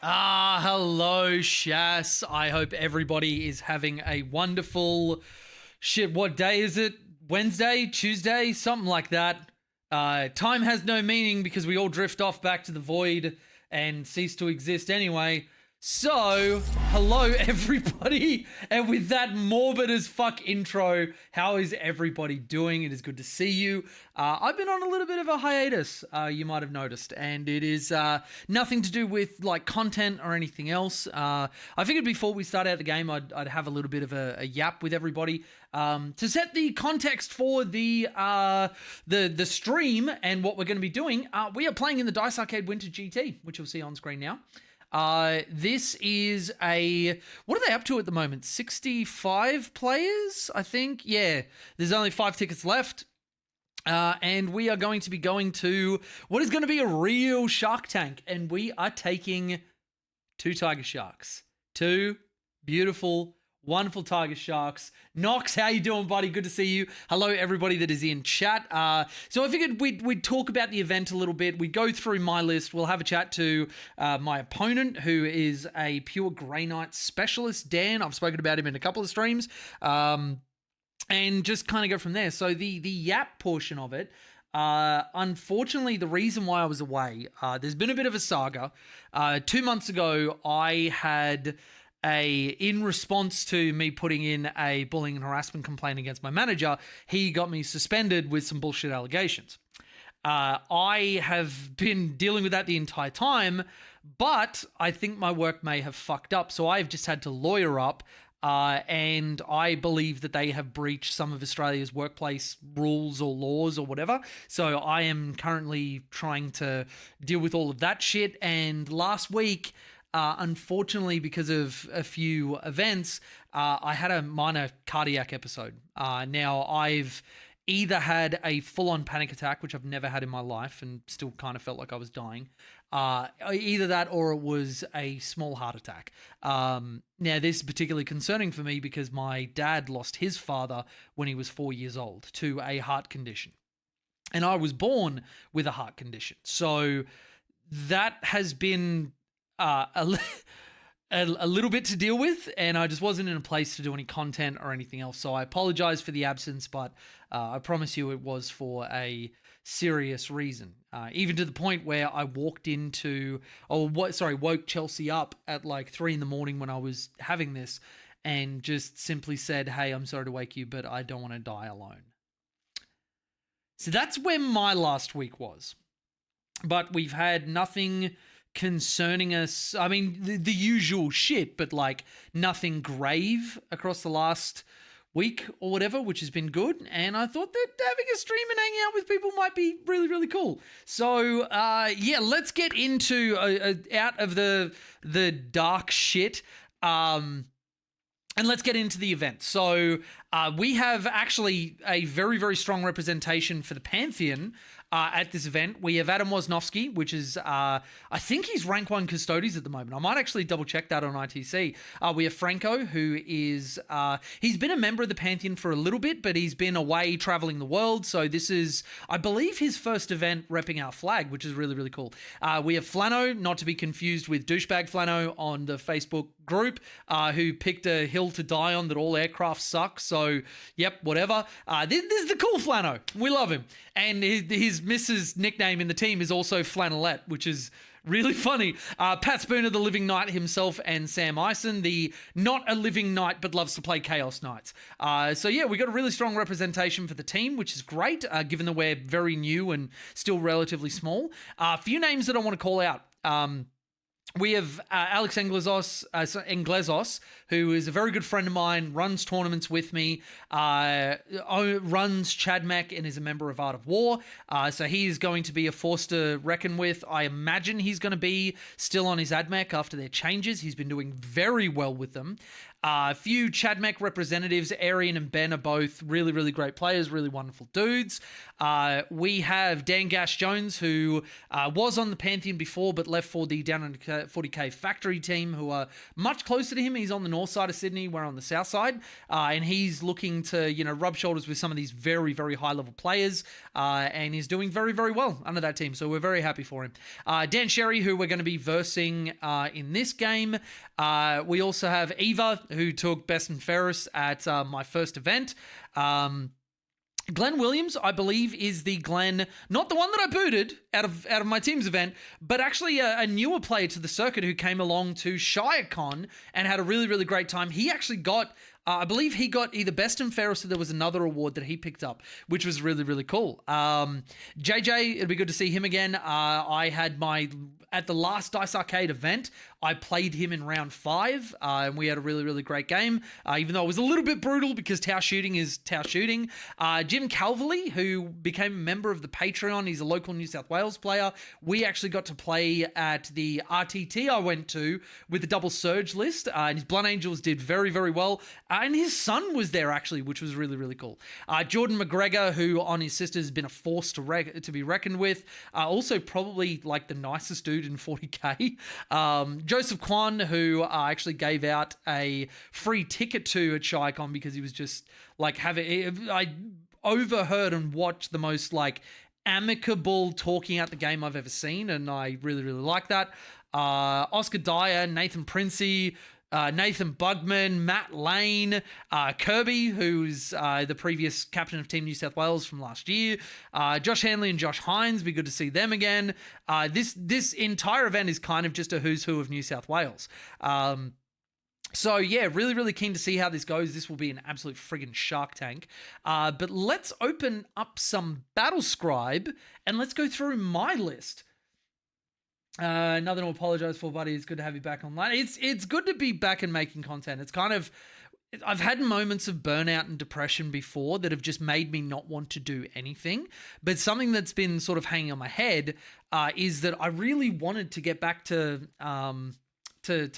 Hello, Shas. I hope everybody is having a wonderful what day is it? Wednesday, Tuesday, something like that. Time has no meaning because we all drift off back to the void and cease to exist anyway. So, hello everybody, and with that morbid as fuck intro, how is everybody doing? It is good to see you. I've been on a little bit of a hiatus, you might have noticed, and it is nothing to do with like content or anything else. I figured before we start out the game, I'd have a little bit of a yap with everybody to set the context for the stream and what we're going to be doing. We are playing in the Dice Arcade Winter GT, which you'll see on screen now. This is what are they up to at the moment? 65 players, I think. Yeah, there's only 5 tickets left. And we are going to be going to what is going to be a real Shark Tank. And we are taking 2 tiger sharks. 2 beautiful, wonderful tiger sharks. Knox, how you doing, buddy? Good to see you. Hello, everybody that is in chat. So I figured we'd talk about the event a little bit. We'd go through my list. We'll have a chat to my opponent, who is a pure Grey Knight specialist, Dan. I've spoken about him in a couple of streams. And just kind of go from there. So the Yap portion of it, unfortunately, the reason why I was away, there's been a bit of a saga. 2 months ago, I had in response to me putting in a bullying and harassment complaint against my manager, he got me suspended with some bullshit allegations. I have been dealing with that the entire time, but I think my work may have fucked up. So I've just had to lawyer up, and I believe that they have breached some of Australia's workplace rules or laws or whatever. So I am currently trying to deal with all of that shit. And last week, unfortunately, because of a few events, I had a minor cardiac episode. Now, I've either had a full-on panic attack, which I've never had in my life and still kind of felt like I was dying. Either that or it was a small heart attack. Now, this is particularly concerning for me because my dad lost his father when he was 4 years old to a heart condition. And I was born with a heart condition. So that has been a little bit to deal with, and I just wasn't in a place to do any content or anything else. So I apologize for the absence, but I promise you it was for a serious reason. Even to the point where I woke Chelsea up at like 3 a.m. when I was having this and just simply said, "Hey, I'm sorry to wake you, but I don't want to die alone." So that's where my last week was. But we've had nothing concerning us. I mean, the usual shit, but like nothing grave across the last week or whatever, which has been good. And I thought that having a stream and hanging out with people might be really, really cool. So, yeah, let's get into out of the dark shit. And let's get into the event. So we have actually a very, very strong representation for the Pantheon at this event. We have Adam Woznovsky, which is, I think he's rank 1 Custodes at the moment. I might actually double check that on ITC. We have Franco, who is, he's been a member of the Pantheon for a little bit, but he's been away traveling the world. So this is, I believe, his first event repping our flag, which is really, really cool. We have Flano, not to be confused with Douchebag Flano on the Facebook group, who picked a hill to die on that all aircraft suck. So, yep, whatever. This is the cool Flano. We love him. And his Mrs. nickname in the team is also Flannelette, which is really funny. Pat Spooner, the Living Knight himself, and Sam Ison, the not a living knight but loves to play Chaos Knights. So yeah, we got a really strong representation for the team, which is great, given that we're very new and still relatively small. A few names that I want to call out. We have Alex Englezos, who is a very good friend of mine, runs tournaments with me, runs Chadmac and is a member of Art of War. So he is going to be a force to reckon with. I imagine he's going to be still on his AdMech after their changes. He's been doing very well with them. A few Chadmec representatives, Arian and Ben, are both really, really great players, really wonderful dudes. We have Dan Gash Jones, who was on the Pantheon before, but left for the Down Under 40K Factory team, who are much closer to him. He's on the north side of Sydney, we're on the south side, and he's looking to, rub shoulders with some of these very, very high-level players, and he's doing very, very well under that team, so we're very happy for him. Dan Sherry, who we're going to be versing in this game. We also have Eva, who took Best and Fairest at my first event. Glenn Williams, I believe, is the Glenn, not the one that I booted out of my team's event, but actually a newer player to the circuit who came along to ShireCon and had a really, really great time. He actually got, I believe he got either Best and Fairest, or there was another award that he picked up, which was really, really cool. JJ, it'd be good to see him again. I had at the last Dice Arcade event, I played him in round 5, and we had a really, really great game, even though it was a little bit brutal because Tau shooting is Tau shooting. Jim Calverley, who became a member of the Patreon, he's a local New South Wales player. We actually got to play at the RTT I went to with the double surge list, and his Blood Angels did very, very well. And his son was there, actually, which was really, really cool. Jordan McGregor, who on his sister has been a force to be reckoned with. Also probably like the nicest dude in 40K. Joseph Kwan, who actually gave out a free ticket to at ShireCon because he was just like I overheard and watched the most like amicable talking out the game I've ever seen, and I really, really like that. Oscar Dyer, Nathan Princey, Nathan Bugman, Matt Lane, Kirby, who's the previous captain of Team New South Wales from last year, Josh Hanley and Josh Hines. Be good to see them again. This entire event is kind of just a who's who of New South Wales. So yeah, really, really keen to see how this goes. This will be an absolute friggin' Shark Tank. But let's open up some Battlescribe and let's go through my list. Nothing to apologize for, buddy. It's good to have you back online. It's good to be back and making content. It's kind of, I've had moments of burnout and depression before that have just made me not want to do anything. But something that's been sort of hanging on my head is that I really wanted to get back to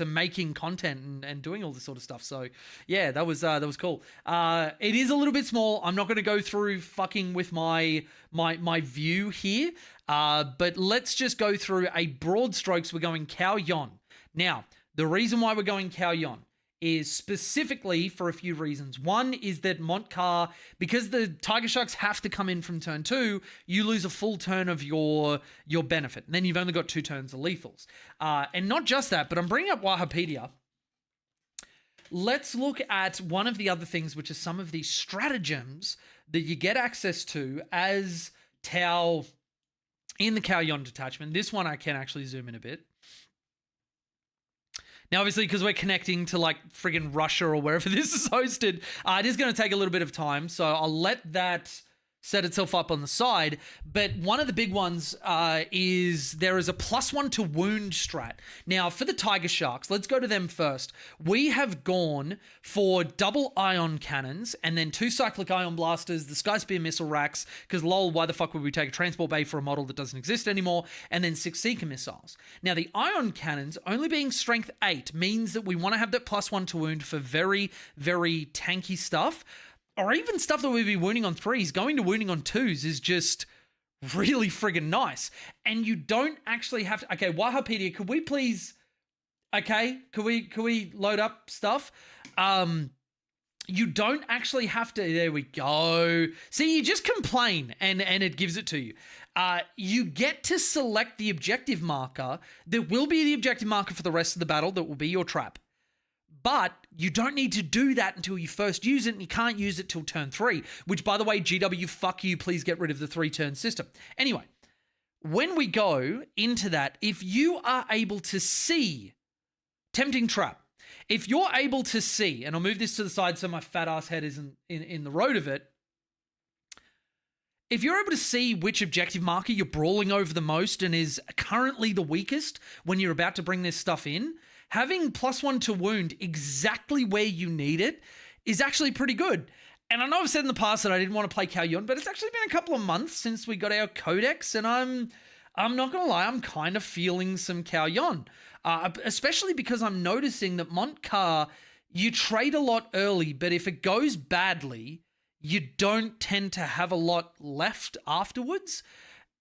making content and doing all this sort of stuff. So yeah, that was cool. It is a little bit small. I'm not going to go through fucking with my view here. But let's just go through a broad strokes. We're going Kauyon. Now, the reason why we're going Kauyon is specifically for a few reasons. One is that Montcar, because the Tiger Sharks have to come in from turn 2, you lose a full turn of your benefit. And then you've only got 2 turns of lethals. And not just that, but I'm bringing up Warhammer. Let's look at one of the other things, which is some of these stratagems that you get access to as Tau in the Kauyon detachment. This one I can actually zoom in a bit. Now, obviously, because we're connecting to like friggin' Russia or wherever this is hosted, it is going to take a little bit of time. So I'll let that set itself up on the side. But one of the big ones is there is a +1 to wound strat. Now, for the Tiger Sharks, let's go to them first. We have gone for double ion cannons and then 2 cyclic ion blasters, the Sky Spear missile racks, because lol, why the fuck would we take a transport bay for a model that doesn't exist anymore, and then 6 Seeker missiles. Now, the ion cannons only being strength 8 means that we want to have that +1 to wound for very, very tanky stuff. Or even stuff that we'd be wounding on 3s, going to wounding on 2s is just really friggin' nice. And you don't actually have to... Okay, Wahapedia, could we please... Okay, could we load up stuff? You don't actually have to... There we go. See, you just complain and it gives it to you. You get to select the objective marker that will be the objective marker for the rest of the battle that will be your trap. But you don't need to do that until you first use it, and you can't use it till turn 3, which, by the way, GW, fuck you, please get rid of the 3-turn system. Anyway, when we go into that, if you are able to see Tempting Trap, if you're able to see, and I'll move this to the side so my fat ass head isn't in the road of it, if you're able to see which objective marker you're brawling over the most and is currently the weakest when you're about to bring this stuff in, having +1 to wound exactly where you need it is actually pretty good. And I know I've said in the past that I didn't want to play Kauyon, but it's actually been a couple of months since we got our codex, and I'm not going to lie, I'm kind of feeling some Kauyon, especially because I'm noticing that Montcar you trade a lot early, but if it goes badly, you don't tend to have a lot left afterwards.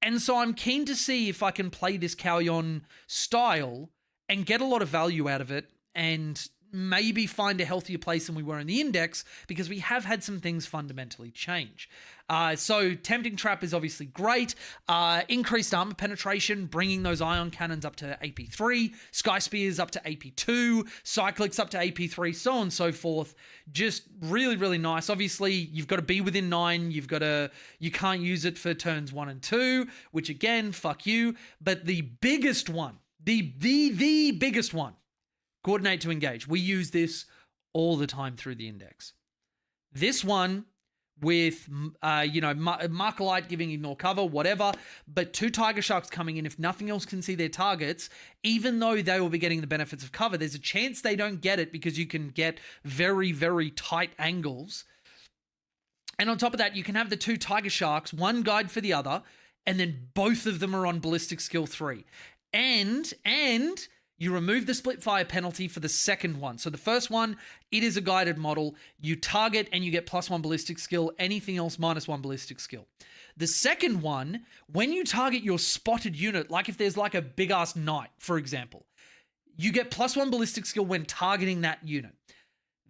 And so I'm keen to see if I can play this Kauyon style and get a lot of value out of it and maybe find a healthier place than we were in the index, because we have had some things fundamentally change. So Tempting Trap is obviously great. Increased armor penetration, bringing those ion cannons up to AP3, Sky Spears up to AP2, Cyclics up to AP3, so on and so forth. Just really, really nice. Obviously, you've got to be within 9. You can't use it for turns 1 and 2, which again, fuck you. But the biggest one, the biggest one, Coordinate to Engage. We use this all the time through the index. This one with, Markalite giving ignore cover, whatever, but 2 Tiger Sharks coming in, if nothing else can see their targets, even though they will be getting the benefits of cover, there's a chance they don't get it because you can get very, very tight angles. And on top of that, you can have the 2 Tiger Sharks, one guide for the other, and then both of them are on Ballistic Skill 3. And you remove the split fire penalty for the second one. So the first one, it is a guided model. You target and you get +1 ballistic skill. Anything else, -1 ballistic skill. The second one, when you target your spotted unit, like if there's like a big ass knight, for example, you get +1 ballistic skill when targeting that unit.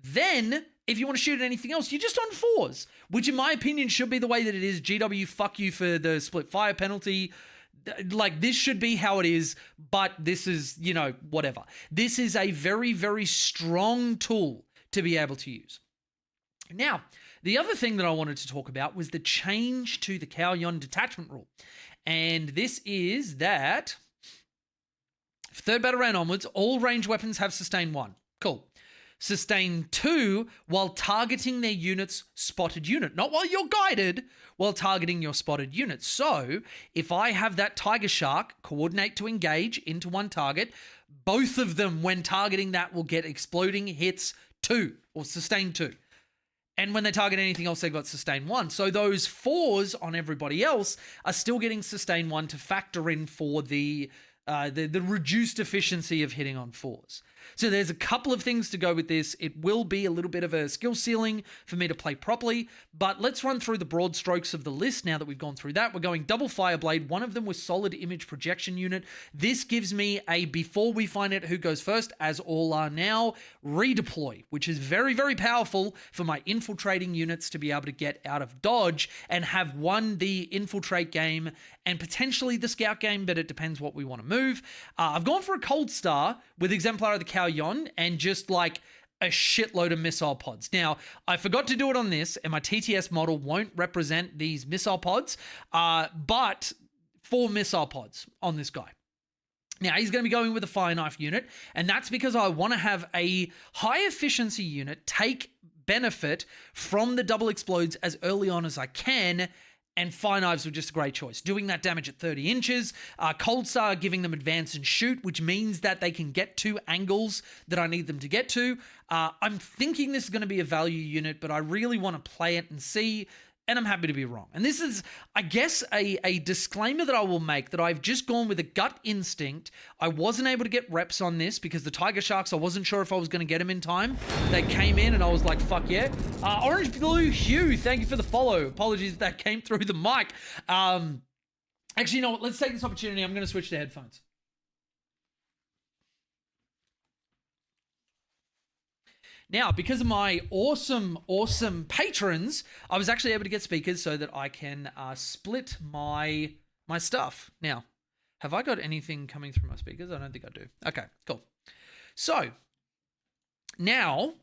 Then, if you want to shoot at anything else, you're just on 4s, which in my opinion should be the way that it is. GW, fuck you for the split fire penalty. Like, this should be how it is, but this is, whatever. This is a very, very strong tool to be able to use. Now, the other thing that I wanted to talk about was the change to the Kauyon detachment rule. And this is that, third battle round onwards, all ranged weapons have sustain 1. Cool. Sustain 2 while targeting their unit's spotted unit. Not while you're guided, while targeting your spotted unit. So, if I have that Tiger Shark coordinate to engage into one target, both of them, when targeting that, will get exploding hits 2 or sustain 2. And when they target anything else, they got sustain 1. So those 4s on everybody else are still getting sustain 1 to factor in for the reduced efficiency of hitting on 4s. So there's a couple of things to go with this. It will be a little bit of a skill ceiling for me to play properly, but let's run through the broad strokes of the list now that we've gone through that. We're going double Fireblade, one of them with solid image projection unit. This gives me a, before we find out who goes first, as all are now, redeploy, which is very, very powerful for my infiltrating units to be able to get out of dodge and have won the infiltrate game and potentially the scout game, but it depends what we want to move. I've gone for a Cold Star with Exemplar of the Kauyon and just like a shitload of missile pods. Now, I forgot to do it on this, and my TTS model won't represent these missile pods, but 4 missile pods on this guy. Now, he's going to be going with a Fire Knife unit, and that's because I want to have a high efficiency unit take benefit from the double explodes as early on as I can, and Fire Knives were just a great choice. Doing that damage at 30 inches. Cold Star giving them advance and shoot, which means that they can get to angles that I need them to get to. I'm thinking this is going to be a value unit, but I really want to play it and see, and I'm happy to be wrong. And this is, I guess, a disclaimer that I will make, that I've just gone with a gut instinct. I wasn't able to get reps on this because the Tiger Sharks, I wasn't sure if I was going to get them in time. They came in and I was like, fuck yeah. Orange Blue Hue, thank you for the follow. Apologies if that came through the mic. Actually, you know what? Let's take this opportunity. I'm going to switch to headphones. Now, because of my awesome, awesome patrons, I was actually able to get speakers so that I can split my stuff. Now, have I got anything coming through my speakers? I don't think I do. Okay, cool. So, now,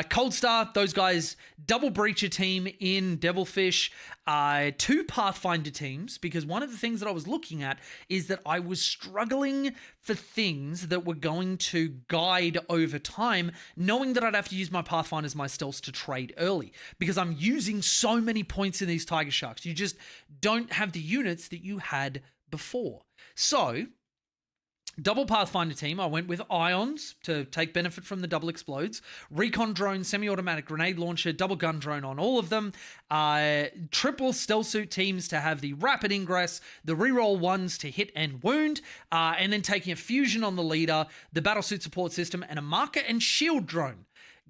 Cold Star, those guys, double Breacher team in Devilfish, 2 Pathfinder teams, because one of the things that I was looking at is that I was struggling for things that were going to guide over time, knowing that I'd have to use my Pathfinders, my stealths to trade early, because I'm using so many points in these Tiger Sharks. You just don't have the units that you had before. So, double Pathfinder team, I went with Ions to take benefit from the double explodes, Recon drone, semi-automatic grenade launcher, double gun drone on all of them, triple stealth suit teams to have the rapid ingress, the reroll 1s to hit and wound, and then taking a fusion on the leader, the battle suit support system, and a marker and shield drone.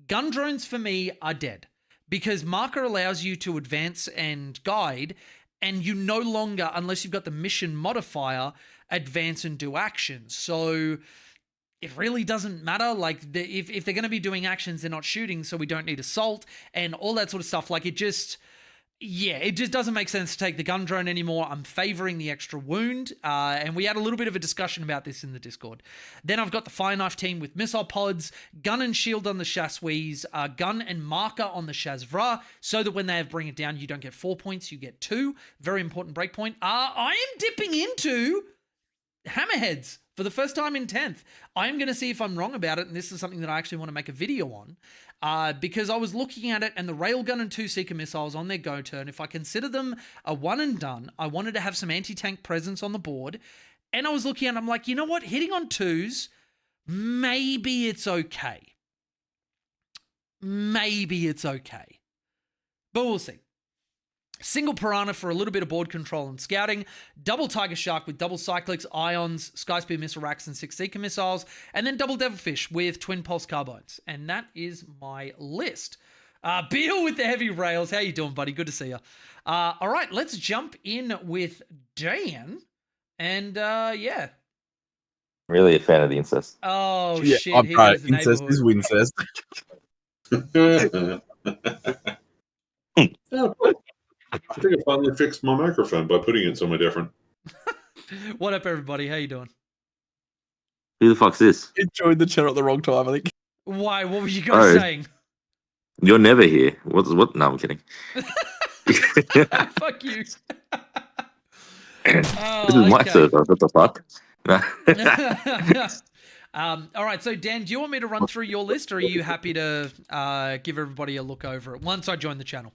Gun drones for me are dead because marker allows you to advance and guide, and you no longer, unless you've got the mission modifier, advance and do actions. So it really doesn't matter. Like, if they're going to be doing actions, they're not shooting, so we don't need assault and all that sort of stuff. Like, it just doesn't make sense to take the gun drone anymore. I'm favoring the extra wound, and we had a little bit of a discussion about this in the Discord. Then I've got the fire knife team with missile pods, gun and shield on the Chassis, gun and marker on the Shazvra, so that when they bring it down, you don't get 4 points, you get 2. Very important breakpoint. I am dipping into hammerheads for the first time in 10th. I'm going to see if I'm wrong about it, and this is something that I actually want to make a video on. Because I was looking at it, and the railgun and 2 seeker missiles on their go turn, if I consider them a one and done, I wanted to have some anti-tank presence on the board. And I was looking at it, I'm like, you know what? Hitting on 2s, maybe it's okay. Maybe it's okay. But we'll see. Single Piranha for a little bit of board control and scouting. Double Tiger Shark with double Cyclics, Ions, Skyspear Missile Racks, and 6 Seeker Missiles. And then double Devilfish with twin Pulse Carbines. And that is my list. Beal with the heavy rails. How you doing, buddy? Good to see you. All right, let's jump in with Dan. And yeah. Really a fan of the incest. Oh, yeah, shit. I'm Here right. goes the Incest is neighborhood. Wincest. I think I finally fixed my microphone by putting it somewhere different. What up, everybody? How you doing? Who the fuck's this? You joined the channel at the wrong time, I think. Why? What were you guys saying? You're never here. What? No, I'm kidding. Fuck you. This is my server. What the fuck? All right, so Dan, do you want me to run through your list, or are you happy to give everybody a look over it once I join the channel?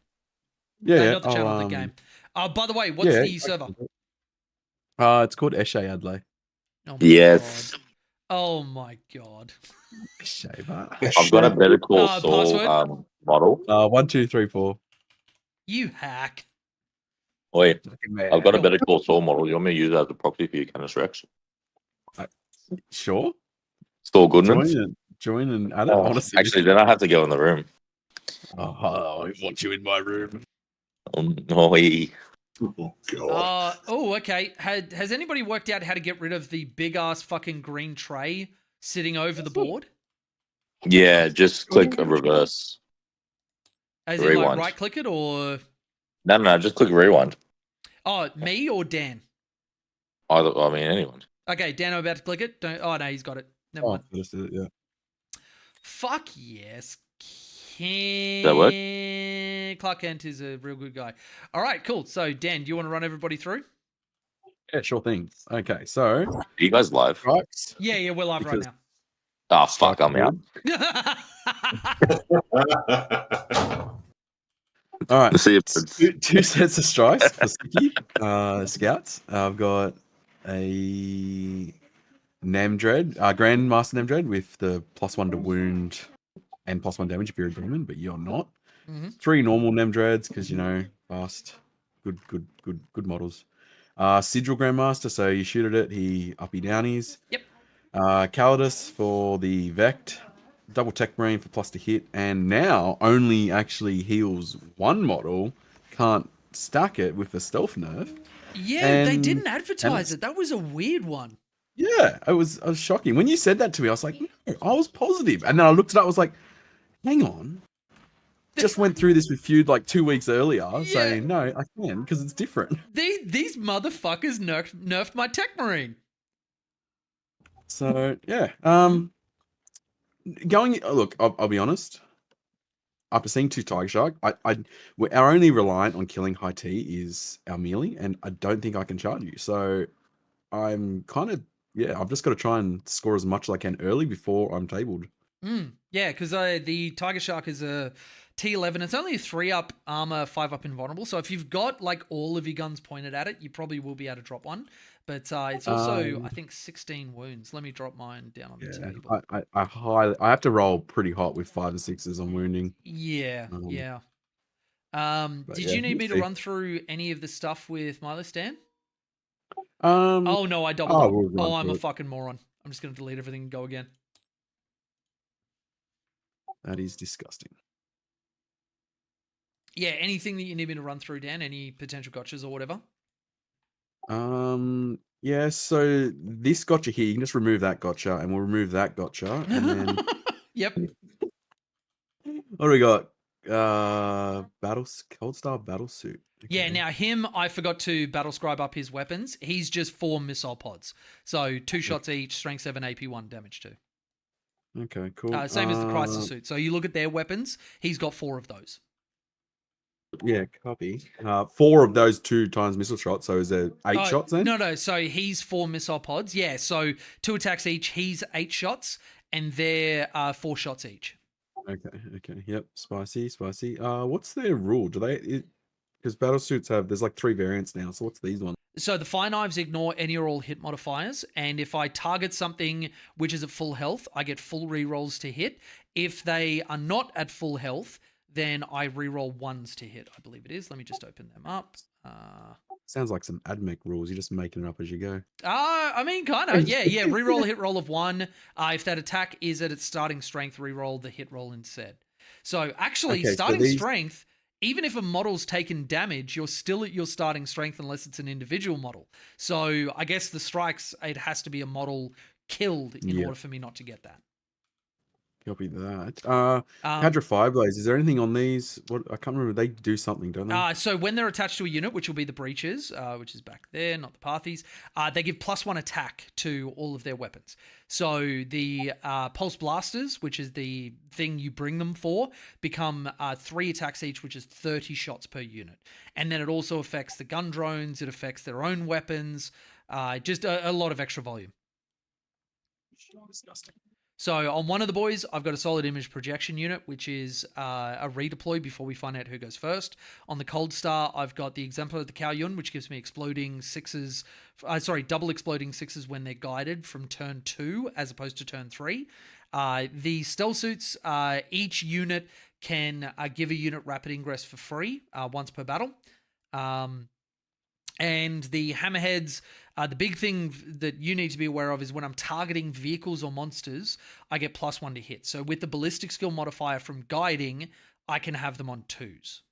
Yeah, not the channel, the game. By the way, what's the server? It's called Eshe Adley. Oh my Yes. God. Oh my God. I've got a Better Call Saul model. 1, 2, 3, 4. You hack. Wait, I've got a Better Call Saul model. You want me to use that as a proxy for your Canis Rex? Sure. Saul Goodman. Join and add it. Actually, then I have to go in the room. I want you in my room. Oh, yeah. Oh, God. Okay. Has anybody worked out how to get rid of the big ass fucking green tray sitting over the board? Yeah, just click a reverse. As in, like, right click it, or? No, just click rewind. Oh, me or Dan? Either, I mean, anyone. Okay, Dan, I'm about to click it. Oh, no, he's got it. Never mind. Just did it, yeah. Fuck yes. Does that work? Clark Kent is a real good guy. All right, cool. So, Dan, do you want to run everybody through? Yeah, sure thing. Okay, so. Are you guys live? Strikes. Yeah, we're live right now. Oh, fuck, I'm out. All right. Let's see if Two sets of strikes for Sticky Scouts. I've got a Namdred, Grandmaster Namdred with the +1 to wound and +1 damage if you're a demon, but you're not. Mm-hmm. 3 normal Namdreds because, you know, fast, good models. Sigil Grandmaster, so you shoot at it, he uppy downies. Yep. Calidus for the Vect, double Tech Marine for +to hit, and now only actually heals 1 model, can't stack it with the stealth nerf. Yeah, they didn't advertise it. That was a weird one. Yeah, I was shocking. When you said that to me, I was like, no, I was positive. And then I looked it up, I was like, hang on. Just went through this with Feud like 2 weeks earlier, saying, no, I can, because it's different. These motherfuckers nerfed my Tech Marine. So, yeah. Look, I'll be honest. After seeing 2 Tiger Shark, our only reliant on killing high T is our melee, and I don't think I can charge you. So I'm kind of, I've just got to try and score as much as I can early before I'm tabled. Yeah, because the Tiger Shark is a T11. It's only a 3-up armor, 5-up invulnerable. So if you've got like all of your guns pointed at it, you probably will be able to drop one. But it's also, I think, 16 wounds. Let me drop mine down on the table. I have to roll pretty hot with 5 and 6s on wounding. Yeah. Did you need me to run through any of the stuff with my list, Dan? Oh no, I doubled up. I'm a fucking moron. I'm just gonna delete everything and go again. That is disgusting. Yeah, anything that you need me to run through, Dan? Any potential gotchas or whatever? Yeah, so this gotcha here, you can just remove that gotcha, and we'll remove that gotcha, and then Yep. what do we got? Cold Star battle suit. Yeah, now him, I forgot to battle scribe up his weapons. He's just 4 missile pods. So 2 shots each, strength 7, AP 1, damage 2. Okay, cool. Same as the Crisis suit. So you look at their weapons, he's got 4 of those. Yeah, copy. 4 of those 2 times missile shots. So is there 8 shots then? No. So he's 4 missile pods. Yeah. So 2 attacks each. He's 8 shots, and they're 4 shots each. Okay. Yep. Spicy. What's their rule? Do they? Because battle suits there's like 3 variants now. So what's these ones? So the fire knives ignore any or all hit modifiers, and if I target something which is at full health, I get full rerolls to hit. If they are not at full health, then I reroll 1s to hit, I believe it is. Let me just open them up. Sounds like some AdMech rules. You're just making it up as you go. I mean, kind of. Yeah. Reroll a hit roll of 1. If that attack is at its starting strength, reroll the hit roll instead. So actually, starting strength, even if a model's taken damage, you're still at your starting strength unless it's an individual model. So I guess the strikes, it has to be a model killed in order for me not to get that. Copy that. Cadra Fireblades, is there anything on these? What I can't remember. They do something, don't they? So when they're attached to a unit, which will be the Breaches, which is back there, not the Parthies, they give +1 attack to all of their weapons. So the Pulse Blasters, which is the thing you bring them for, become 3 attacks each, which is 30 shots per unit. And then it also affects the gun drones. It affects their own weapons. Just a lot of extra volume. Disgusting. So on one of the boys, I've got a solid image projection unit, which is a redeploy before we find out who goes first. On the Cold Star, I've got the Exemplar of the Kauyon, which gives me double exploding 6s when they're guided from turn 2 as opposed to turn 3. The Stealth Suits, each unit can give a unit rapid ingress for free once per battle. And the Hammerheads, the big thing that you need to be aware of is when I'm targeting vehicles or monsters, I get +1 to hit. So with the ballistic skill modifier from guiding, I can have them on 2s.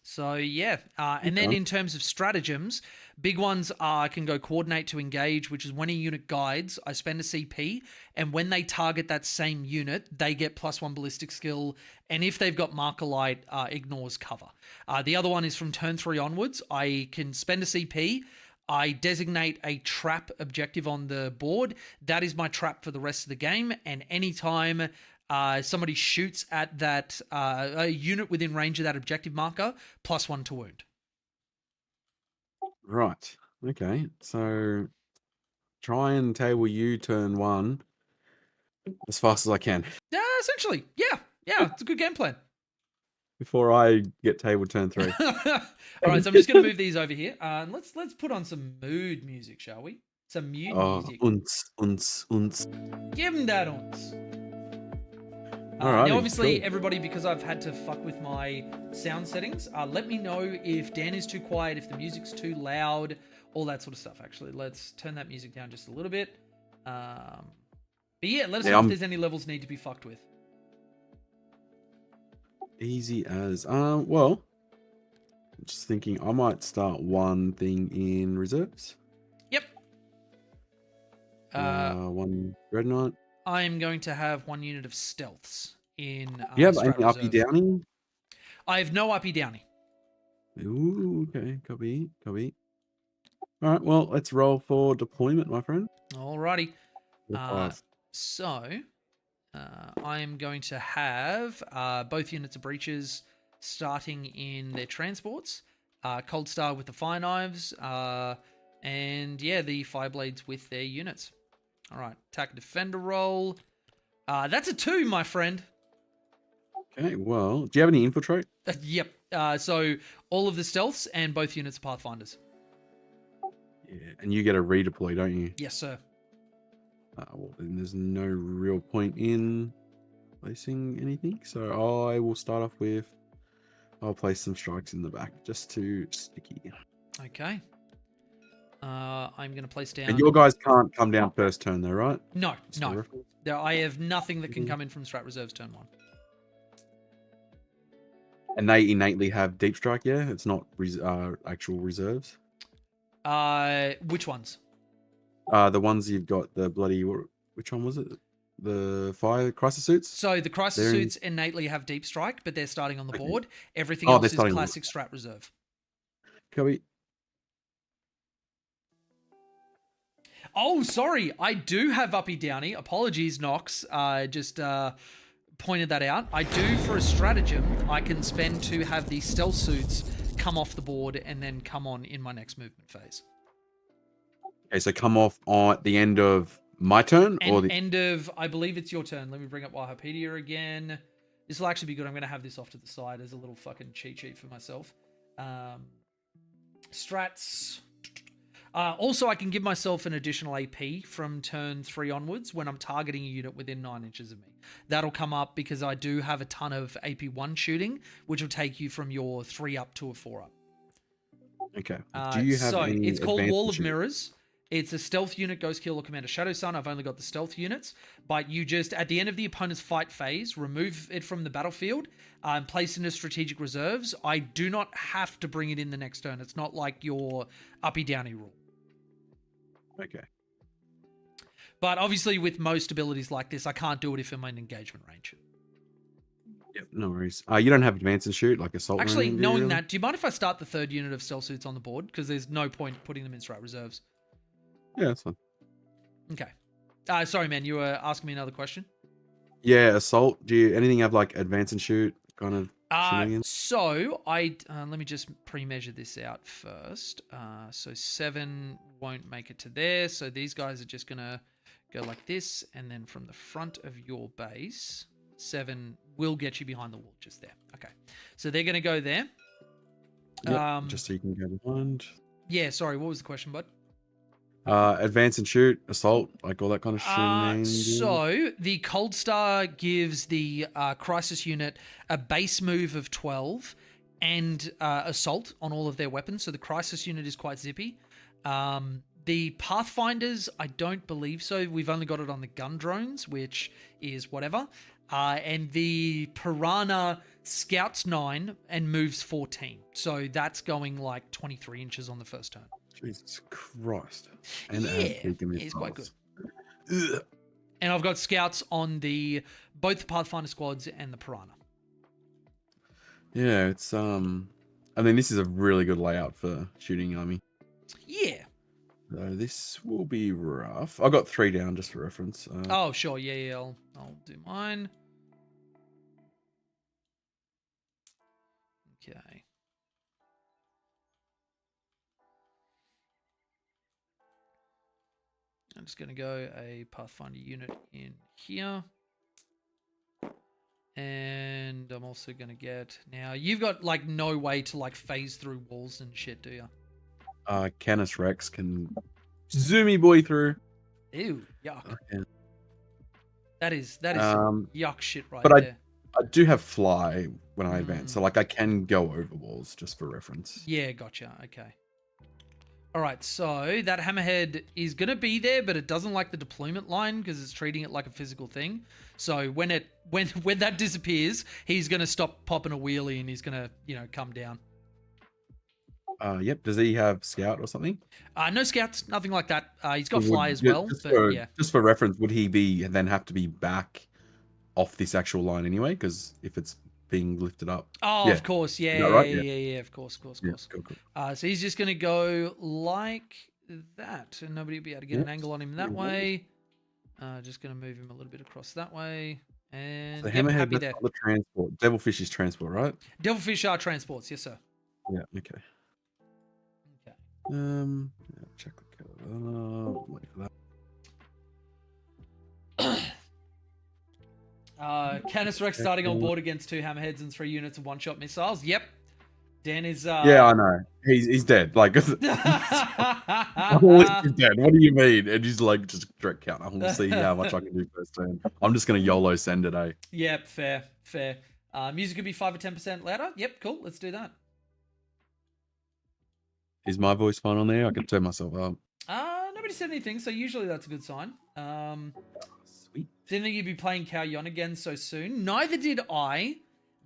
So yeah, and then in terms of stratagems, big ones are I can go coordinate to engage, which is when a unit guides, I spend a CP, and when they target that same unit, they get +1 ballistic skill, and if they've got marker light, ignores cover. The other one is from turn 3 onwards, I can spend a CP, I designate a trap objective on the board, that is my trap for the rest of the game, and anytime somebody shoots at that a unit within range of that objective marker, +1 to wound. Right. Okay. So try and table you turn 1 as fast as I can. Yeah, essentially. Yeah, it's a good game plan. Before I get tabled turn 3. All right, so I'm just going to move these over here. Let's put on some mood music, shall we? Some mood music. Unz. Give him that uns. Alrighty, now, obviously, cool. everybody, because I've had to fuck with my sound settings, let me know if Dan is too quiet, if the music's too loud, all that sort of stuff. Actually, let's turn that music down just a little bit. But yeah, let us know if there's any levels need to be fucked with. Easy as well. I'm just thinking I might start one thing in reserves. Yep. 1 Red Knight. I'm going to have 1 unit of stealths in. Do you have any uppy downy? I have no uppy downy. Ooh, okay. Copy. All right. Well, let's roll for deployment, my friend. Alrighty. So, I am going to have both units of breaches starting in their transports. Cold Star with the fire knives, and yeah, the Fireblades with their units. All right, attack defender roll. That's a 2, my friend. Okay, well, do you have any infiltrate? Yep. So all of the stealths and both units are pathfinders. Yeah, and you get a redeploy, don't you? Yes, sir. Well, then there's no real point in placing anything. So I will start off with, I'll place some strikes in the back just to sticky. Okay. I'm going to place down... And your guys can't come down first turn though, right? No. I have nothing that can come in from strat reserves turn 1. And they innately have deep strike, yeah? It's not actual reserves? Which ones? The ones you've got, the bloody... Which one was it? The fire crisis suits? So the crisis suits innately have deep strike, but they're starting on the board. Everything Oh, else they're is starting classic strat reserve. Kobe. Oh, sorry. I do have Uppy Downy. Apologies, Nox. Just pointed that out. I do, for a stratagem, I can spend to have the stealth suits come off the board and then come on in my next movement phase. Okay, so come off on the end of my turn? Or the end of, I believe it's your turn. Let me bring up Wikipedia again. This will actually be good. I'm going to have this off to the side as a little fucking cheat sheet for myself. Strats. Also, I can give myself an additional AP from turn 3 onwards when I'm targeting a unit within 9 inches of me. That'll come up because I do have a ton of AP1 shooting, which will take you from your 3 up to a 4 up. Okay. Do you have any it's called Wall of shooting? Mirrors. It's a stealth unit, Ghost Kill or Commander Shadow Sun. I've only got the stealth units, but you just, at the end of the opponent's fight phase, remove it from the battlefield and place it into strategic reserves. I do not have to bring it in the next turn. It's not like your Uppy Downy rule. Okay. But obviously with most abilities like this, I can't do it if I'm in engagement range. Yep, no worries. You don't have advance and shoot, like assault? Actually, or anything, knowing do you, really? that, do you mind if I start the 3rd unit of stealth suits on the board? Because there's no point putting them in strat reserves. Yeah, that's fine. Okay. Sorry, man. You were asking me another question? Yeah, assault. Do you anything have like advance and shoot kind of shenanigans? So I let me just pre-measure this out first. So 7 won't make it to there. So these guys are just gonna go like this, and then from the front of your base, 7 will get you behind the wall just there. Okay. So they're gonna go there. Yep, just so you can go behind. Yeah. Sorry. What was the question, bud? Advance and shoot, assault, like all that kind of shenanigans. So the Cold Star gives the Crisis unit a base move of 12 and assault on all of their weapons. So the Crisis unit is quite zippy. The Pathfinders, I don't believe so. We've only got it on the gun drones, which is whatever. And the Piranha scouts 9 and moves 14. So that's going like 23 inches on the first turn. Jesus Christ. And it's quite good. Ugh. And I've got scouts on both the Pathfinder squads and the Piranha. Yeah, it's I mean, this is a really good layout for shooting army. Yeah. So this will be rough. I got 3 down just for reference. Oh, sure. Yeah. I'll do mine. Okay. I'm just going to go a Pathfinder unit in here. And I'm also going to get... Now, you've got, like, no way to, like, phase through walls and shit, do you? Canis Rex can zoomy boy through. Ew, yuck. Okay. That is yuck shit right there. I do have fly when I advance, so, like, I can go over walls, just for reference. Yeah, gotcha. Okay. All right, so that hammerhead is going to be there, but it doesn't like the deployment line because it's treating it like a physical thing. So when that disappears, he's going to stop popping a wheelie and he's going to, come down. Yep. Does he have scout or something? No scouts, nothing like that. He's got fly as well. Just for reference, would he then have to be back off this actual line anyway? Because if it's being lifted up. Oh, yeah. Of course. Yeah, of course. Yeah, cool. So he's just going to go like that, and nobody will be able to get an angle on him that way. Just going to move him a little bit across that way. And the hammerhead, that's the transport. Devilfish is transport, right? Devilfish are transports, yes, sir. Yeah, okay. Check the color. Wait for that. Canis Rex starting on board against 2 hammerheads and 3 units of one-shot missiles. Yep. Dan is... Yeah, I know. He's dead. Like, he's dead. What do you mean? And he's like, just direct count. We'll see how much I can do first turn. I'm just going to YOLO send it, eh? Yep, fair. Music could be 5 or 10% louder. Yep, cool. Let's do that. Is my voice fine on there? I can turn myself up. Nobody said anything, so usually that's a good sign. Sweet. Didn't think you'd be playing Kauyon again so soon. Neither did I,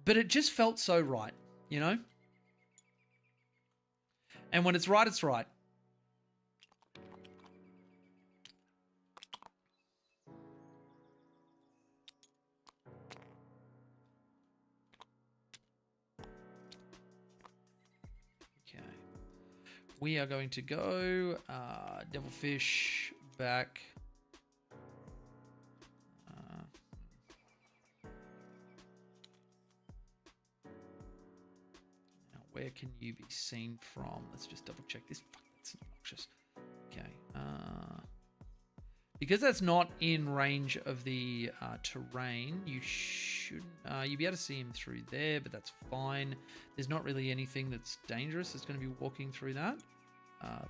but it just felt so right, you know? And when it's right, it's right. Okay. We are going to go Devilfish back. Where can you be seen from? Let's just double check this. Fuck, that's obnoxious. Okay. Because that's not in range of the terrain, you shouldn't... you'll be able to see him through there, but that's fine. There's not really anything that's dangerous that's going to be walking through that.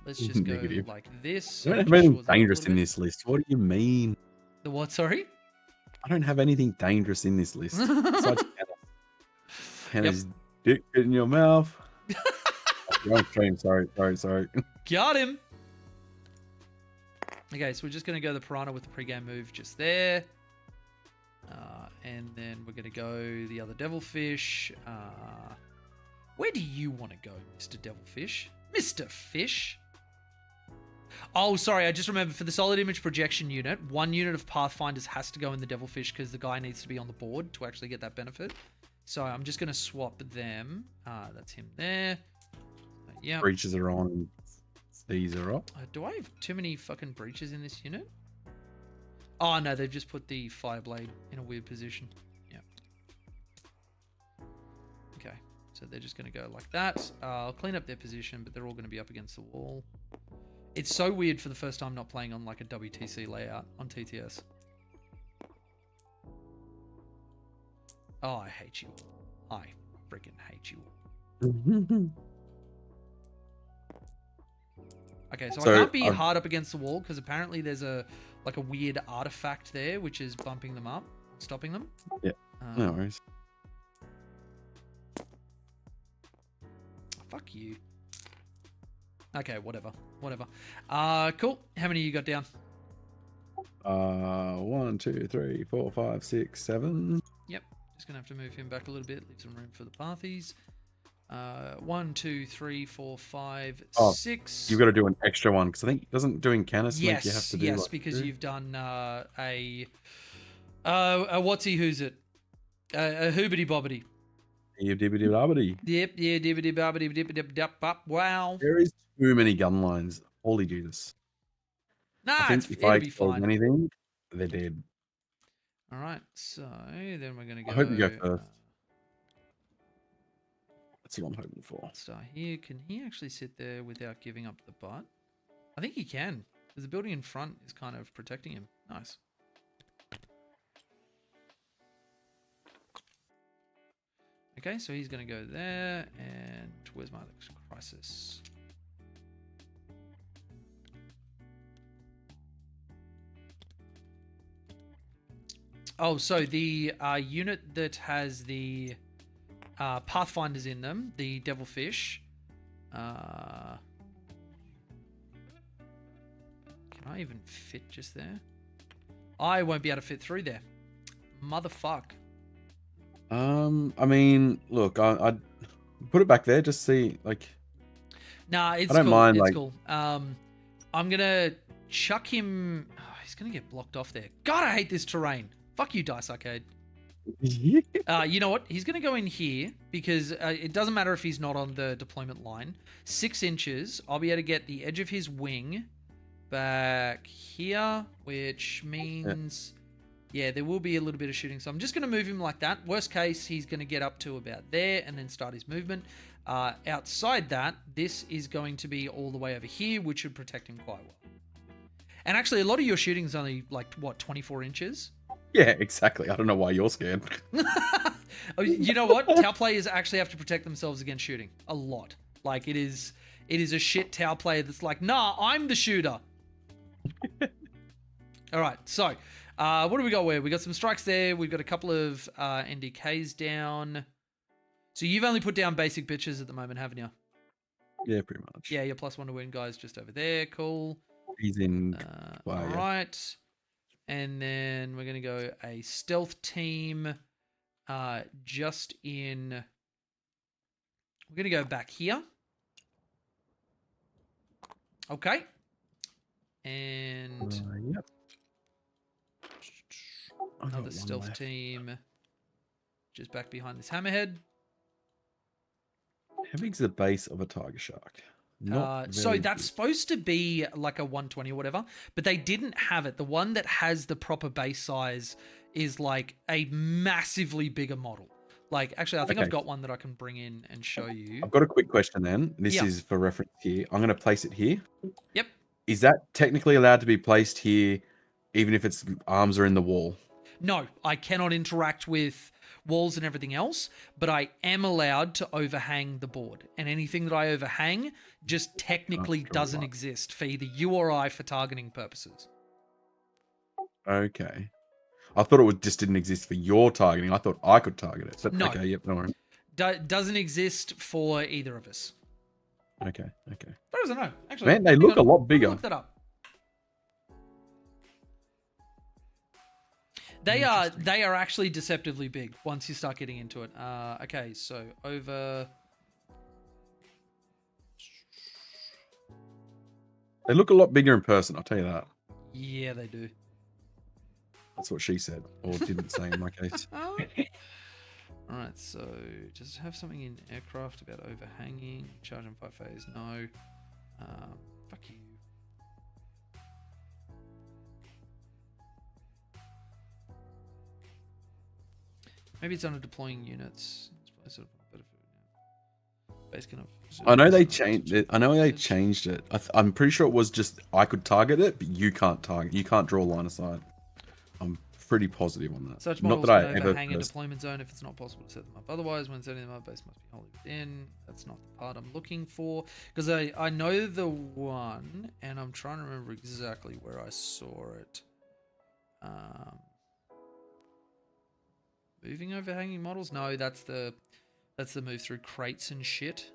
Let's just go like this. I don't have anything dangerous in this list. What do you mean? The what, sorry? I don't have anything dangerous in this list. Besides Hannah's dick in your mouth. Wrong stream. Sorry. Got him. Okay, so we're just going to go the Piranha with the pregame move just there. And then we're going to go the other Devilfish. Where do you want to go, Mr. Devilfish? Mr. Fish? Oh, sorry, I just remembered for the solid image projection unit, 1 unit of Pathfinders has to go in the Devilfish because the guy needs to be on the board to actually get that benefit. So I'm just going to swap them. That's him there. Yeah. Breaches are on. These are off. Do I have too many fucking breaches in this unit? Oh, no, they've just put the Fireblade in a weird position. Yeah. Okay, so they're just going to go like that. I'll clean up their position, but they're all going to be up against the wall. It's so weird for the first time not playing on like a WTC layout on TTS. Oh, I hate you all. I freaking hate you all. Okay, so I can't be hard up against the wall because apparently there's a weird artifact there which is bumping them up, stopping them. Yeah, no worries. Fuck you. Okay, whatever. Cool. How many you got down? 1, 2, 3, 4, 5, 6, 7. Yep. Just gonna have to move him back a little bit, leave some room for the Pathies. 1, 2, 3, 4, 5, 6. You've got to do an extra one because I think doesn't doing Canis make you have to do like because you've done a whatsy who's it? A hoobity bobbity. Yep, dibbity bobbity. Yep, yeah, dibbity bobbity dibbity dip bop. Wow. There is too many gun lines. Holy Jesus. Nah, it'll be fine. Anything, they're dead. All right, so then we're gonna go. I hope you go first. That's what I'm hoping for. Star here. Can he actually sit there without giving up the butt? I think he can, because the building in front is kind of protecting him. Nice. Okay, so he's going to go there, and where's my crisis? Oh, so the unit that has the Pathfinders in them, the Devilfish. Can I even fit just there? I won't be able to fit through there. Motherfuck. I mean, look, I'd put it back there. Just see, like. Nah, it's I don't cool. mind, it's like... cool. I'm gonna chuck him. Oh, he's gonna get blocked off there. God, I hate this terrain. Fuck you, Dice Arcade. You know what? He's going to go in here because it doesn't matter if he's not on the deployment line. 6 inches. I'll be able to get the edge of his wing back here, which means, yeah, there will be a little bit of shooting. So I'm just going to move him like that. Worst case, he's going to get up to about there and then start his movement. Outside that, this is going to be all the way over here, which should protect him quite well. And actually, a lot of your shooting is only like, what, 24 inches? Yeah, exactly. I don't know why you're scared. You know what? Tau players actually have to protect themselves against shooting a lot. Like it is a shit Tau player that's like, nah, I'm the shooter. All right, so what do we got? Where we got some strikes there. We've got a couple of NDKs down. So you've only put down basic bitches at the moment, haven't you? Yeah, pretty much. Yeah, your +1 to win guys just over there. Cool. He's in. All right. And then we're going to go a stealth team just in... We're going to go back here. Okay. And Yep. I got another one stealth left. team just back behind this hammerhead. How big's the base of a tiger shark? Not So very that's big. supposed to be like a 120 or whatever, but they didn't have it. The one that has the proper base size is like a massively bigger model. Like, actually, I think I've Okay. got one that I can bring in and show you. I've got a quick question then. This Yeah. is for reference here. I'm going to place it here. Yep. Is that technically allowed to be placed here, even if its arms are in the wall? No, I cannot interact with walls and everything else, but I am allowed to overhang the board. And anything that I overhang just technically draw doesn't line. exist for either you or I for targeting purposes. Okay. I thought it just didn't exist for your targeting. I thought I could target it. But No. Okay, yep, no worries. Doesn't exist for either of us. Okay, okay. But I don't know. Actually, Man, they hang look on. a lot Let me bigger. Look that up. They are actually deceptively big once you start getting into it. Okay, so over. They look a lot bigger in person, I'll tell you that. Yeah, they do. That's what she said, or didn't say in my case. All right, so does it have something in aircraft about overhanging? Charging 5 phase? No. Fuck you. Maybe it's under deploying units. It's probably sort of better for base kind of. I know they changed it. I know they changed it. I'm pretty sure it was just I could target it, but you can't target. You can't draw line of sight. I'm pretty positive on that. Such Not models that I can ever. overhang a deployment zone if it's not possible to set them up. Otherwise, when setting them up, base must be wholly within. That's not the part I'm looking for. Because I know the one, and I'm trying to remember exactly where I saw it. Moving overhanging models? No, that's the move through crates and shit.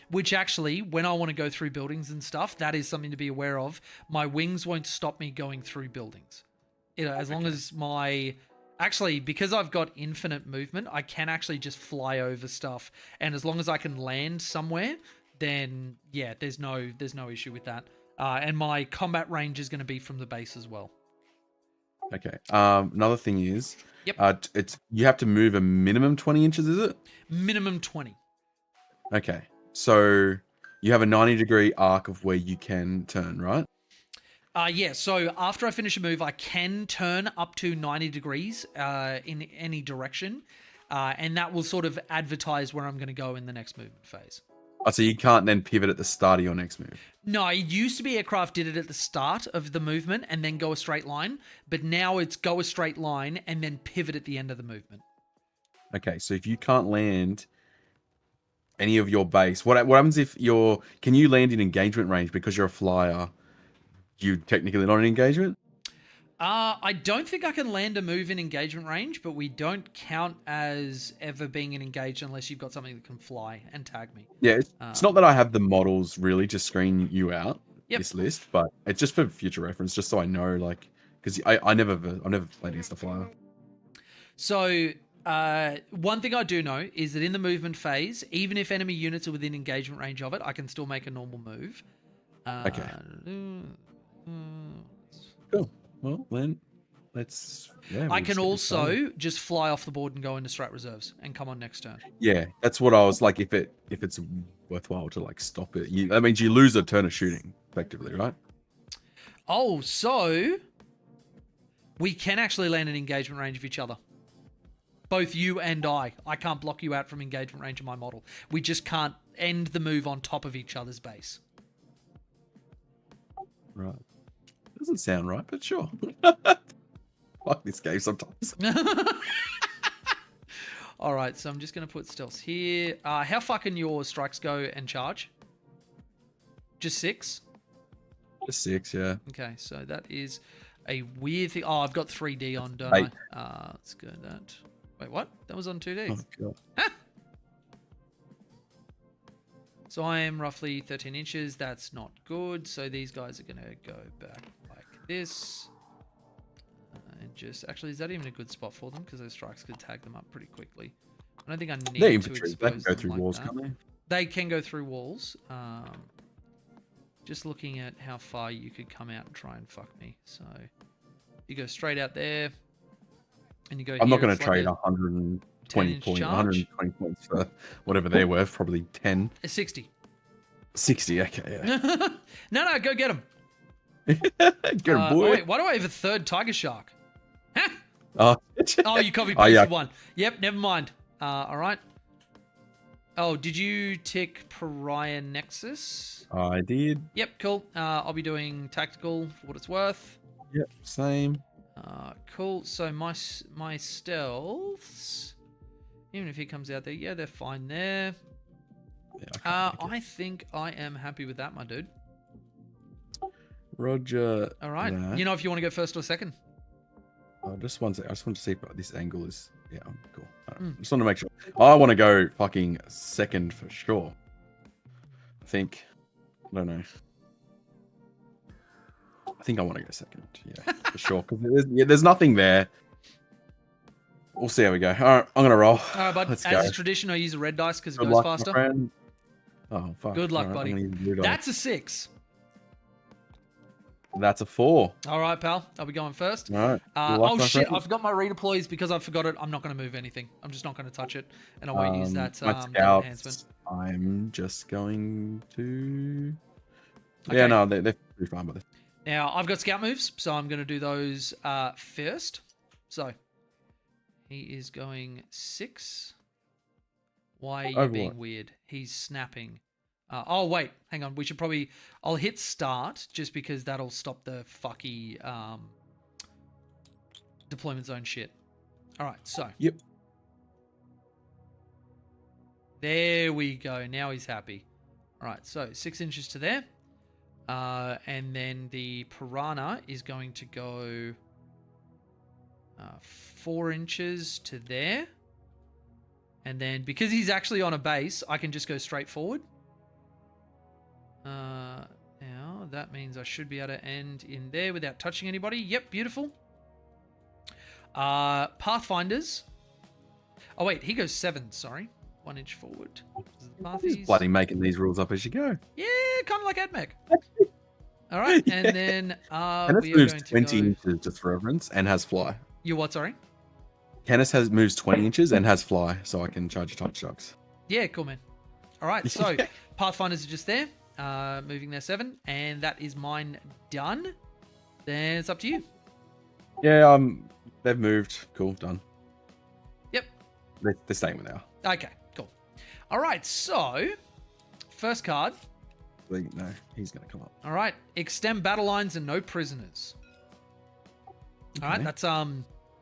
Which actually, when I want to go through buildings and stuff, that is something to be aware of. My wings won't stop me going through buildings. As long as actually, because I've got infinite movement, I can actually just fly over stuff. And as long as I can land somewhere, then yeah, there's no issue with that. And my combat range is going to be from the base as well. Okay. Another thing is, Yep. it's you have to move a minimum 20 inches, is it? Minimum 20. Okay. So you have a 90-degree arc of where you can turn, right? Yeah, so after I finish a move, I can turn up to 90 degrees in any direction, and that will sort of advertise where I'm going to go in the next movement phase. Oh, so you can't then pivot at the start of your next move? No, it used to be aircraft did it at the start of the movement and then go a straight line, but now it's go a straight line and then pivot at the end of the movement. Okay, so if you can't land any of your base, what happens if can you land in engagement range because you're a flyer? You technically not in engagement? I don't think I can land a move in engagement range, but we don't count as ever being in engaged unless you've got something that can fly and tag me. Yeah, it's not that I have the models really to screen you out this list, but it's just for future reference, just so I know, like, because I've never played against the flyer. So one thing I do know is that in the movement phase, even if enemy units are within engagement range of it, I can still make a normal move. Okay. Cool. Well, then let's. Yeah, I can also just fly off the board and go into strat reserves and come on next turn. Yeah, that's what I was like. If it's worthwhile to like stop it, that means you lose a turn of shooting effectively, right? Oh, so we can actually land in engagement range of each other. Both you and I. I can't block you out from engagement range of my model. We just can't end the move on top of each other's base. Right. Doesn't sound right, but sure. Like this game sometimes. All right, so I'm just going to put stealth here. How far can your strikes go and charge? Just 6? Just 6, yeah. Okay, so that is a weird thing. Oh, I've got 3D on, don't 8. I? Let's go that. Wait, what? That was on 2D. Oh, God. So I am roughly 13 inches. That's not good. So these guys are going to go back like this. And just... Actually, is that even a good spot for them? Because those strikes could tag them up pretty quickly. I don't think I need They're to infantry. They can expose go them through like walls, that. can't they? They can go through walls. Just looking at how far you could come out and try and fuck me. So you go straight out there, and you go. I'm not going to to trade 120 points for whatever they're worth. Probably 10. 60. 60. Okay. Yeah. No, go get him. Get him, boy. Oh, wait, why do I have a third tiger shark? Huh? Oh, You copy pasted one. Yep, never mind. All right. Oh, did you tick Pariah Nexus? I did. Yep, cool. I'll be doing tactical for what it's worth. Yep, same. Cool. So my stealths, even if he comes out there, yeah, they're fine there. Yeah, I think I am happy with that, my dude. Roger. All right. That. You know if you want to go first or second? Just one second. I just want to see if this angle is... Yeah, cool. Just want to make sure. I want to go fucking second for sure. I think... I don't know. I think I want to go second. Yeah, for sure. Because there's nothing there. We'll see how we go. All right, I'm going to roll. All right, bud. Let's As go. is tradition, I use a red dice because it Good goes luck, faster. my friend. Oh, fuck. Good luck, All right, buddy. I'm gonna use blue dice. That's a 6. That's a 4. All right, pal. I'll be going first. All right. Oh, shit. I forgot my redeploys because I forgot it. I'm not going to move anything. I'm just not going to touch it. And I won't use that, my that scouts, enhancement. I'm just going to... Okay. Yeah, no, they're pretty fine with it. Now, I've got scout moves, so I'm going to do those first. So, he is going 6. Why are you being weird? He's snapping. Oh, wait. Hang on. We should probably... I'll hit start just because that'll stop the fucky deployment zone shit. All right, so. Yep. There we go. Now he's happy. All right, so 6 inches to there. And then the piranha is going to go 4 inches to there. And then because he's actually on a base, I can just go straight forward. Now, that means I should be able to end in there without touching anybody. Yep, beautiful. Pathfinders. Oh, wait, he goes 7, sorry. 1 inch forward. He's bloody making these rules up as you go. Yeah, kind of like AdMech. All right, and then Kenneth we are moves going to 20 go... inches just for reference and has fly. You what, sorry? Kenneth moves 20 inches and has fly, so I can charge touch sharks. Yeah, cool, man. All right, so Pathfinders are just there, moving their 7, and that is mine done. Then it's up to you. Yeah, they've moved. Cool, done. Yep. They're staying with now. Okay, cool. All right, so first card. No, he's going to come up. All right, extend battle lines and no prisoners. All right, that's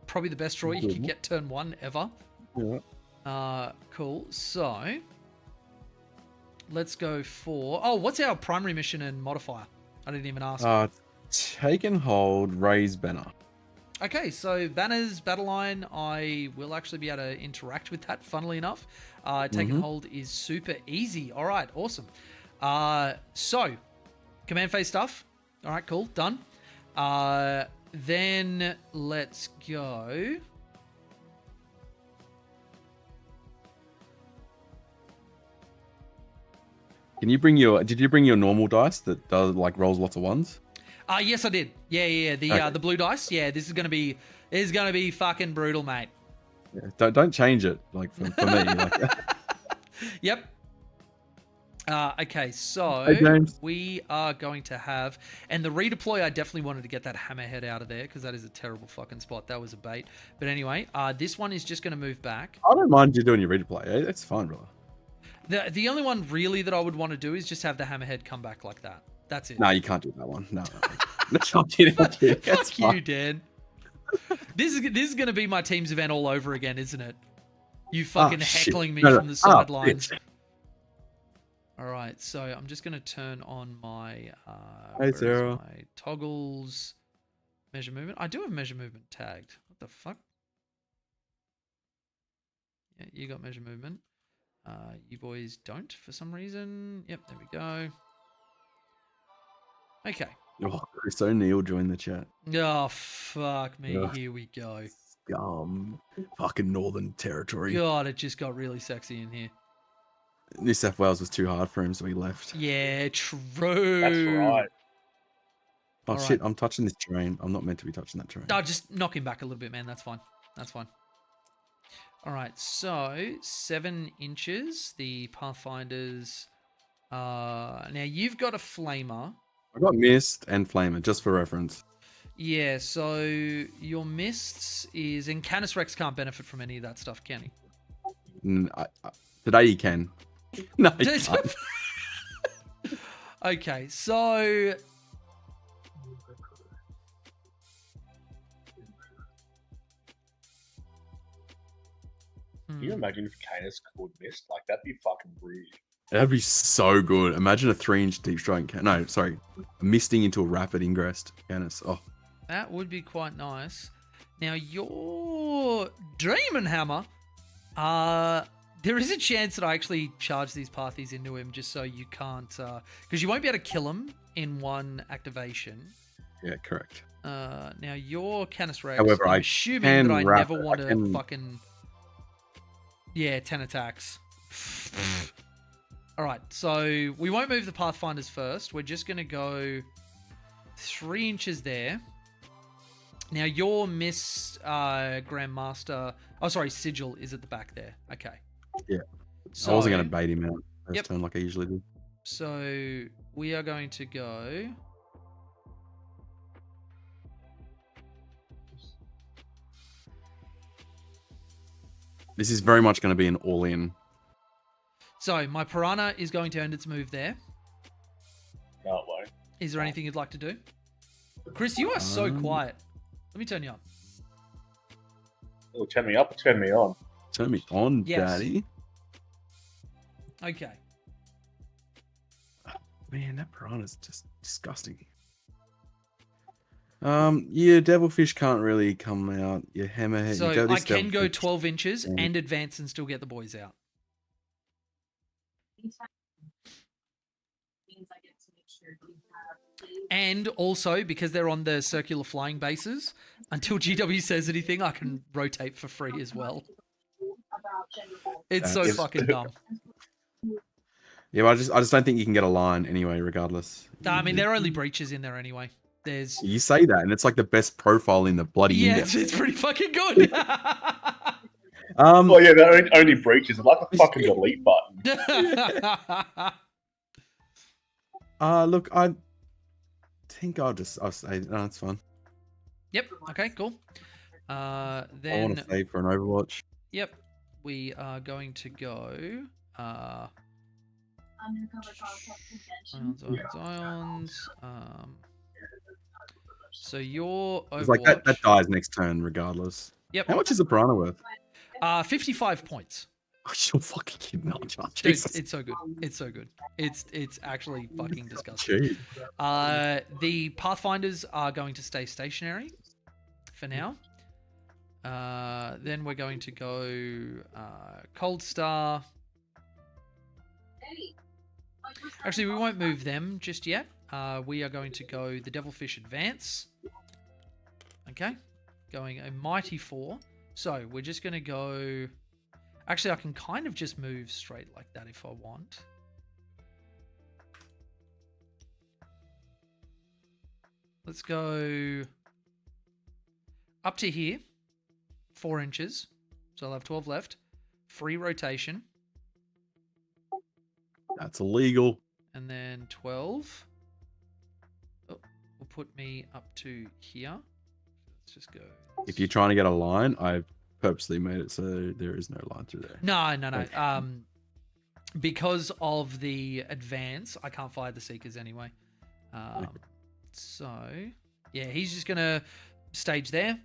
probably the best draw you could get turn 1 ever. Yeah. Cool. So let's go for... Oh, what's our primary mission and modifier? I didn't even ask. Take and hold, raise banner. Okay, so banners, battle line, I will actually be able to interact with that, funnily enough. Take and hold is super easy. All right, awesome. So, command phase stuff. All right, cool, done. Then let's go. Did you bring your normal dice that does like rolls lots of ones? Yes, I did. Yeah. The blue dice. Yeah, this is gonna be fucking brutal, mate. Yeah, don't change it like for me. Like. Yep. Okay, so we are going to have, and the redeploy, I definitely wanted to get that hammerhead out of there because that is a terrible fucking spot. That was a bait. But anyway, this one is just going to move back. I don't mind you doing your redeploy. It's fine, brother. The only one really that I would want to do is just have the hammerhead come back like that. That's it. No, you can't do that one. No. I'm kidding. Fuck you, Dan. This is going to be my team's event all over again, isn't it? You fucking heckling me from the sidelines. All right, so I'm just going to turn on my my toggles, measure movement. I do have measure movement tagged. What the fuck? Yeah, you got measure movement. You boys don't for some reason. Yep, there we go. Okay. Oh, Chris O'Neill joined the chat. Oh, fuck me. Ugh. Here we go. Fucking Northern Territory. God, it just got really sexy in here. New South Wales was too hard for him, so he left. Yeah, true. That's right. Oh All shit, right. I'm touching this terrain. I'm not meant to be touching that terrain. Oh, just knock him back a little bit, man. That's fine. That's fine. All right, so 7 inches. The Pathfinders. Now you've got a flamer. I got Mist and Flamer, just for reference. Yeah, so your mists is... And Canis Rex can't benefit from any of that stuff, can he? Today he can. No, he can't. Okay, so... Can you imagine if Canis could miss? Like, that'd be fucking weird. That'd be so good. Imagine a 3-inch deep strike. No, sorry. Misting into a rapid ingress. Canis. Oh. That would be quite nice. Now, your Demon Hammer, there is a chance that I actually charge these Pathies into him just so you can't... Because you won't be able to kill him in one activation. Yeah, correct. Now, your Canis Rex, However, I'm I assuming can that I wrap never it. want I to can- fucking... Yeah, 10 attacks. All right, so we won't move the Pathfinders first. We're just going to go 3 inches there. Now, your Miss Grandmaster... Oh, sorry, Sigil is at the back there. Okay. Yeah. So, I wasn't going to bait him out first Yep. turn like I usually do. So, we are going to go... This is very much going to be an all-in. So, my Piranha is going to end its move there. No way. Is there anything you'd like to do? Chris, you are so quiet. Let me turn you up. Oh, turn me up or turn me on? Turn me on, Yes. daddy. Okay. Man, that piranha's just disgusting. Yeah, Devilfish can't really come out. Your Hammerhead. So, you go I this can go Devilfish. 12 inches Yeah. and advance and still get the boys out. And also, because they're on the circular flying bases, until GW says anything, I can rotate for free as well. It's so It's- fucking dumb. Yeah, but I just don't think you can get a line anyway, regardless. I mean, there are only breaches in there anyway. There's... You say that, and it's like the best profile in the bloody Yeah, index. it's pretty fucking good. Oh yeah, the only breaches. It's like a fucking delete button. Look, I think I'll say no, it's fine. Yep. Okay, cool. I want Then, to save for an Overwatch. yep, we are going to go... Ions. So your Overwatch... It's like that dies next turn, regardless. Yep. How much is a piranha worth? 55 points. Oh, you're fucking kidding, aren't you? Dude, Jesus. it's so good. It's so good. It's actually fucking disgusting. Gee. The Pathfinders are going to stay stationary for now. Then we're going to go Cold Star. Actually, we won't move them just yet. We are going to go the Devilfish Advance. Okay. Going a Mighty 4. So, we're just going to go... Actually, I can kind of just move straight like that if I want. Let's go up to here. 4 inches. So I'll have 12 left. Free rotation. That's illegal. And then 12. Oh, will put me up to here. Let's just go. If you're trying to get a line, I've purposely made it so there is no line through there. No. Because of the advance, I can't fire the Seekers anyway. So, yeah, he's just going to stage there.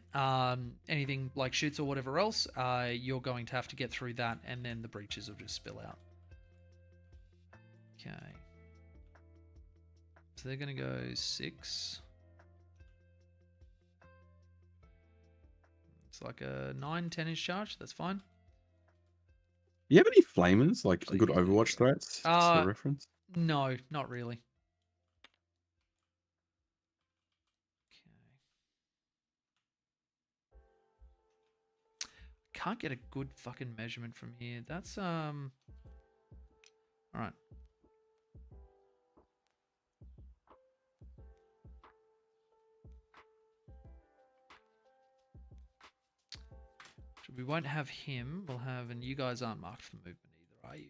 Anything like shoots or whatever else, you're going to have to get through that, and then the breaches will just spill out. Okay. So they're going to go 6. It's like a 9, 10-inch charge. That's fine. you have any flamers, like good Overwatch threats, just for reference? No, not really. Can't get a good fucking measurement from here. That's all right. We won't have him. We'll have, and you guys aren't marked for movement either, are you?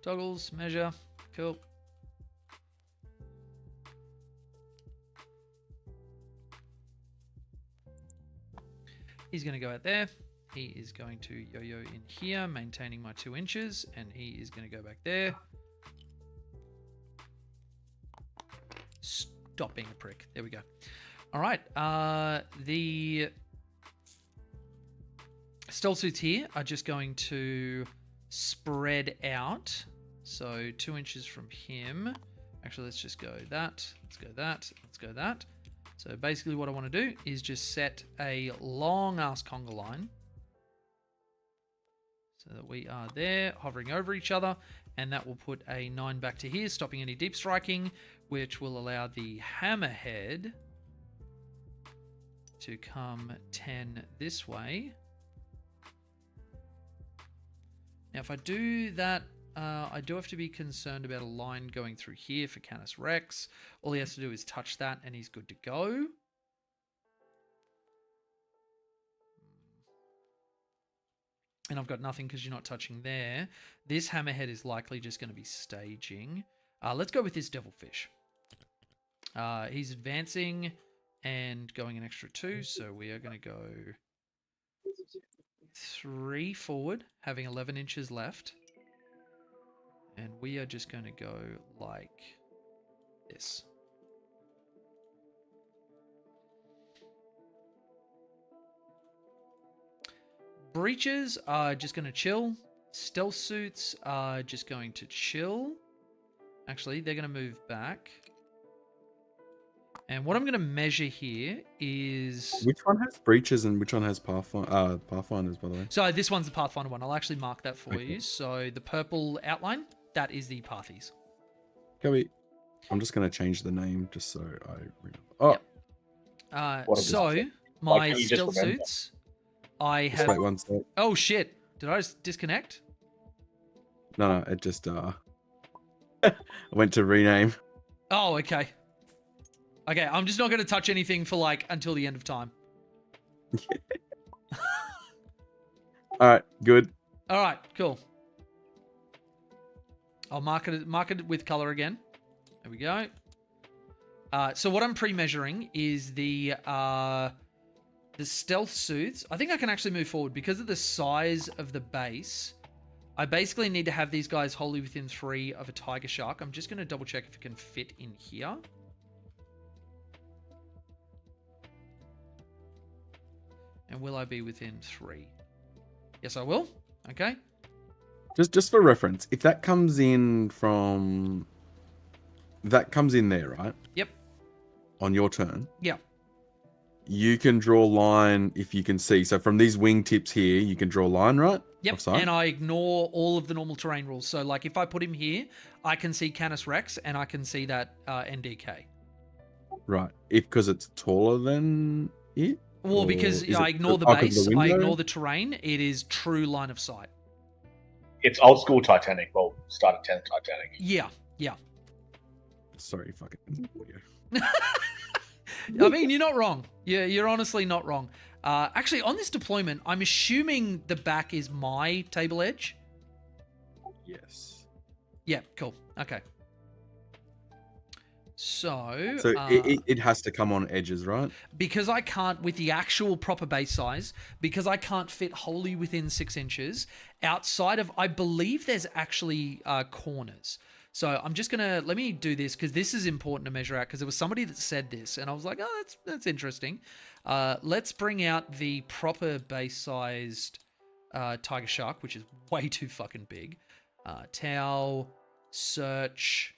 Toggles, measure, cool. He's going to go out there. He is going to yo-yo in here, maintaining my 2 inches, and he is going to go back there. Stop being a prick. There we go. All right. The stealth suits here are just going to spread out. So 2 inches from him. Actually, let's just go that. Let's go that. Let's go that. So basically what I want to do is just set a long ass conga line so that we are there hovering over each other, and that will put a 9 back to here, stopping any deep striking, which will allow the hammerhead to come 10 this way. Now if I do that, I do have to be concerned about a line going through here for Canis Rex. All he has to do is touch that and he's good to go. And I've got nothing because you're not touching there. This hammerhead is likely just going to be staging. Let's go with this devilfish. He's advancing and going an extra 2. So we are going to go 3 forward, having 11 inches left. And we are just going to go like this. Breaches are just going to chill. Stealth suits are just going to chill. Actually, they're going to move back. And what I'm going to measure here is... Which one has breaches and which one has Pathfinders, by the way? So this one's the Pathfinder one. I'll actually mark that for you. So the purple outline, that is the Pathies. I'm just going to change the name just so I remember. Oh. Yep. So my stealth suits, I have... Just wait one sec. Oh shit! Did I just disconnect? No, it just I went to rename. Oh, okay. Okay, I'm just not going to touch anything for like until the end of time. All right, good. All right, cool. I'll mark it with color again. There we go. So what I'm pre-measuring is the stealth suits. I think I can actually move forward because of the size of the base. I basically need to have these guys wholly within 3 of a tiger shark. I'm just going to double check if it can fit in here. And will I be within 3? Yes, I will. Okay. Just for reference, if that comes in from... That comes in there, right? Yep. On your turn. Yeah. You can draw a line if you can see. So from these wingtips here, you can draw a line, right? Yep. And I ignore all of the normal terrain rules. So like if I put him here, I can see Canis Rex and I can see that NDK. Right. Because it's taller than it? Well, because I ignore the base, I ignore the terrain. It is true line of sight. It's old school Titanic. Well, start of 10th Titanic. Yeah, yeah. Sorry, fucking audio. I mean, you're not wrong. Yeah, you're honestly not wrong. Actually, on this deployment, I'm assuming the back is my table edge. Yes. Yeah, cool. Okay. So it has to come on edges, right? Because I can't, with the actual proper base size, because I can't fit wholly within 6 inches, outside of, I believe there's actually corners. So I'm just going to, let me do this because this is important to measure out because there was somebody that said this and I was like, oh, that's interesting. Let's bring out the proper base-sized tiger shark, which is way too fucking big. Tau, search...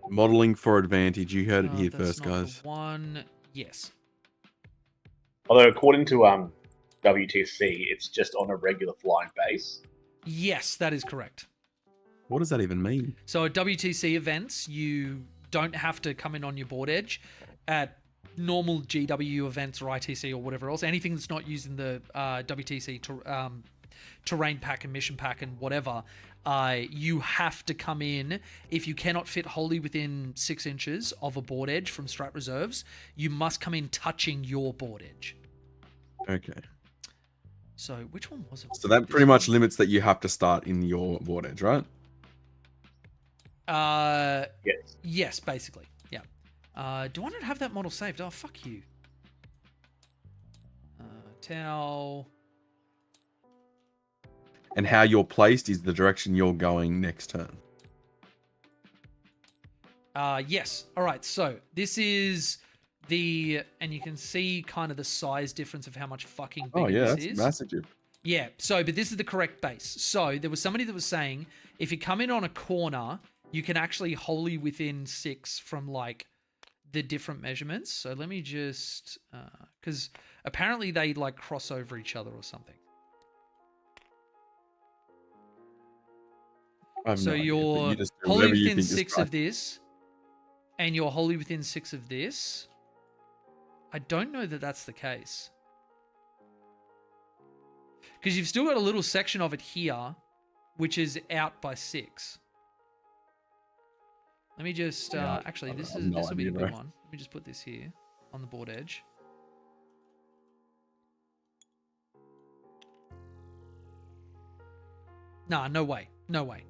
Modeling for advantage. You heard it here that's first, not guys. the one. Yes. Although according to WTC, it's just on a regular flying base. Yes, that is correct. What does that even mean? So at WTC events, you don't have to come in on your board edge. At normal GW events or ITC or whatever else, anything that's not using the WTC terrain pack and mission pack and whatever, you have to come in. If you cannot fit wholly within 6 inches of a board edge from strat reserves, you must come in touching your board edge. Okay. So which one was it? So that pretty much limits that you have to start in your board edge, right? Yes. Yes, basically. Yeah. Do I not have that model saved? Oh, fuck you. Tau. And how you're placed is the direction you're going next turn. Yes. All right. So this is and you can see kind of the size difference of how much fucking bigger this is. Massive. Yeah. So, but this is the correct base. So there was somebody that was saying if you come in on a corner, you can actually wholly within 6 from like the different measurements. So let me just, because apparently they like cross over each other or something. So you're wholly within 6 of this, and you're wholly within 6 of this. I don't know that that's the case. Because you've still got a little section of it here, which is out by 6. Let me just, actually, this will be a good one. Let me just put this here on the board edge. Nah, no way. No way.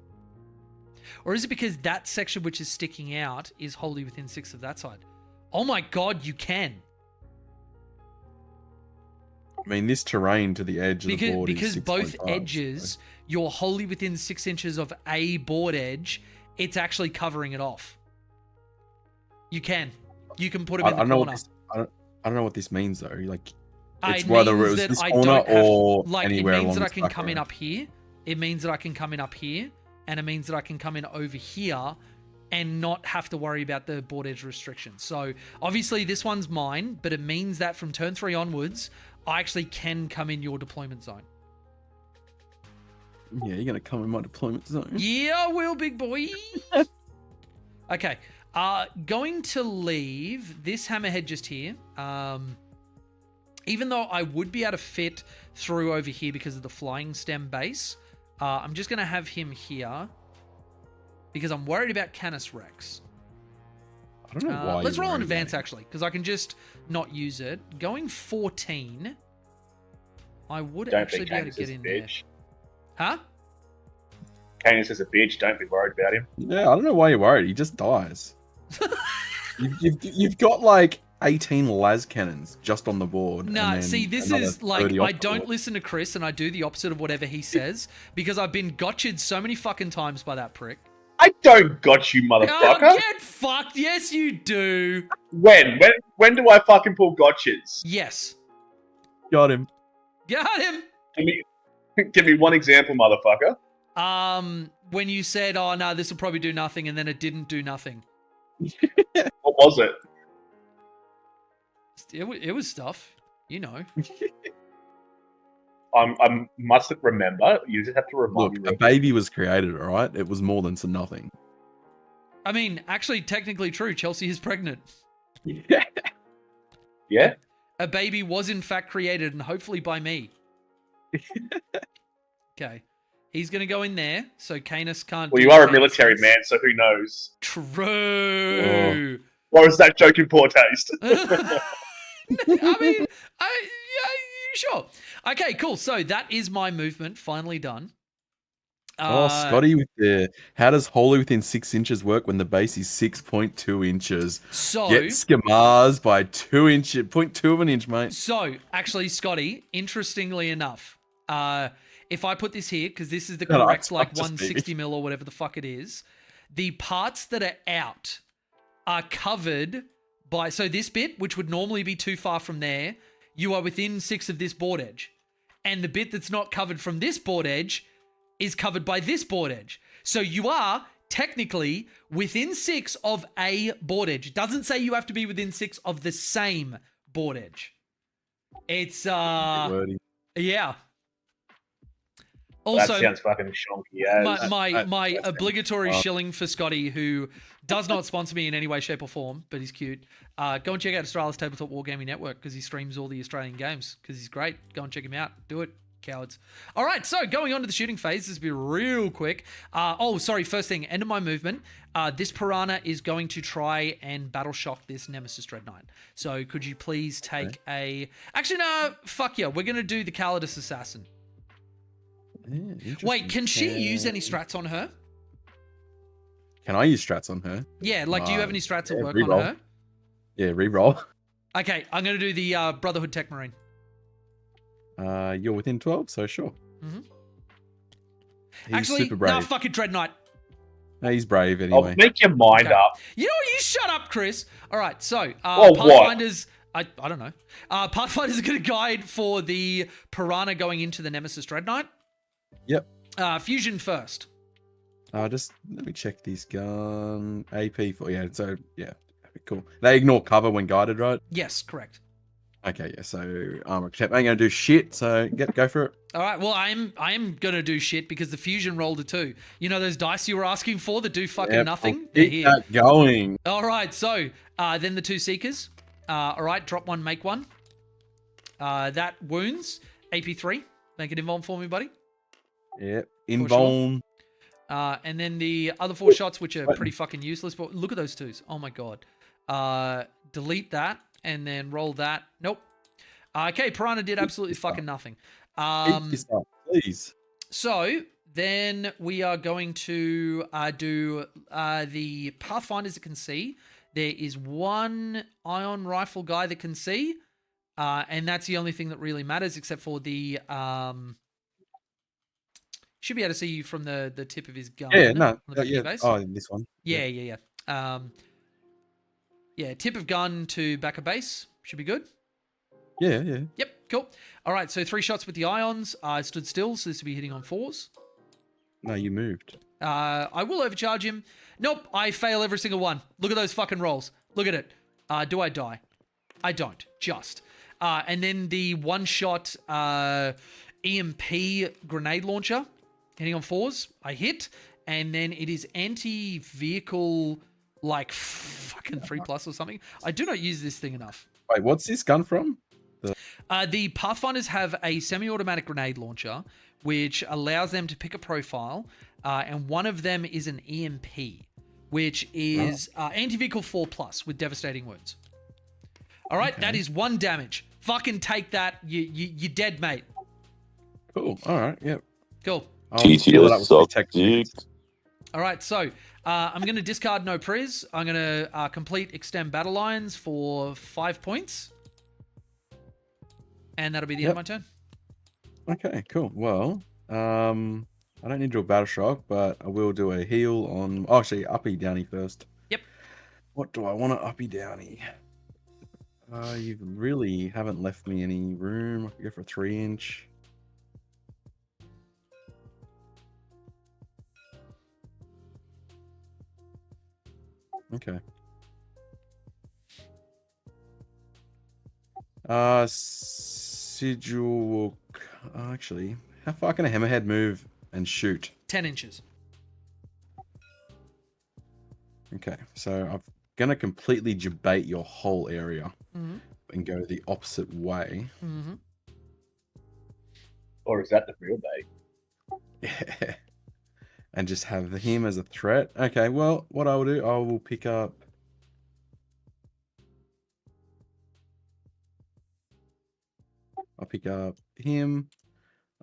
Or is it because that section which is sticking out is wholly within 6 of that side? Oh my God, you can. I mean, this terrain to the edge of the board because is both 6.5, edges, so. You're wholly within 6 inches of a board edge. It's actually covering it off. You can put them in the corner. I don't know what this means though. Like, it's it whether means it was that this I corner don't have, or like, anywhere it along means that I this can back come in row. up here. It means that I can come in up here, and it means that I can come in over here and not have to worry about the board edge restrictions. So obviously this one's mine, but it means that from turn 3 onwards, I actually can come in your deployment zone. Yeah, you're gonna come in my deployment zone. Yeah, I will, big boy. Okay. Going to leave this hammerhead just here. Even though I would be able to fit through over here because of the flying stem base, I'm just going to have him here because I'm worried about Canis Rex. I don't know why. Let's roll in advance, actually, because I can just not use it. Going 14, I would actually be able to get in there. Huh? Canis is a bitch. Don't be worried about him. Yeah, I don't know why you're worried. He just dies. You've got like 18 las cannons just on the board. No, see, this is like, I don't listen to Chris and I do the opposite of whatever he says because I've been gotcha'd so many fucking times by that prick. I don't got you, motherfucker. Oh, get fucked. Yes, you do. When do I fucking pull gotchas? Yes. Got him. Got him. Give me one example, motherfucker. When you said, oh, no, this will probably do nothing, and then it didn't do nothing. What was it? It was stuff. You know. I must remember. You just have to remind me. Look, a baby was created, all right? It was more than some nothing. I mean, actually, technically true. Chelsea is pregnant. Yeah. Yeah? A baby was, in fact, created, and hopefully by me. Okay. He's going to go in there, so Canis can't... Well, you are a military man, so who knows? True. Or is that joke in poor taste? I mean, sure. Okay, cool. So that is my movement finally done. Scotty with the... How does wholly within 6 inches work when the base is 6.2 inches? So... Get scamars by 2 inches, 0.2 of an inch, mate. So, actually, Scotty, interestingly enough, if I put this here, because this is the No, correct, I'm like, just 160 mil or whatever the fuck it is, the parts that are out are covered by... So this bit, which would normally be too far from there, you are within 6 of this board edge. And the bit that's not covered from this board edge is covered by this board edge. So you are technically within 6 of a board edge. It doesn't say you have to be within 6 of the same board edge. It's Yeah. That Also, sounds fucking shonky as. my obligatory shilling for Scotty, who does not sponsor me in any way, shape, or form, but he's cute. Go and check out Australia's Tabletop Wargaming Network because he streams all the Australian games because he's great. Go and check him out. Do it, cowards. All right, so going on to the shooting phase. This will be real quick. First thing, end of my movement. This Piranha is going to try and battle shock this Nemesis Dread Knight. So could you please take a... Actually, no, fuck yeah. We're going to do the Calidus Assassin. Yeah, Wait, can she use any strats on her? Can I use strats on her? Yeah, like, do you have any strats that work reroll. on her? Yeah, reroll. Okay, I'm going to do the Brotherhood Tech Marine. You're within 12, so sure. Mm-hmm. He's Actually, super brave. no, fuck it, Dread Knight. No, he's brave I'll anyway. make your mind up. You know what? You shut up, Chris. All right, so Well, Pathfinders... I don't know. Pathfinders are going to guide for the Piranha going into the Nemesis Dread Knight. Yep. Fusion first. Just let me check this gun. AP for cool. They ignore cover when guided, right? Yes, correct. Okay, yeah. So armor protect ain't gonna do shit. So go for it. All right. Well, I am gonna do shit because the fusion rolled a 2. You know those dice you were asking for that do fucking nothing. They're Keep here. that going. All right. So then the 2 seekers. All right. Drop 1, make 1. That wounds AP3. Make it involve for me, buddy. Yep. Invuln. And then the other 4 shots, which are pretty fucking useless. But look at those 2s. Oh my god. Delete that and then roll that. Nope. Okay, Piranha did absolutely fucking nothing. Keep this up, please. So then we are going to do the Pathfinders that can see. There is 1 ion rifle guy that can see, and that's the only thing that really matters, except for the should be able to see you from the tip of his gun. Yeah, no, on the back of your yeah. base. Oh, this one. Yeah. Tip of gun to back of base should be good. Yeah. Yep, cool. All right, so 3 shots with the ions. I stood still, so this will be hitting on 4s. No, you moved. I will overcharge him. Nope, I fail every single one. Look at those fucking rolls. Look at it. Do I die? I don't. Just. And then the 1-shot EMP grenade launcher hitting on 4s. I hit. And then it is anti-vehicle, like, fucking 3+ or something. I do not use this thing enough. Wait, what's this gun from? The Pathfinders have a semi-automatic grenade launcher, which allows them to pick a profile, and one of them is an EMP, which is anti-vehicle 4+ with devastating wounds. All right, that is 1 damage. Fucking take that. You're dead, mate. Cool. All right. Yep. Cool. TTS sucks dick. All right, so I'm going to discard no priz. I'm going to complete extend battle lines for 5 points. And that'll be the end of my turn. Okay, cool. Well, I don't need to do a battle shock, but I will do a heal on... Oh, actually, uppy downy first. Yep. What do I want to uppy downy? You really haven't left me any room. I could go for a 3-inch. Okay. Sigil. Actually, how far can a hammerhead move and shoot? 10 inches. Okay, so I'm gonna completely debate your whole area and go the opposite way. Or is that the real day? Yeah. And just have him as a threat. Okay, well, what I will do, I will pick up... I'll pick up him,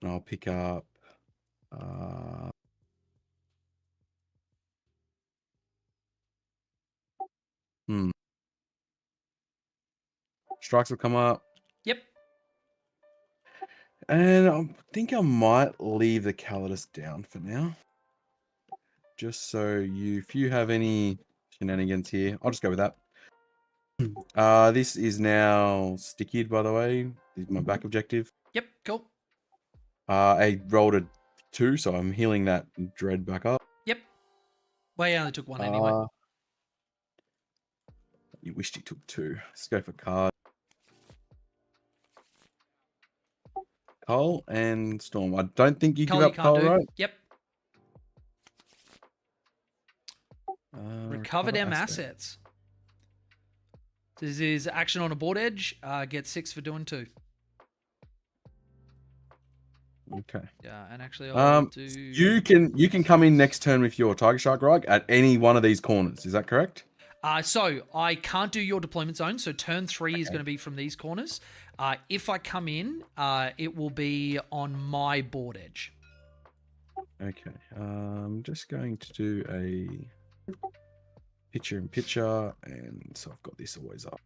and I'll pick up... Strikes will come up. Yep. And I think I might leave the Calidus down for now. Just so if you have any shenanigans here, I'll just go with that. This is now stickied, by the way. This is my back objective. Yep, cool. I rolled a 2, so I'm healing that dread back up. Yep. Well, he only took 1 anyway. You wished he took 2. Let's go for card. Cole and Storm. I don't think you Cole, give you up can't Cole, do. right? Yep. Recover them assets. This is action on a board edge. Get 6 for doing 2. Okay. Yeah, and actually, I'll do. You can come in next turn with your Tiger Shark Rug at any one of these corners. Is that correct? So I can't do your deployment zone. So turn 3 is going to be from these corners. If I come in, it will be on my board edge. Okay. I'm just going to do a picture in picture, and so I've got this always up.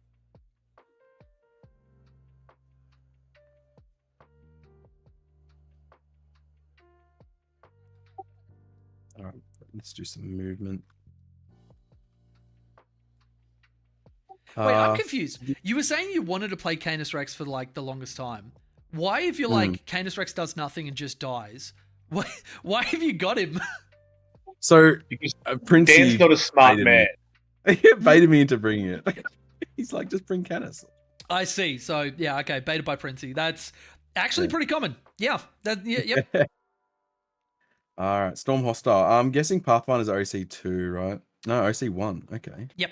All right, let's do some movement. Wait, I'm confused. You were saying you wanted to play Canis Rex for like the longest time. Why, if you're like Canis Rex does nothing and just dies, why have you got him? So Because Princey Dan's not a smart baited man. He baited me into bringing it. He's like, just bring Canis. I see. So yeah, okay, baited by Princey. That's actually pretty common. Yeah. Yep. All right, Storm Hostile. I'm guessing Pathfinder's OC2, right? No, OC1. Okay. Yep.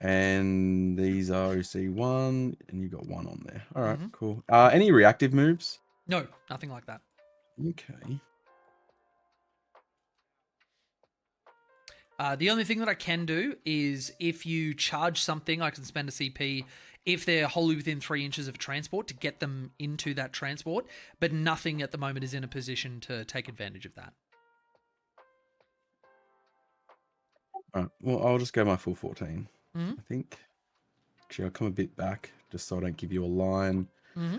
And these are OC1, and you got 1 on there. All right, cool. Any reactive moves? No, nothing like that. Okay. The only thing that I can do is if you charge something, I can spend a CP if they're wholly within 3 inches of transport to get them into that transport, but nothing at the moment is in a position to take advantage of that. All right, well, I'll just go my full 14, Mhm. I think. Actually, I'll come a bit back just so I don't give you a line Mm-hmm.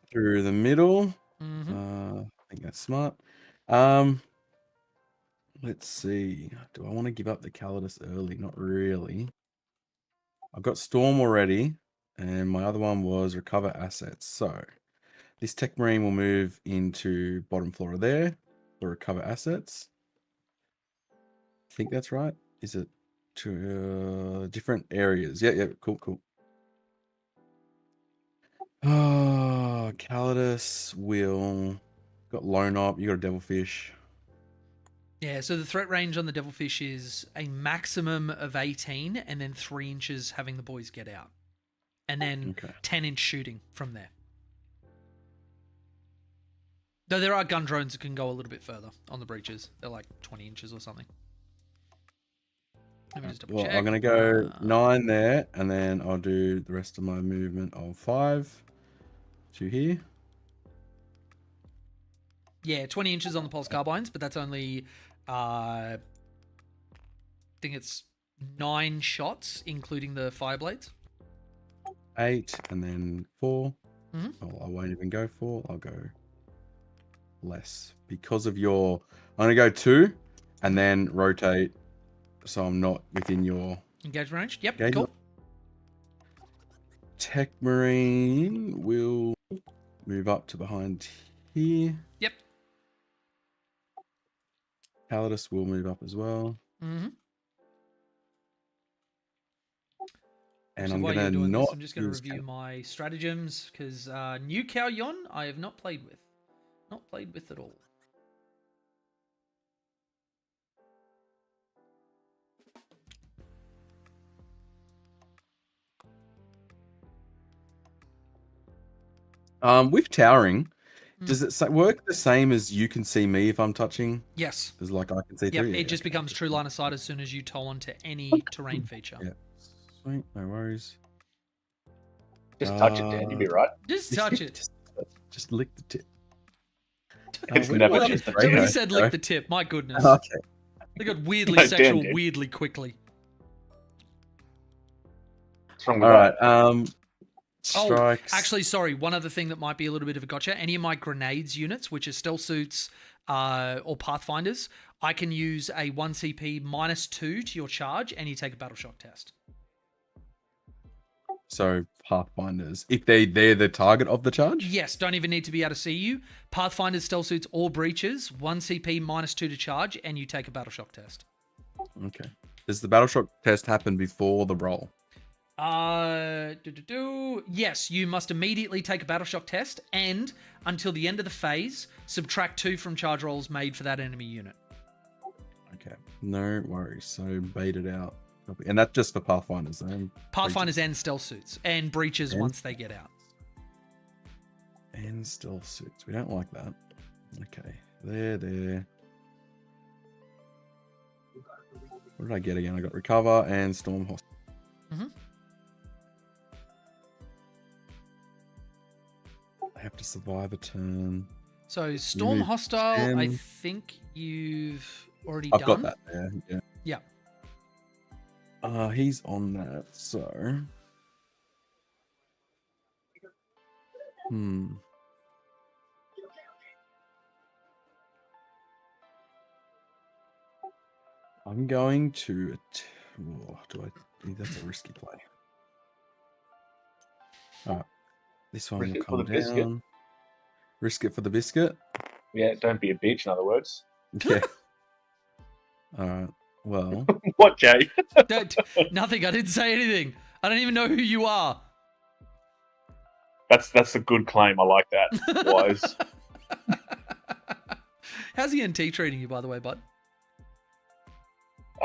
through the middle. Mm-hmm. I think that's smart. Let's see. Do I want to give up the Calidus early? Not really. I've got Storm already, and my other one was Recover Assets. So this Tech Marine will move into bottom floor of there for Recover Assets. I think that's right. Is it to different areas? Yeah, cool. Oh, Calidus will got Lone Op. You got a Devilfish. Yeah, so the threat range on the Devilfish is a maximum of 18 and then 3 inches having the boys get out. And then 10-inch shooting from there. Though there are gun drones that can go a little bit further on the breaches. They're like 20 inches or something. Let me just double check. I'm going to go 9 there, and then I'll do the rest of my movement of 5 to here. Yeah, 20 inches on the pulse carbines, but that's only, I think it's 9 shots, including the fire blades. 8, and then 4. Mm-hmm. Well, I won't even go 4. I'll go less. Because of your... I'm going to go 2, and then rotate, so I'm not within your... Engagement range? Yep, engagement. cool. Tech Marine will move up to behind here. Yep. Calidus will move up as well. Mm-hmm. And So I'm while going you're to doing not... this, I'm just going to review my stratagems, because new Kauyon I have not played with. Not played with at all. With towering, does it work the same as you can see me if I'm touching? Yes. Because like I can see Yep, through you. it just becomes true line of sight as soon as you tow onto any terrain feature. Yeah. Sweet, no worries. Just touch it, Dan. You'll be right. Just touch it. Just lick the tip. It's where never did just the a Drano Somebody tip. said go? lick the tip. My goodness. Okay. They got weirdly No, Dan sexual did. weirdly quickly. What's wrong All with right. that? Strikes. Actually, sorry. One other thing that might be a little bit of a gotcha. Any of my grenades units, which are stealth suits or pathfinders, I can use a 1 CP -2 to your charge, and you take a battle shock test. So Pathfinders, if they're the target of the charge. Yes, don't even need to be able to see you. Pathfinders, stealth suits, or breaches, 1 CP -2 to charge, and you take a battle shock test. Okay. Does the battle shock test happen before the roll? Yes, you must immediately take a battle shock test, and until the end of the phase, subtract 2 from charge rolls made for that enemy unit. Okay, no worries. So bait it out, and that's just for Pathfinders. Pathfinders and stealth suits, and breaches once they get out. And stealth suits. We don't like that. Okay, there. What did I get again? I got recover and storm hostile. Mm-hmm. I have to survive a turn. So storm Move hostile, 10. I think you've already I've done. got that there. Yeah. Yeah. He's on that. So. I'm going to. That's a risky play. All right. This one Risk will it for come the biscuit. down. Risk it for the biscuit. Yeah, don't be a bitch, in other words. Yeah. All right. Well. What, Jay? Nothing. I didn't say anything. I don't even know who you are. That's a good claim. I like that. Wise. How's the NT treating you, by the way, bud?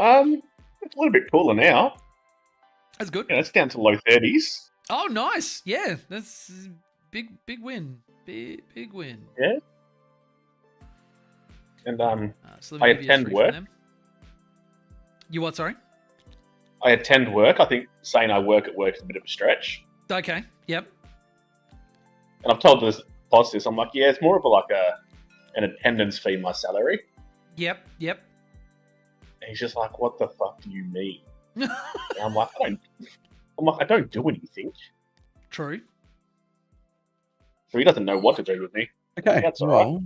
It's a little bit cooler now. That's good. Yeah, it's down to low 30s. Oh, nice. Yeah, that's big win. Big win. Yeah. And So let me I give you a attend 3 work. from them. You what? Sorry. I attend work. I think saying I work at work is a bit of a stretch. Okay. Yep. And I've told this boss this. I'm like, yeah, it's more of an attendance fee, my salary. Yep. And he's just like, what the fuck do you mean? And I'm like, I don't do anything. True. So he doesn't know what to do with me. Okay. That's all right.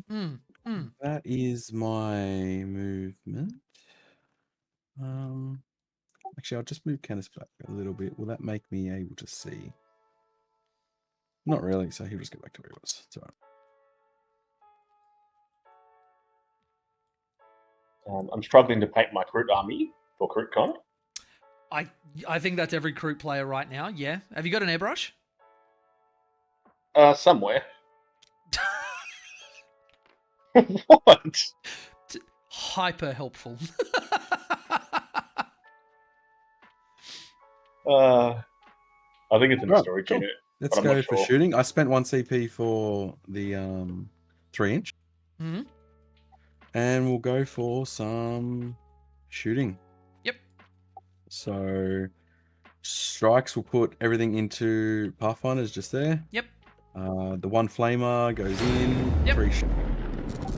Well, that is my movement. Actually, I'll just move Kenneth back a little bit. Will that make me able to see? Not really. So he'll just get back to where he was. It's all right. I'm struggling to paint my Crit army for CritCon. I think that's every Kroot player right now. Yeah. Have you got an airbrush? Somewhere. What? Hyper helpful. I think it's in the Right, storage cool. unit. Let's but I'm go not for sure. shooting. I spent 1 CP for the 3-inch. Mhm. And we'll go for some shooting. Yep. So strikes will put everything into Pathfinders just there. Yep. The 1 flamer goes in. Yep.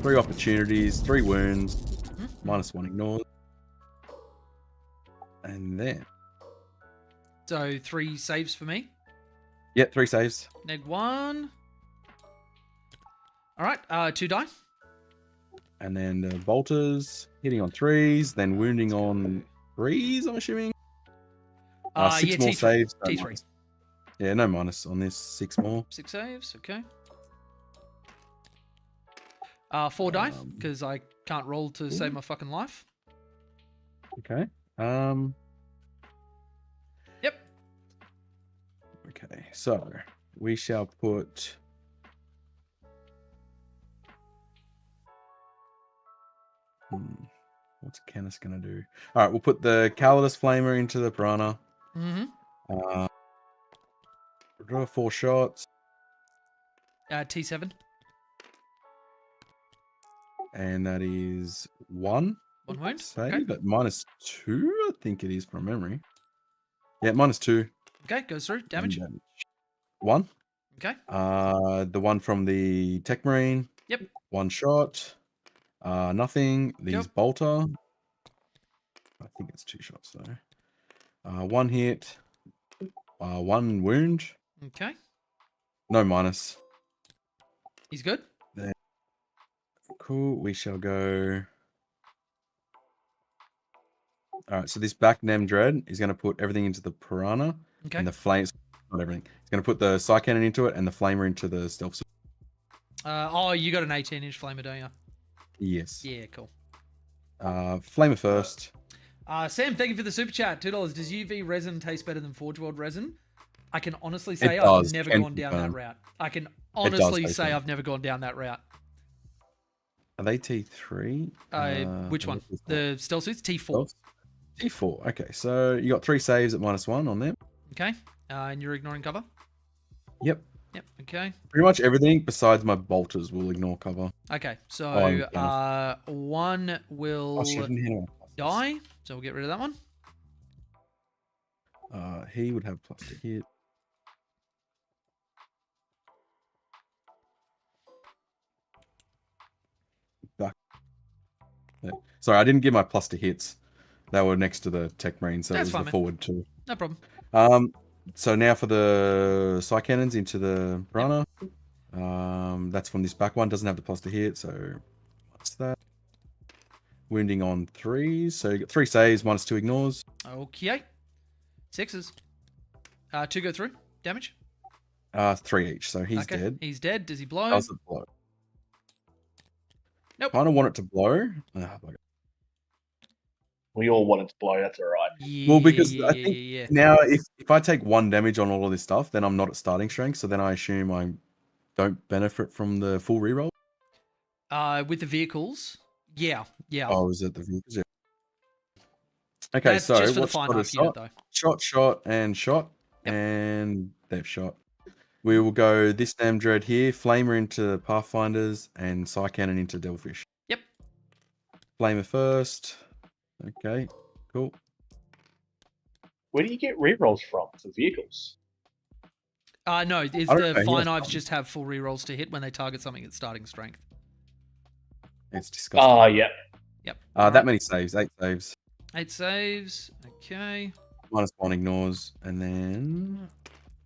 3 opportunities, 3 wounds, Mhm. -1 ignored. And then. So 3 saves for me. Yeah, 3 saves. Neg 1. All right. 2 die. And then the bolters hitting on 3s, then wounding on 3s, I'm assuming. 6 yeah, more T3. saves. No T3. minus. Yeah, no minus on this. 6 more. 6 saves. Okay. 4 die because I can't roll to save my fucking life. Okay. Yep. Okay, so we shall put. What's Canis gonna do? All right, we'll put the Calidus Flamer into the Piranha. Mm-hmm. Draw 4 shots. T7. And that is 1. 1 wound. Save, Okay. but -2, I think it is from memory. Yeah, -2. Okay, goes through. Damage. 1. Okay. The one from the Tech Marine. Yep. 1 shot. Nothing. These Yep. bolter. I think it's 2 shots though. 1 hit. 1 wound. Okay. No minus. He's good. Cool. We shall go. All right. So this back Nem Dread is going to put everything into the Piranha Okay. and the flames. Not everything. It's going to put the Psy Cannon into it and the Flamer into the Stealth Suit. You got an 18-inch flamer, don't you? Yes. Yeah, cool. Flamer first. Sam, thank you for the super chat. $2. Does UV resin taste better than Forge World resin? I can honestly say I've never gone down that route. I can honestly say I've never gone down that route. Are they T3? Which one? The stealth suits? T4. T4. Okay, so you got 3 saves at -1 on them. Okay. And you're ignoring cover? Yep. Yep. Okay. Pretty much everything besides my bolters will ignore cover. Okay. So one will die. So we'll get rid of that one. He would have plus to hit. Back. Sorry, I didn't give my plus to hits. They were next to the tech marine, so That's it was fine, the forward too. No problem. So now for the Psy Cannons into the Piranha. That's from this back one. Doesn't have the plus to hit, so what's that? Wounding on 3s. So you got 3 saves, -2 ignores. Okay. 6s. 2 go through. Damage. 3 each. So he's dead. He's dead. Does he blow? Does it blow? Nope. Kind of want it to blow. We all want it to blow. That's all right. Yeah, Well, because I think now if I take 1 damage on all of this stuff, then I'm not at starting strength. So then I assume I don't benefit from the full reroll. With the vehicles, yeah. Oh, is it the vehicles? Yeah. Okay, That's so just for the what fine shot half is unit, shot? though. Shot, and they've shot. We will go this damn dread here, Flamer into Pathfinders, and Psy Cannon into Devilfish. Yep. Flamer first. Okay, cool. Where do you get rerolls from for vehicles? No, it's the fine knives just have full rerolls to hit when they target something at starting strength. It's disgusting. Yeah. Yep. That many saves, 8 saves. 8 saves. Okay. -1 ignores, and then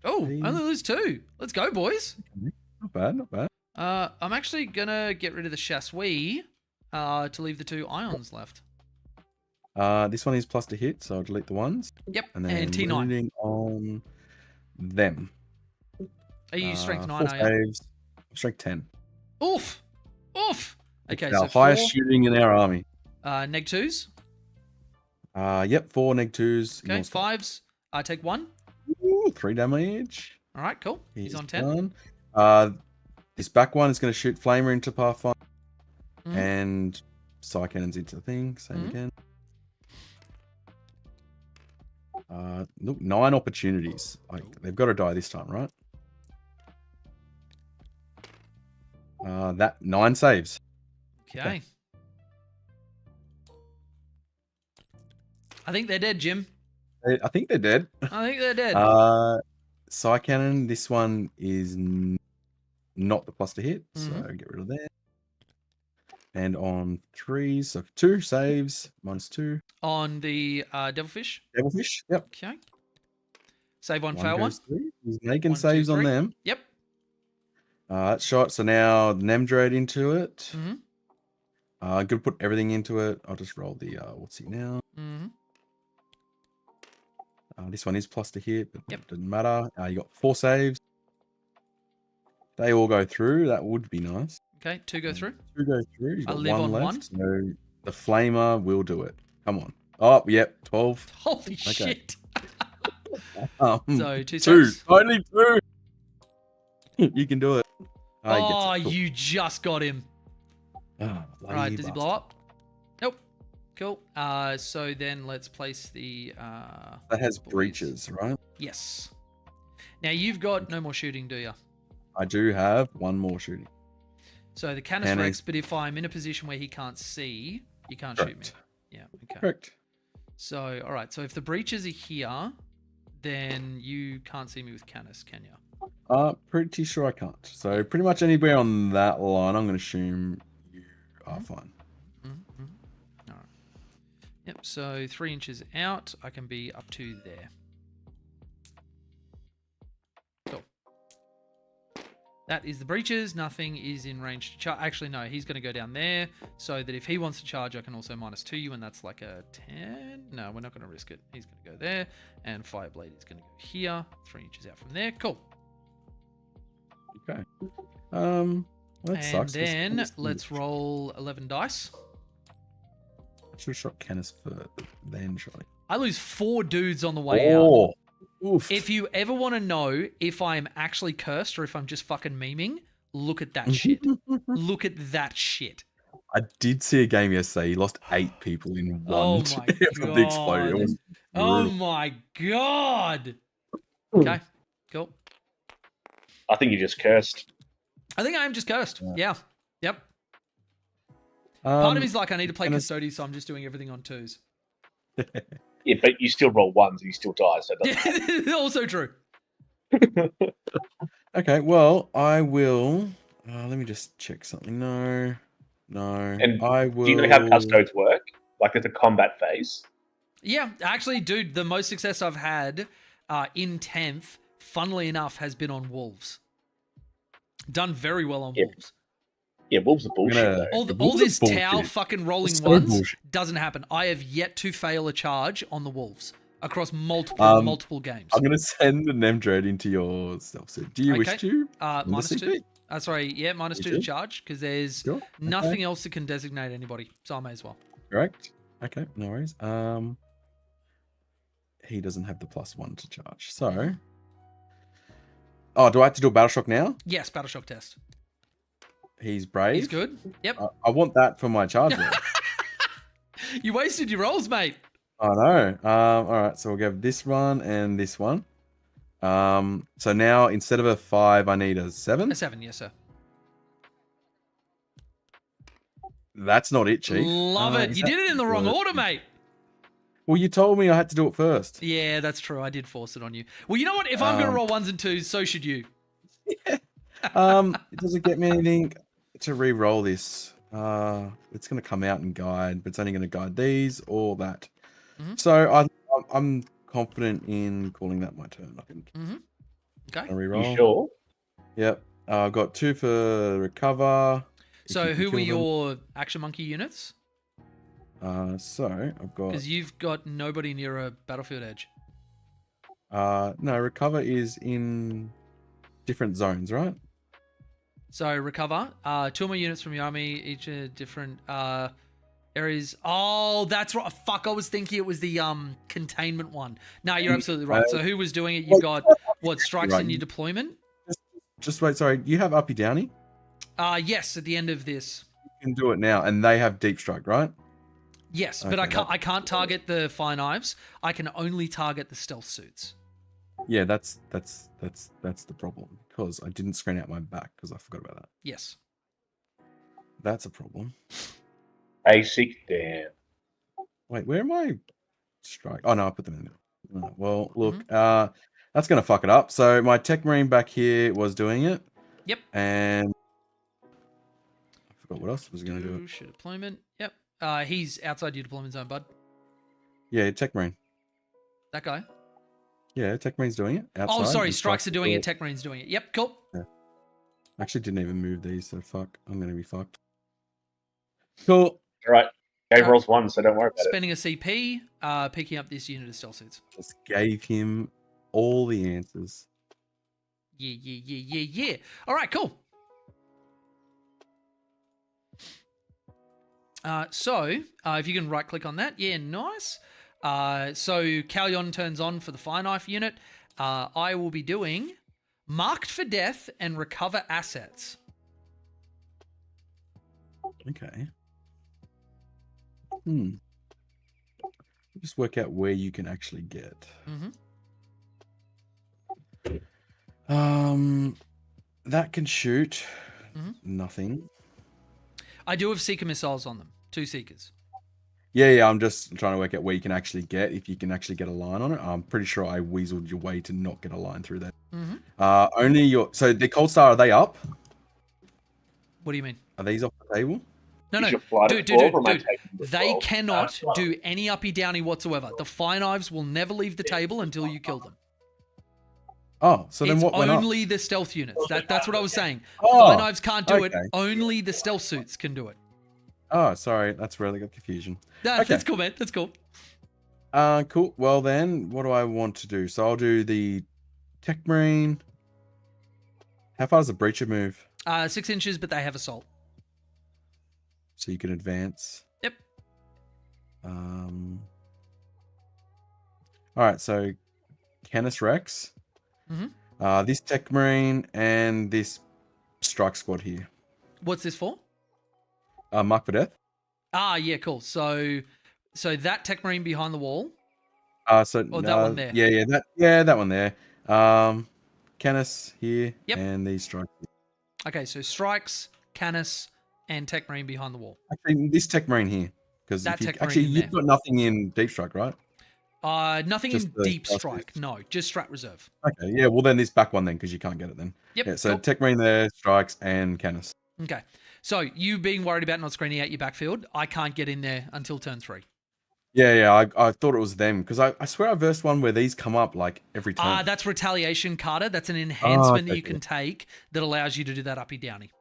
Oh, only lose 2. Let's go, boys. Not bad, not bad. I'm actually gonna get rid of the Chassis to leave the 2 ions left. This one is plus to hit, so I'll delete the ones. Yep. And then T9 wounding on them. Are you strength 9? 4 Are you? saves. Strength 10. Oof. Okay, Our so highest 4 shooting in our army. neg 2s. Yep, 4 neg 2s. Okay, 5s. Take 1. Ooh, 3 damage. All right, cool. He's on 10. Done. This back one is going to shoot Flamer into Pathfinder. Mhm. And Psy Cannons into the thing. Same again. Look, 9 opportunities. They've got to die this time, right? That 9 saves. Okay. I think they're dead, Jim. I think they're dead. I think they're dead. Psy Cannon, this one is not the plus to hit, so Mhm. get rid of that. And on 3s, so 2 saves, -2. On the Devilfish. Devilfish, yep. Okay. Save 1, One fail 1. goes through. He's making 1, 2, saves on 3. them. Yep. That's shot. So now Nemdred into it. Mm-hmm. I'm gonna put everything into it. I'll just roll the what's he now? Mm-hmm. This one is plus to hit, but Yep. it doesn't matter. You got 4 saves. They all go through. That would be nice. Okay, 2 go through. 2 go through. You've I got live 1 on left. 1. So the Flamer will do it. Come on. Oh, yep. 12. Holy shit. So 2 2. saves. Only 2. You can do it. He gets Oh, it. Cool. you just got him. Oh, Right, does he blow up? Nope. Cool. So then let's place the That has boys. breaches, right? Yes. Now you've got no more shooting, do you? I do have 1 more shooting. So the Canis Canis. Rex, but if I'm in a position where he can't see, you can't shoot me. Correct. Yeah, okay. Correct. So, all right. So if the breaches are here, then you can't see me with Canis, can you? Pretty sure I can't. So pretty much anywhere on that line, I'm going to assume you are fine. Mm-hmm. All right. Yep. So 3 inches out, I can be up to there. Cool. That is the breaches. Nothing is in range to charge. Actually, no. He's going to go down there, so that if he wants to charge, I can also -2 you, and that's like a 10. No, we're not going to risk it. He's going to go there, and Fireblade is going to go here. 3 inches out from there. Cool. Okay. That And sucks. 'cause then it's- let's roll 11 dice. should have shot Canis first, then Charlie. I lose 4 dudes on the way out. Oof. If you ever want to know if I'm actually cursed or if I'm just fucking memeing, look at that shit. Look at that shit. I did see a game yesterday. He lost 8 people in one. Oh my after the explosion. It god. was Oh brutal. my god. Okay, cool. I think you just cursed. I think I am just cursed. Yeah. Yep. Um, Part of me's like, I need to play and Custody, so I'm just doing everything on 2s. Yeah, but you still roll 1s and you still die. So that's Yeah, also true. Okay, well, I will. Let me just check something. No. And I will. do you know how custodes work? Like it's a combat phase. Yeah, actually, dude, the most success I've had in 10th, funnily enough, has been on Wolves. Done very well on Wolves. Yeah, wolves are bullshit. gonna- Though. All Wolves are this bullshit. Tau fucking rolling It's so ones bullshit. doesn't happen. I have yet to fail a charge on the Wolves across multiple games. I'm gonna send the Nemdread into your stealth suit. Do you wish Okay. to? Minus CP? 2. Sorry, yeah, minus You 2 to do? charge because there's Sure. nothing else that can designate anybody, so I may as well. Correct. Okay, no worries. He doesn't have the +1 to charge. So, do I have to do a battle shock now? Yes, battle shock test. He's brave. He's good. Yep. I want that for my charge roll. You wasted your rolls, mate. I know. All right, so we'll go this one and this one. So now instead of a 5, I need a 7. A 7, yes, sir. That's not it, Chief. Love it. You did it in the wrong order, mate. Well, you told me I had to do it first. Yeah, that's true. I did force it on you. Well, you know what? If I'm going to roll 1s and 2s, so should you. It doesn't get me anything to re-roll this. It's going to come out and guide, but it's only going to guide these or that. Mhm. So I'm confident in calling that my turn. I think. Okay. Re-roll. You sure? Yep. I've got 2 for recover. if So you can who were kill them. your Action Monkey units? So I've got Because you've got nobody near a battlefield edge. no, recover is in different zones, right? So recover. 2 more units from your army, each different areas. Oh, that's right. Fuck, I was thinking it was the containment one. No, you're absolutely right. So who was doing it? You've got what strikes Right. in your deployment? Just wait, sorry. You have Uppy Downy? Yes, at the end of this. You can do it now, and they have Deep Strike, right? Yes, but Okay, I can't target the fire knives. I can only target the stealth suits. Yeah, that's the problem, because I didn't screen out my back because I forgot about that. Yes. That's a problem. Basic, damn. Wait, where am I? Strike. Oh no, I put them in there. Oh, well, look, Mm-hmm. that's gonna fuck it up. So my Tech Marine back here was doing it. Yep. And I forgot what else was gonna do it. Shoot deployment. Yep. He's outside your deployment zone, bud. Yeah, Tech Marine. That guy. Yeah, Tech Marine's doing it. Outside, Oh, sorry. and Strikes are doing still- it. Tech Marine's doing it. Yep. Cool. I actually didn't even move these, so fuck. I'm gonna be fucked. Cool. All right. Game rolls 1, so don't worry about it. Spending a CP, picking up this unit of stealth suits. Just gave him all the answers. Yeah. All right, cool. So if you can right click on that, yeah, nice. So Kauyon turns on for the fire knife unit. I will be doing marked for death and recover assets. Okay. Just work out where you can actually get. That can shoot nothing. I do have seeker missiles on them. 2 seekers. Yeah. I'm just trying to work out where you can actually get, if you can actually get a line on it. I'm pretty sure I weaseled your way to not get a line through that. Only your. So the Cold Star, are they up? What do you mean? Are these off the table? No, Is your flight dude. at 12 or am I taking the They 12? cannot do any uppy downy whatsoever. The fire knives will never leave the table until you kill them. Oh, so then It's what went up? only the stealth units. That's what I was saying. Oh, Fire knives can't do it. okay. Only the stealth suits can do it. Oh, sorry. That's where they got confusion. That's cool, man. That's cool. Cool. Well, then, what do I want to do? So I'll do the Tech Marine. How far does the Breacher move? 6 inches, but they have assault. So you can advance. Yep. All right, so Canis Rex, Mhm. this Tech Marine, and this Strike Squad here. What's this for? Mark for Death. Ah, yeah, cool. So that Tech Marine behind the wall. So that one there. that one there. Canis here, Yep. and these strikes. Okay, so strikes, Canis, and Tech Marine behind the wall. Actually, this Tech Marine here, because That Tech Marine actually in you've there. got nothing in Deep Strike, right? Nothing Just in the Deep Strike Strike. Beast. No, just Strat Reserve. Okay, yeah. Well, then this back one then, because you can't get it then. Yep. Yeah. So cool. Tech Marine there, strikes, and Canis. Okay. So you being worried about not screening out your backfield, I can't get in there until turn 3. Yeah. I thought it was them because I swear I versed one where these come up like every turn. That's Retaliation, Carter. That's an enhancement that okay, you can take that allows you to do that uppy downy.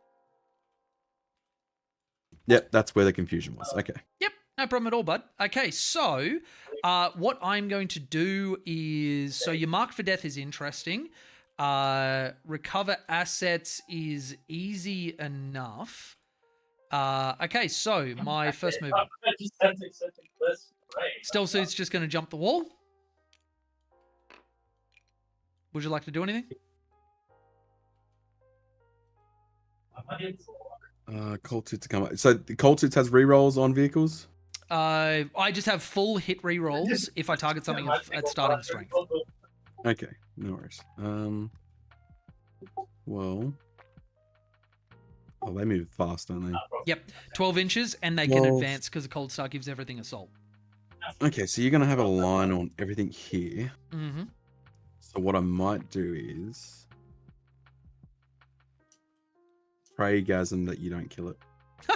Yep, that's where the confusion was. Okay. Yep, no problem at all, bud. Okay, so what I'm going to do is, so your Mark for Death is interesting. Recover assets is easy enough. Okay, so my first move. Stealth Suit's just going to jump the wall. Would you like to do anything? Cold Suits to come up. So the Cold Suits has rerolls on vehicles? I just have full hit rerolls if I target something at starting strength. Okay, no worries. Well, they move fast, don't they? Yep, 12 inches, and they can advance because the Cold Start gives everything assault. Okay, so you're going to have a line on everything here. Mm-hmm. So what I might do is pray gasm that you don't kill it.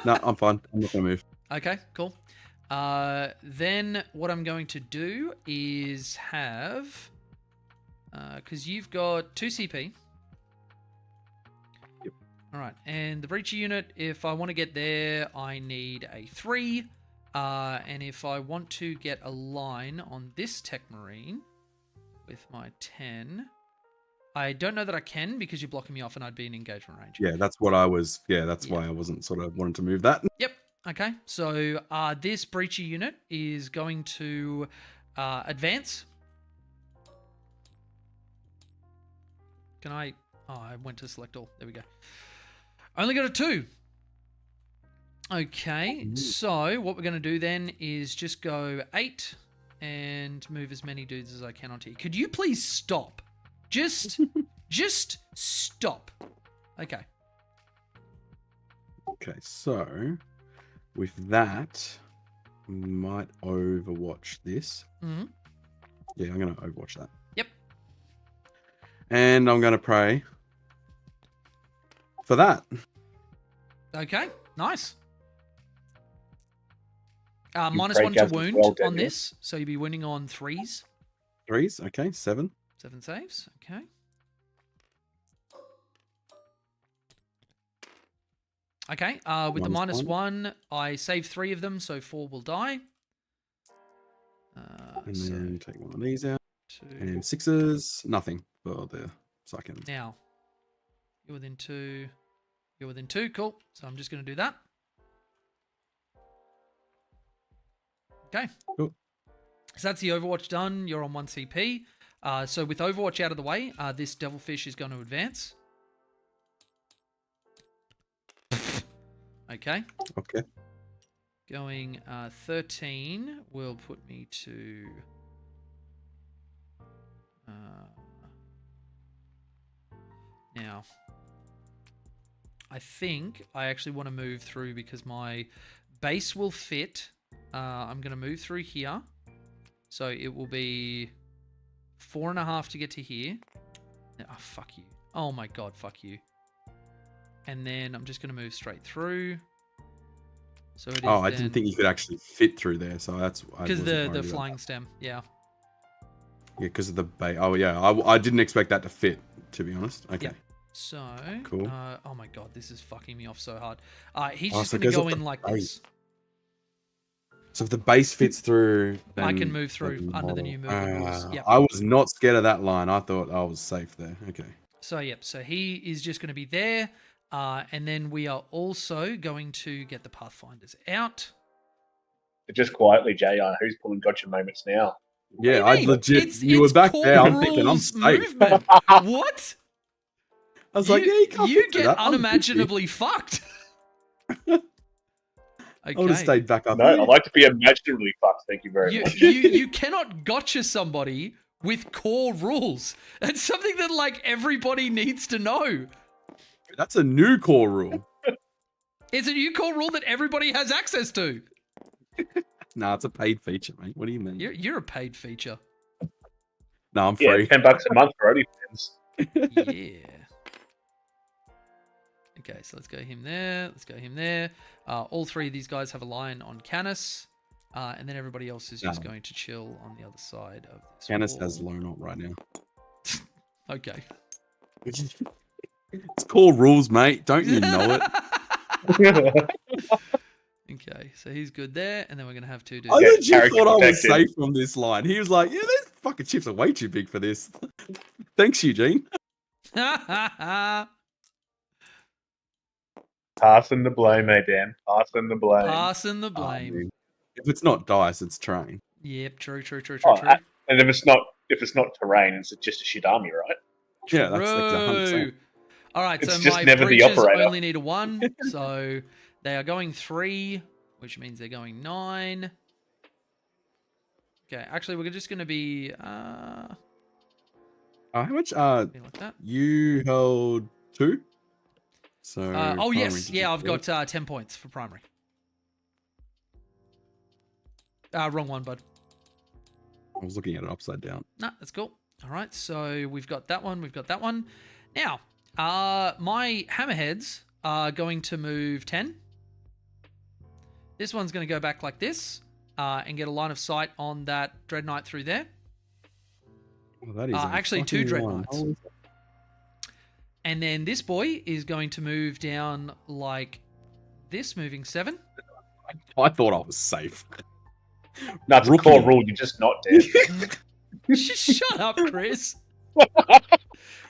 No, I'm fine. I'm not going to move. Okay, cool. Then what I'm going to do is have, because you've got 2 CP. Yep. All right, and the breacher unit, if I want to get there, I need a 3. And if I want to get a line on this Tech Marine with my 10, I don't know that I can because you're blocking me off and I'd be in engagement range. Yeah, that's what I was. Yeah, that's why I wasn't sort of wanting to move that. Yep. Okay. So this breacher unit is going to advance. Can I? Oh, I went to select all. There we go. Only got a 2. Okay. So what we're going to do then is just go 8 and move as many dudes as I can onto you. Could you please stop? Just stop. Okay. Okay, so with that, we might overwatch this. Mm-hmm. Yeah, I'm going to overwatch that. Yep. And I'm going to pray for that. Okay. Nice. You -1 break to as wound well, on don't you? this, so you'll be wounding on 3s. 3s, okay, 7. 7 saves. Okay. Okay. With the -1, I save 3 of them, so 4 will die. And so then take one of these out. 2. And 6s, nothing for the second. Now, you're within 2. You're within 2. Cool. So I'm just going to do that. Okay. Cool. So that's the Overwatch done. You're on 1 CP. So with Overwatch out of the way, this Devilfish is going to advance. Okay. Okay. Going 13 will put me to... now, I think I actually want to move through because my base will fit. I'm going to move through here. So it will be 4.5 to get to here. Oh, fuck you. Oh my god, fuck you. And then I'm just going to move straight through. So it is I didn't think you could actually fit through there, so that's... because the flying stem, yeah. Yeah, because of the bait. Oh, yeah, I didn't expect that to fit, to be honest. Okay. Yep. So, cool. Oh my god, this is fucking me off so hard. He's Oh, just so going it to goes go off in the like base. this. So if the base fits through, then I can move through under the new movement rules. Yep. I was not scared of that line. I thought I was safe there. Okay. So, yep. So he is just going to be there. And then we are also going to get the Pathfinders out. But just quietly, JR, who's pulling gotcha moments now? Yeah, What I do you mean? legit. You were back core there. I'm thinking I'm rules safe. movement. What? I was like, yeah, you can't you fix get that. I'm good here. unimaginably fucked. I would have Okay. stayed back up No, here. I'd like to be imaginably fucked. Thank you very much. You cannot gotcha somebody with core rules. That's something that like everybody needs to know. That's a new core rule. It's a new core rule that everybody has access to. Nah, it's a paid feature, mate. What do you mean? You're a paid feature. No, I'm Yeah, free. $10 a month for OnlyFans. Yeah. Okay, so let's go him there. Let's go him there. All three of these guys have a line on Canis. And then everybody else is just going to chill on the other side of this Canis wall. has low knot right now. Okay. It's core rules, mate. Don't you know it? Okay, so he's good there, and then we're gonna have two dudes. I legit character thought I was protected. safe from this line. He was like, yeah, those fucking chips are way too big for this. Thanks, Eugene. Passing the blame, eh, Dan? Passing the blame. Passing the Oh, blame. man. If it's not dice, it's train. Yep, true. Oh, and if it's not terrain, it's just a shit army, right? Yeah, that's like 100%. True. All right, It's so just my never the breaches operator. only need a 1, so they are going 3, which means they're going 9. Okay, actually, we're just going to be How much? something like that. You held 2. So. Oh yes, primary yeah, I've did got 10 points for primary. Wrong one, bud. I was looking at it upside down. Nah, that's cool. All right, so we've got that one. We've got that one. Now, my hammerheads are going to move 10. This one's going to go back like this and get a line of sight on that Dread Knight through there. Oh, that is Actually, 2 fucking Dread line. Knights. Holy- And then this boy is going to move down like this, moving 7. I thought I was safe. That's a Rookie. core rule. You're just not dead. Shut up, Chris.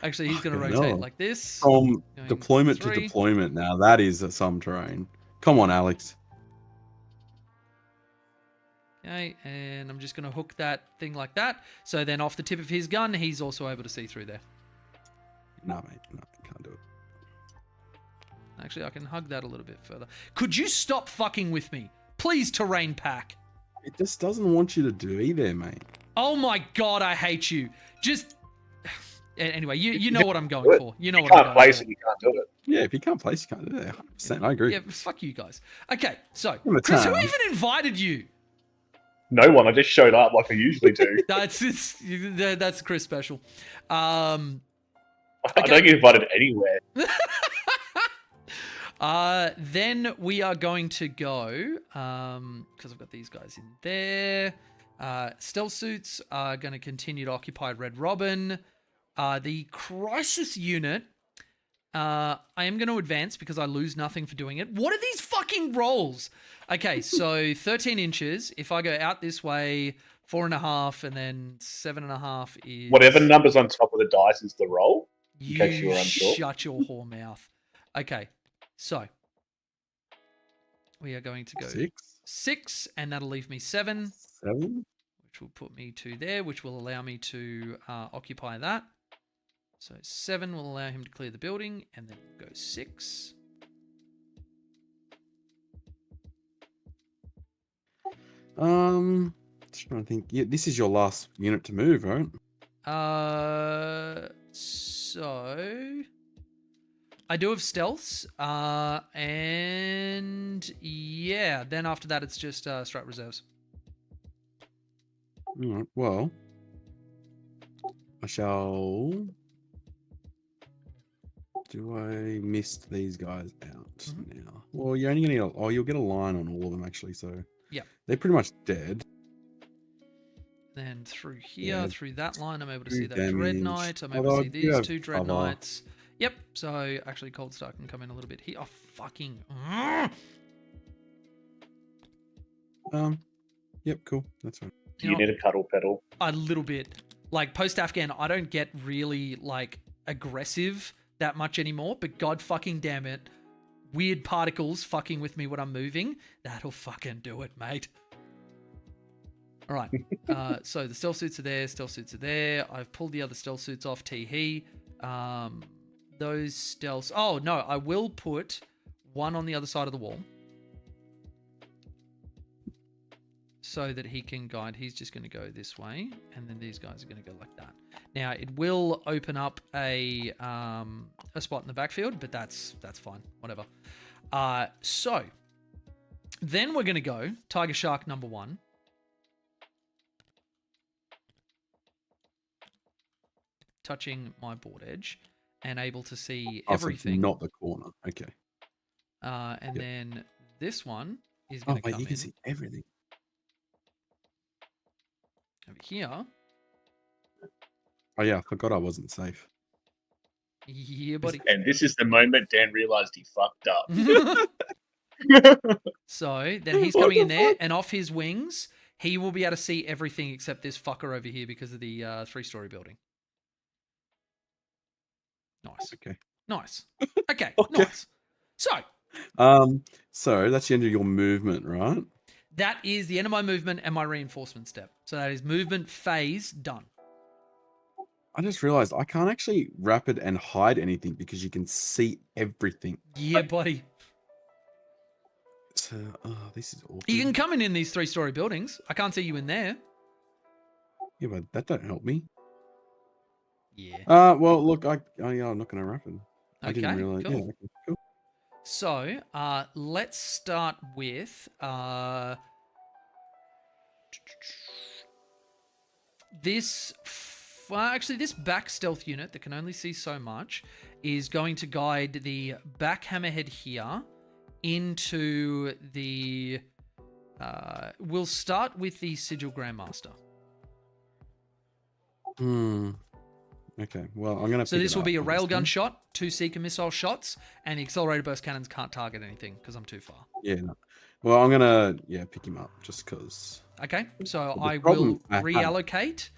Actually, he's going to Fucking rotate hell. like this. From Going deployment 3. to deployment now, that is some terrain. Come on, Alex. Okay, and I'm just going to hook that thing like that. So then off the tip of his gun, he's also able to see through there. No, mate. No, can't do it. Actually, I can hug that a little bit further. Could you stop fucking with me? Please, terrain pack. It just doesn't want you to do either, mate. Oh my god, I hate you. Just... Anyway, you know what I'm going do it. for. You know You what I'm can't going place for. it. You can't do it. Yeah, if you can't place, you can't do that. 100%. I agree. Yeah, fuck you guys. Okay, so, Give him a Chris, who time. even invited you? No one. I just showed up like I usually do. That's Chris special. I don't get invited anywhere. Then we are going to go, because I've got these guys in there. Stealth suits are going to continue to occupy Red Robin. The crisis unit, I am going to advance because I lose nothing for doing it. What are these fucking rolls? Okay, so 13 inches. If I go out this way, 4.5, and then 7.5 is... Whatever number's on top of the dice is the roll. You case you were unsure. shut your whore mouth. Okay, so we are going to go 6, and that'll leave me 7, 7. which will put me to there, which will allow me to occupy that. So 7 will allow him to clear the building, and then we'll go 6. Just trying to think. Yeah, this is your last unit to move, right? So I do have stealths, and yeah, then after that it's just strat reserves. All right. Well, I shall. Do I missed these guys out now? Well, you're only gonna. Oh, you'll get a line on all of them actually. So Yeah. they're pretty much dead. Then through here, Yeah. through that line, I'm able to 2 see that Dread damage. Knight. I'm able Although to see I do these have 2 Dread cover. Knights. Yep. So actually, Cold Star can come in a little bit here. Oh fucking! Yep. Cool. That's right. Do you need a cuddle pedal? A little bit. Like post Afghan, I don't get really like aggressive that much anymore. But god fucking damn it, weird particles fucking with me when I'm moving. That'll fucking do it, mate. All right. So the stealth suits are there. Stealth suits are there. I've pulled the other stealth suits off Teehee. Those stealths. Oh, no. I will put one on the other side of the wall so that he can guide. He's just going to go this way, and then these guys are going to go like that. Now, it will open up a spot in the backfield, but that's fine. Whatever. So then we're going to go Tiger Shark number 1. Touching my board edge and able to see everything. Not the corner. Okay. And then this one is going to come you can in see everything. over here. Oh yeah, I forgot I wasn't safe. Yeah, buddy. And this is the moment Dan realized he fucked up. So then he's coming in there, and off his wings, he will be able to see everything except this fucker over here because of the 3-story building. Nice. Okay. Nice. Okay. Okay. Nice. So that's the end of your movement, right? that is the end of my movement and my reinforcement step. So that is movement phase done. I just realized I can't actually rapid and hide anything because you can see everything. Yeah, buddy. So, this is awful. You can come in these 3-story buildings. I can't see you in there. Yeah, but that don't help me. Yeah. Well, look, I'm not going to rapid. I didn't Okay, realize. cool. Yeah, okay, cool. So, let's start with this. Actually, this back stealth unit that can only see so much is going to guide the back hammerhead here into the. We'll start with the Sigil Grandmaster. Okay, well, I'm going to. So this will be a railgun shot, 2 seeker missile shots, and the accelerated burst cannons can't target anything because I'm too far. Yeah, no. Well, I'm going to, pick him up just because. Okay, so The I will problem I have- reallocate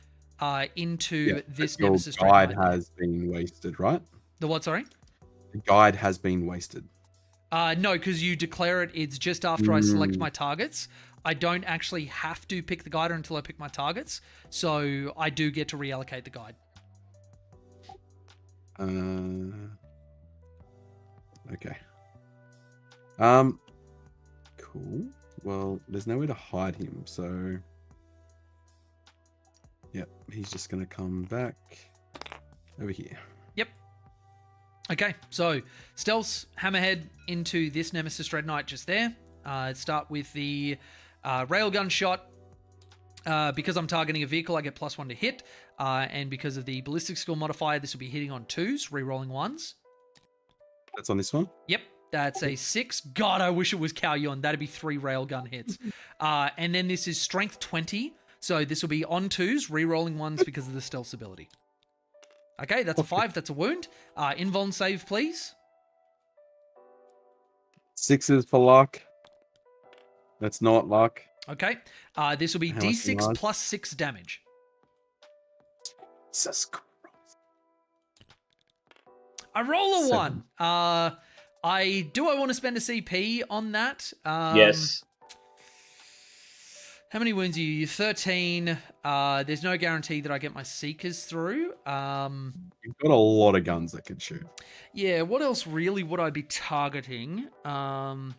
into this Your Nemesis guide Straight Line. has been wasted, right? The what, sorry? The guide has been wasted. No, because you declare it, it's just after I select my targets. I don't actually have to pick the guider until I pick my targets, so I do get to reallocate the guide. Okay. Cool. Well, there's nowhere to hide him, so. Yep, he's just gonna come back over here. Yep. Okay, so stealth hammerhead into this Nemesis Dread Knight just there. Start with the railgun shot. Because I'm targeting a vehicle, I get +1 to hit. And because of the ballistic skill modifier, this will be hitting on 2s, re-rolling 1s. That's on this one? Yep, that's a 6. God, I wish it was Kauyon. That'd be 3 railgun hits. And then this is strength 20. So this will be on 2s, re-rolling 1s because of the stealth ability. Okay, that's a 5. That's a wound. Invuln save, please. 6s for luck. That's not luck. Okay, this will be How much D6 damage? plus 6 damage. Jesus Christ. I roll a 7. 1. I want to spend a CP on that? Yes. How many wounds are you? You're 13. There's no guarantee that I get my Seekers through. You've got a lot of guns that can shoot. Yeah, what else really would I be targeting? I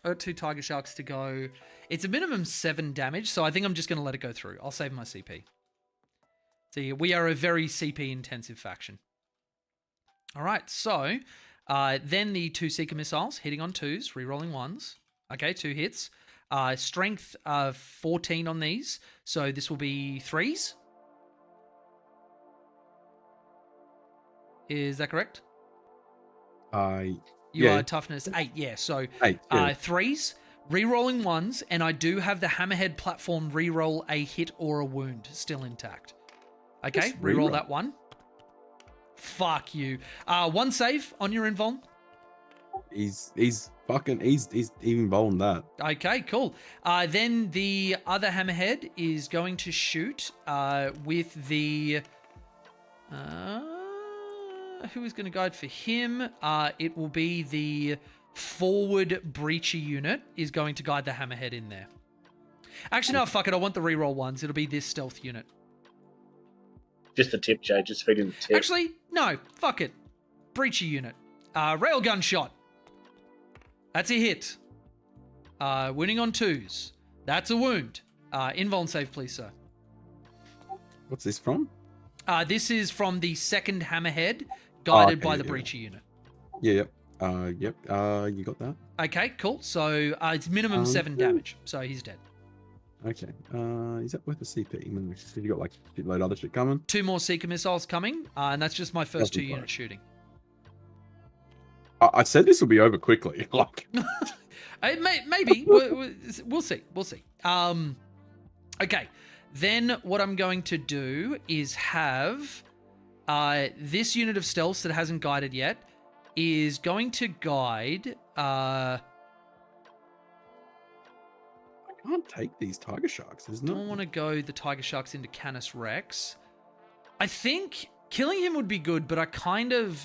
got 2 Tiger Sharks to go. It's a minimum 7 damage, so I think I'm just going to let it go through. I'll save my CP. See, we are a very CP-intensive faction. All right, so then the 2 Seeker Missiles, hitting on 2s, re-rolling 1s. Okay, 2 hits. Strength 14 on these, so this will be 3s. Is that correct? You are toughness 8, yeah. So 8. Yeah. 3s, re-rolling 1s, and I do have the Hammerhead platform re-roll a hit or a wound still intact. Okay, Just re-roll reroll. that 1. Fuck you. 1 save on your invuln. He's even bowling that. Okay, cool. Then the other Hammerhead is going to shoot with the... who is going to guide for him? It will be the forward breacher unit is going to guide the Hammerhead in there. Actually, no, fuck it. I want the reroll ones. It'll be this stealth unit. Just the tip, Jay. Just feed in the tip. Actually, no, fuck it. Breacher unit. Railgun shot. That's a hit. Wounding on 2s. That's a wound. Invuln save, please, sir. What's this from? This is from the second hammerhead, guided by the yeah. breacher unit. Yeah, yep. You got that? Okay, cool. So it's minimum 7 damage. So he's dead. Okay. Is that worth a CP? You got like a load of other shit coming. 2 more Seeker missiles coming, and that's just my first 2 units shooting. I said this will be over quickly. Like, Maybe. We'll see. We'll see. Okay. Then what I'm going to do is have this unit of stealths that hasn't guided yet is going to guide... I can't take these tiger sharks. There's no. I don't want to go the tiger sharks into Canis Rex. I think killing him would be good, but I kind of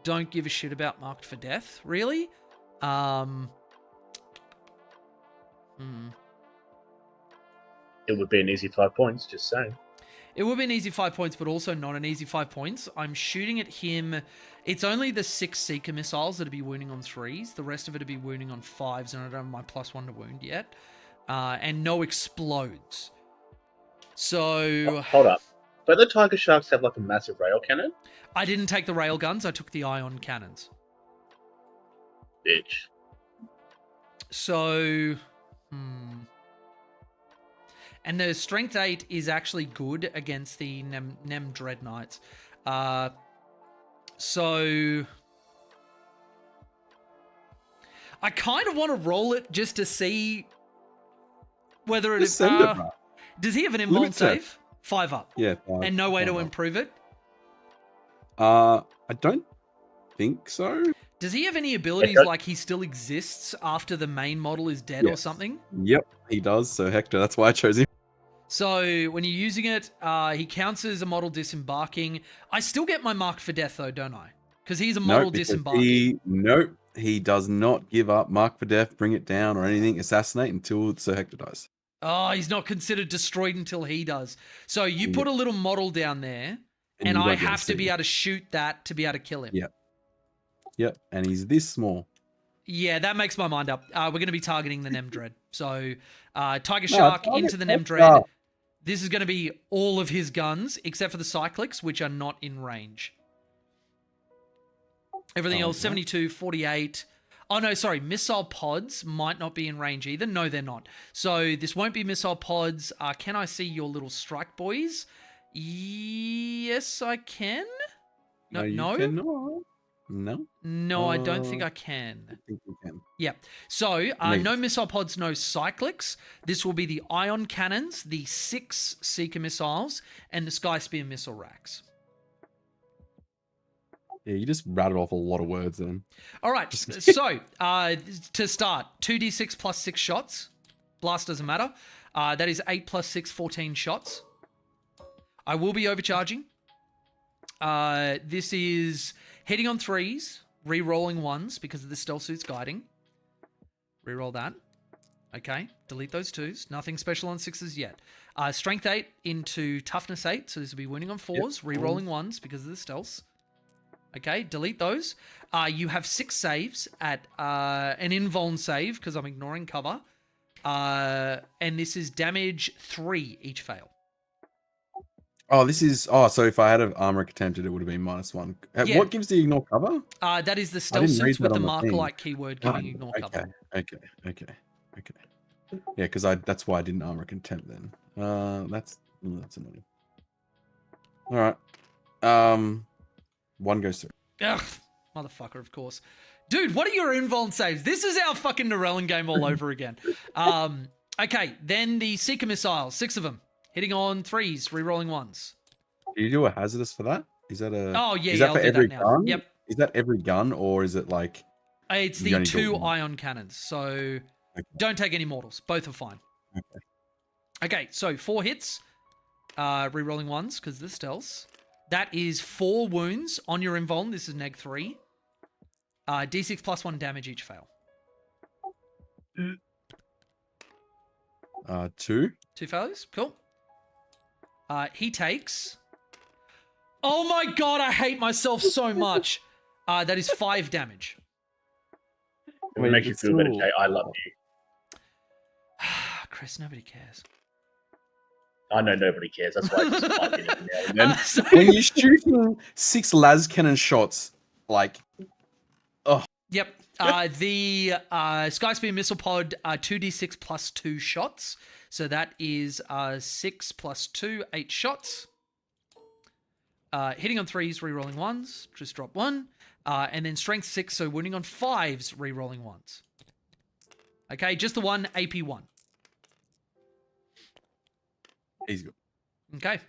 don't give a shit about Marked for Death, really. It would be an easy 5 points, just saying. It would be an easy 5 points, but also not an easy 5 points. I'm shooting at him. It's only the 6 Seeker missiles that'll be wounding on 3s. The rest of it will be wounding on 5s, and I don't have my +1 to wound yet. And no explodes. So... Hold up. Don't the tiger sharks have like a massive rail cannon? I didn't take the rail guns. I took the ion cannons. Bitch. So... And the strength 8 is actually good against the Nem Dread Knights. So I kind of want to roll it just to see whether it is. Does he have an invuln save? 5 up. Yeah. And no way to improve it? I don't think so. Does he have any abilities like he still exists after the main model is dead or something? Yep, he does. So Hector, that's why I chose him. So when you're using it, he counts as a model disembarking. I still get my Marked for Death though, don't I? Because he's a model disembarking. Nope, he does not give up Mark for Death, bring it down or anything, assassinate until Sir Hector dies. Oh, he's not considered destroyed until he does. So you put a little model down there, and I have to be able to shoot that to be able to kill him. Yep, and he's this small. Yeah, that makes my mind up. We're going to be targeting the Nem Dread. So Tiger Shark into the Nem Dread. This is going to be all of his guns, except for the Cyclics, which are not in range. Everything else, 72, 48. Oh, no, sorry. Missile pods might not be in range either. No, they're not. So this won't be missile pods. Can I see your little strike boys? Yes, I can. No, you cannot. No? No, I don't think I can. I think you can. Yeah. So, no missile pods, no cyclics. This will be the ion cannons, the 6 Seeker missiles, and the Sky Spear missile racks. Yeah, you just rattled off a lot of words then. All right. So, to start, 2d6 plus 6 shots. Blast doesn't matter. That is 8 plus 6, 14 shots. I will be overcharging. This is hitting on 3s, re-rolling 1s because of the stealth suit's guiding. Re-roll that. Okay, delete those 2s. Nothing special on 6s yet. Strength 8 into toughness 8, so this will be winning on 4s, re-rolling 1s because of the stealths. Okay, delete those. You have 6 saves at an invuln save because I'm ignoring cover. And this is damage 3 each fail. Oh, this is... Oh, so if I had an armor attempted, it would have been -1. Yeah. What gives the ignore cover? That is the stealth suits with the marker-like keyword giving ignore cover. Okay. Yeah, because that's why I didn't armor contempt then. That's annoying. All right. 1 goes through. Ugh, motherfucker, of course. Dude, what are your invuln saves? This is our fucking Norellan game all over again. Okay, then the Seeker missiles, 6 of them. Hitting on 3s, re-rolling 1s. Do you do a hazardous for that? Is that a... Oh, yeah, is that I'll for do every that now. gun? Yep. Is that every gun, or is it like... It's the 2 ion cannons, so don't take any mortals. Both are fine. Okay, so 4 hits, re-rolling 1s because of the stealths. That is 4 wounds on your invuln. This is neg 3. D6 plus 1 damage each fail. 2. 2 failures. Cool. He takes. Oh my god, I hate myself so much. That is 5 damage. It would make you feel better, Jay. I love you. Chris, nobody cares. I know nobody cares. That's why I just pipe in every now and then. So- When you're shooting 6 las cannon shots, like, Yep. The Sky Spear missile pod 2d6 plus 2 shots. So that is 6 plus 2, 8 shots. Hitting on 3s, rerolling 1s. Just drop 1. And then strength 6, so wounding on 5s, rerolling 1s. Okay, just the one, AP 1. he's good. Okay.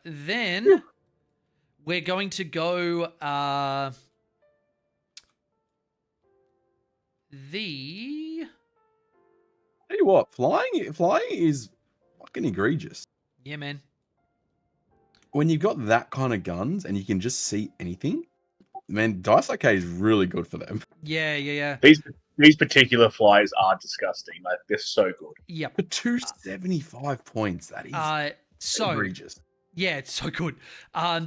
Then we're going to go the... Tell you what, flying is fucking egregious. Yeah, man. When you've got that kind of guns and you can just see anything, man, Dice Arcade is really good for them. Yeah. These particular flies are disgusting. Like, they're so good. Yep. For 275 points, that is So egregious. yeah, it's so good.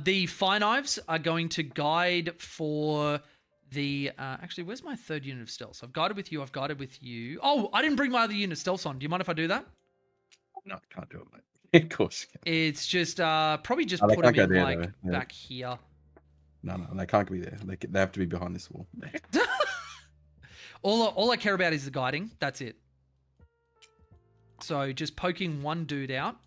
The Fire Knives are going to guide for the... actually, where's my 3rd unit of stealth? I've guided with you. Oh, I didn't bring my other unit of stealth on. Do you mind if I do that? No, I can't do it, mate. Of course you can. It's just probably just Oh, they put them can't in go like there, though. Yeah. back here. No, they can't be there. They have to be behind this wall. All I care about is the guiding. That's it. So just poking one dude out.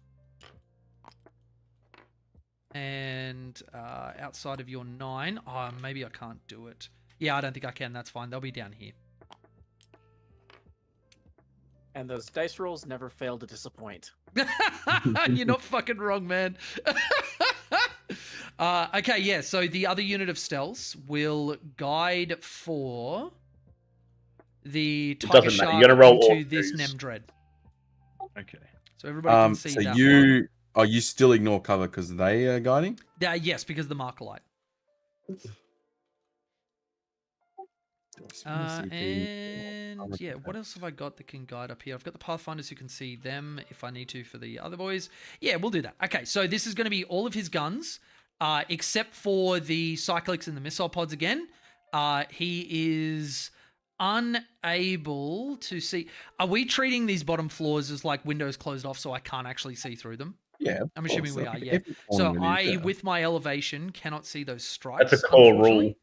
And outside of your 9. Oh, maybe I can't do it. Yeah, I don't think I can. That's fine. They'll be down here. And those dice rolls never fail to disappoint. You're not fucking wrong, man. Okay, yeah. So the other unit of stealths will guide for the Tiger doesn't matter. Shark You gotta roll into all this twos. Nemdread. Okay. So everybody can see So that you still ignore cover because they are guiding? one. Yes, because of the marker light. And yeah, what else have I got that can guide up here? I've got the Pathfinders who can see them if I need to for the other boys. Yeah, we'll do that. Okay, so this is going to be all of his guns, except for the Cyclics and the missile pods again. He is unable to see. Are we treating these bottom floors as like windows closed off so I can't actually see through them? Yeah. I'm assuming we are, Every yeah. So tournament is, I, with my elevation, cannot see those strikes. That's a core unfortunately. rule.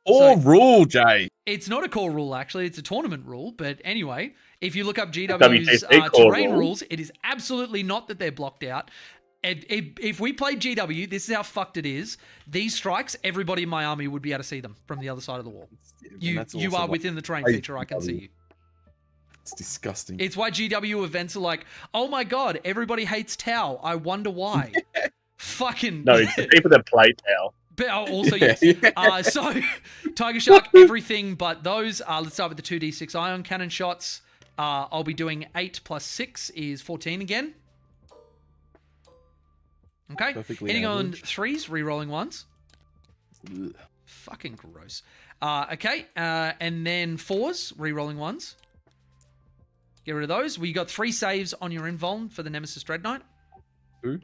Or rule, Jay. It's not a core rule, actually. It's a tournament rule. But anyway, if you look up GW's WTC core terrain rule. rules, it is absolutely not that they're blocked out. And if we played GW, this is how fucked it is. These strikes, everybody in my army would be able to see them from the other side of the wall. You are within the terrain feature. I can see you. It's disgusting. It's why GW events are like, oh my god, everybody hates Tau. I wonder why. Fucking No, it's the people that play Tau. But also, yes. So, Tiger Shark, everything but those. Let's start with the 2d6 ion cannon shots. I'll be doing 8 plus 6 is 14 again. Okay. Perfectly Hitting on average. 3s, re-rolling 1s. Ugh. Fucking gross. Okay. And then 4s, re-rolling 1s. Get rid of those. We got 3 saves on your invuln for the Nemesis Dread Knight. 2.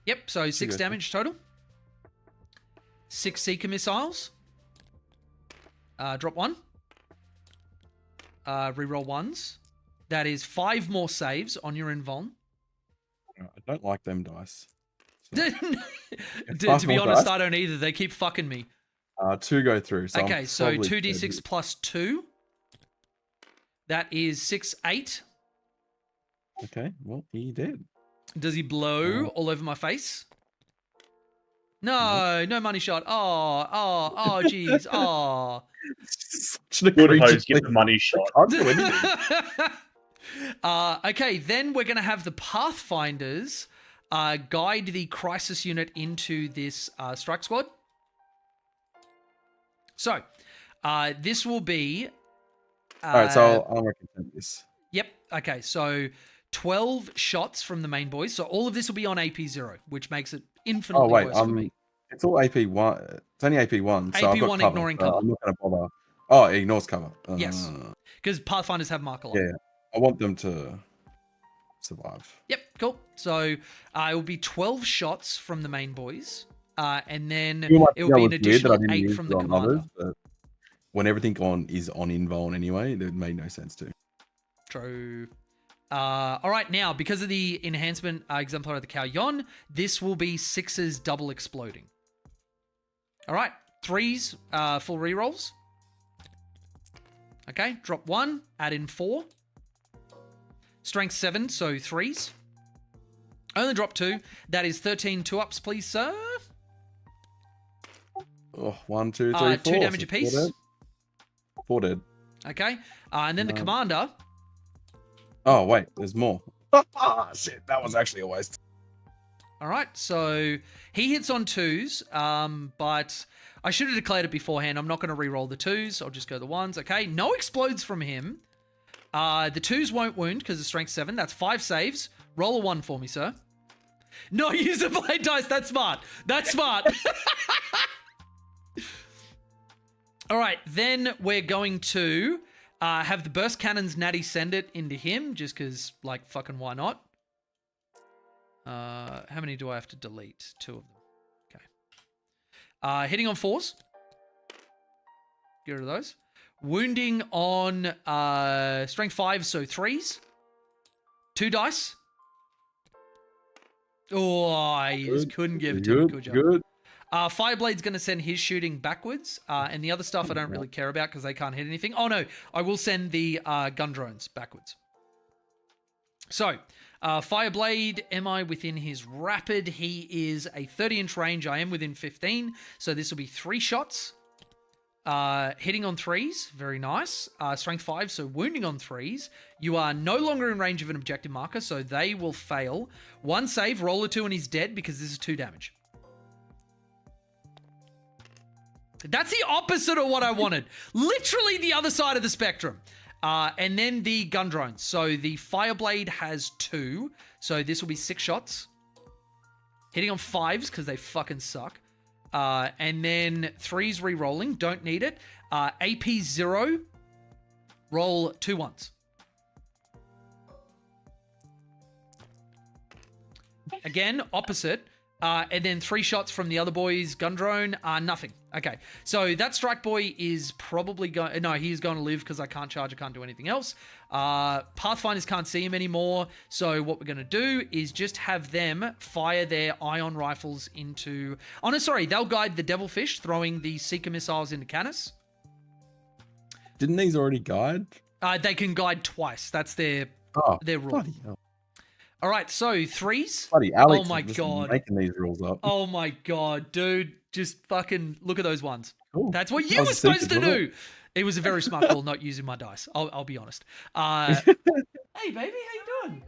Yep, so 6 Okay. damage total. 6 Seeker missiles. Drop 1. Reroll 1s. That is 5 more saves on your invuln. I don't like them dice. To be honest, I don't either. They keep fucking me. 2 go through. So Okay, I'm so probably 2d6 dead. plus 2. That is 6, 8. Okay, well, he did. Does he blow all over my face? No money shot. Oh, jeez. Oh. Such an Good egregious host, get the thing. money shot. Can't do anything. Okay, then we're going to have the Pathfinders guide the crisis unit into this strike squad. So, this will be... All right, so I'll represent this. Yep, okay, so 12 shots from the main boys. So all of this will be on AP 0, which makes it infinitely Oh, wait, worse for me. it's all AP 1. It's only AP 1. So I've AP got 1 cover, ignoring so cover. I'm not going to bother. Oh, it ignores cover. Yes. Because Pathfinders have marker lock. Yeah. I want them to survive. Yep, cool. So it will be 12 shots from the main boys. And then it will be an additional 8 from the commander. But when everything is on invuln anyway, it made no sense to. True. All right, now, because of the enhancement exemplar of the Kauyon, this will be 6s double exploding. All right, 3s, full rerolls. Okay, drop 1, add in 4. Strength 7, so 3s. Only drop 2. That is 13 2-ups, please, sir. Oh, 1, 2, 3, 4. 2 damage apiece. 4 dead. Okay, and then the commander. Oh, wait, there's more. Shit, that was actually a waste. All right, so he hits on 2s, but I should have declared it beforehand. I'm not going to re-roll the 2s. I'll just go the 1s. Okay, no explodes from him. The 2s won't wound because of strength 7. That's 5 saves. Roll a 1 for me, sir. No, use a blade dice. That's smart. That's smart. All right, then we're going to have the burst cannons natty send it into him just because, like, fucking why not? How many do I have to delete? 2 of them. Okay. Hitting on 4s. Get rid of those. Wounding on strength 5, so 3s. 2 dice. Oh, I just couldn't give to him. Good job. Good. Fireblade's going to send his shooting backwards, and the other stuff I don't really care about because they can't hit anything. Oh, no. I will send the gun drones backwards. So, Fireblade, am I within his rapid? He is a 30-inch range. I am within 15, so this will be 3 shots. Hitting on 3s, very nice. Strength 5, so wounding on 3s. You are no longer in range of an objective marker, so they will fail. 1 save, roll a 2, and he's dead because this is 2 damage. That's the opposite of what I wanted. Literally the other side of the spectrum. And then the gun drones. So the Fireblade has 2. So this will be 6 shots. Hitting on 5s because they fucking suck. And then 3s re-rolling. Don't need it. AP 0. Roll 2 1s. Again, opposite. And then 3 shots from the other boys. Gun drone, nothing. Okay, so that strike boy is probably going... No, he is going to live because I can't charge, I can't do anything else. Pathfinders can't see him anymore, so what we're going to do is just have them fire their ion rifles into... Oh, no, sorry, they'll guide the Devilfish, throwing the Seeker missiles into Canis. Didn't these already guide? They can guide twice. That's their rule. Bloody hell. All right, so 3s. Bloody Alex, oh my god, making these rules up. Oh my god, dude, just fucking look at those ones. Cool. That's what you were supposed to do. It was a very smart call not using my dice. I'll be honest. Hey baby, how you doing?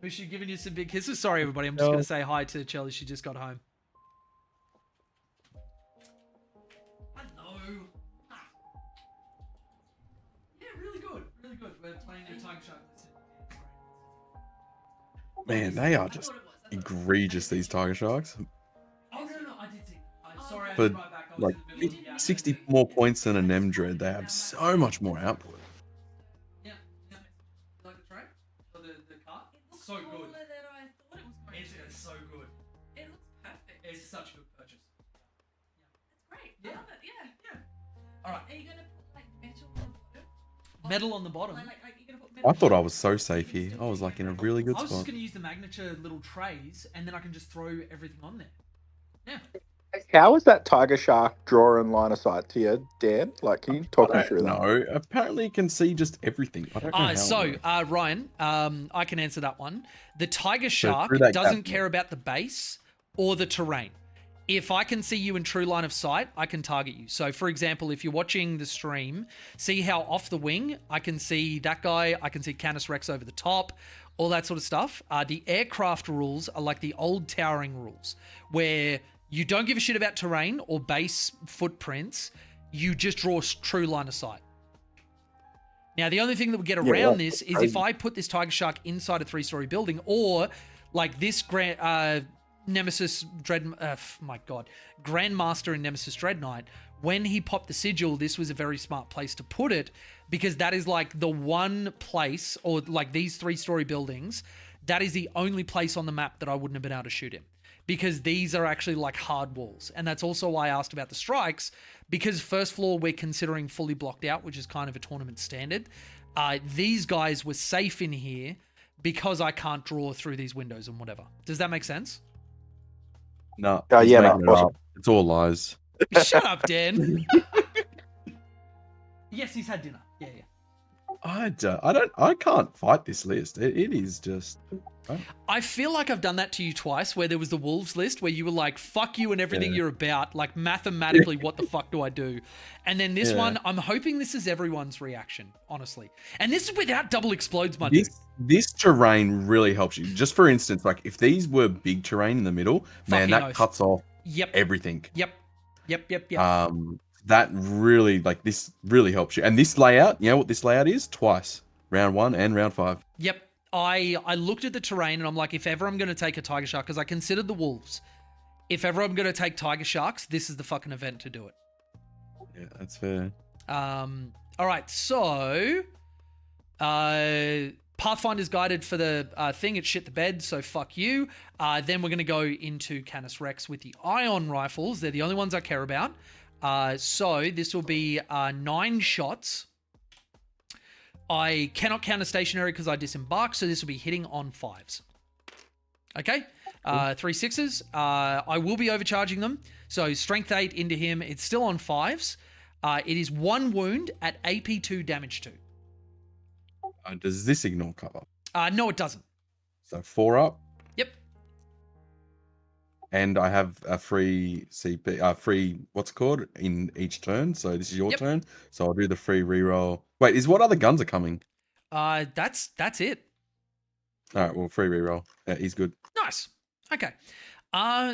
Was she giving you some big kisses? Sorry everybody, I'm just gonna say hi to Chelly. She just got home. Hello. Yeah, really good, really good. We're playing a Tiger Shark. Man, they are just egregious, these Tiger Sharks. Oh, no, I did see. Sorry, I For did right back. like 60 more points than a Nemdread, they have so much more output. Yeah. You like the tray? Or the cart? It's so good. It's so good. It looks perfect. It's such a good purchase. It's great. Yeah. I love it. Yeah. All right. Are you gonna put like metal on the bottom? Metal on the bottom. Like you're gonna put metal. I thought I was so safe here. I was like in a really good I was just spot. going to use the Magnature little trays, and then I can just throw everything on there. Yeah. How is that Tiger Shark drawing line of sight to you, Dan? Like, can you talk me through that? No, apparently it can see just everything. I don't know how So, Ryan, I can answer that one. The Tiger Shark through that doesn't gap, care about the base or the terrain. If I can see you in true line of sight, I can target you. So, for example, if you're watching the stream, see how off the wing, I can see that guy, I can see Canis Rex over the top, all that sort of stuff. The aircraft rules are like the old towering rules, where you don't give a shit about terrain or base footprints, you just draw true line of sight. Now, the only thing that would get around this is if I put this Tiger Shark inside a 3-story building, or like this Nemesis my God, Grandmaster in Nemesis Dreadnought, when he popped the sigil, this was a very smart place to put it, because that is like the one place, or like these 3-story buildings, that is the only place on the map that I wouldn't have been able to shoot him, because these are actually like hard walls. And that's also why I asked about the strikes, because first floor we're considering fully blocked out, which is kind of a tournament standard. These guys were safe in here because I can't draw through these windows and whatever. Does that make sense? No. Oh, he's yeah, making no, it awesome. up. It's all lies. Shut up, Dan. Yes, he's had dinner. Yeah. I can't fight this list. It is just. I feel like I've done that to you twice, where there was the Wolves list where you were like, fuck you and everything you're about. Like, mathematically, what the fuck do I do? And then this one, I'm hoping this is everyone's reaction, honestly. And this is without double explodes, my dude. This terrain really helps you. Just for instance, like if these were big terrain in the middle, man, that cuts off everything. Yep. That really, like, this really helps you. And this layout, you know what this layout is? Twice. Round 1 and round 5. Yep. I looked at the terrain and I'm like, if ever I'm going to take a Tiger Shark, because I considered the Wolves, if ever I'm going to take Tiger Sharks, this is the fucking event to do it. Yeah, that's fair. All right, so Pathfinder's guided for the thing. It shit the bed, so fuck you. Then we're going to go into Canis Rex with the ion rifles. They're the only ones I care about. So this will be 9 shots. I cannot counter stationary because I disembark, so this will be hitting on 5s. Okay? 3 6s. I will be overcharging them. So strength 8 into him. It's still on 5s. It is 1 wound at AP 2 damage 2. Does this ignore cover? No, it doesn't. So 4 up. Yep. And I have a free CP, free, what's it called, in each turn. So this is your turn. So I'll do the free reroll. Wait, what other guns are coming? That's it. All right, well, free reroll. Yeah, he's good. Nice. Okay.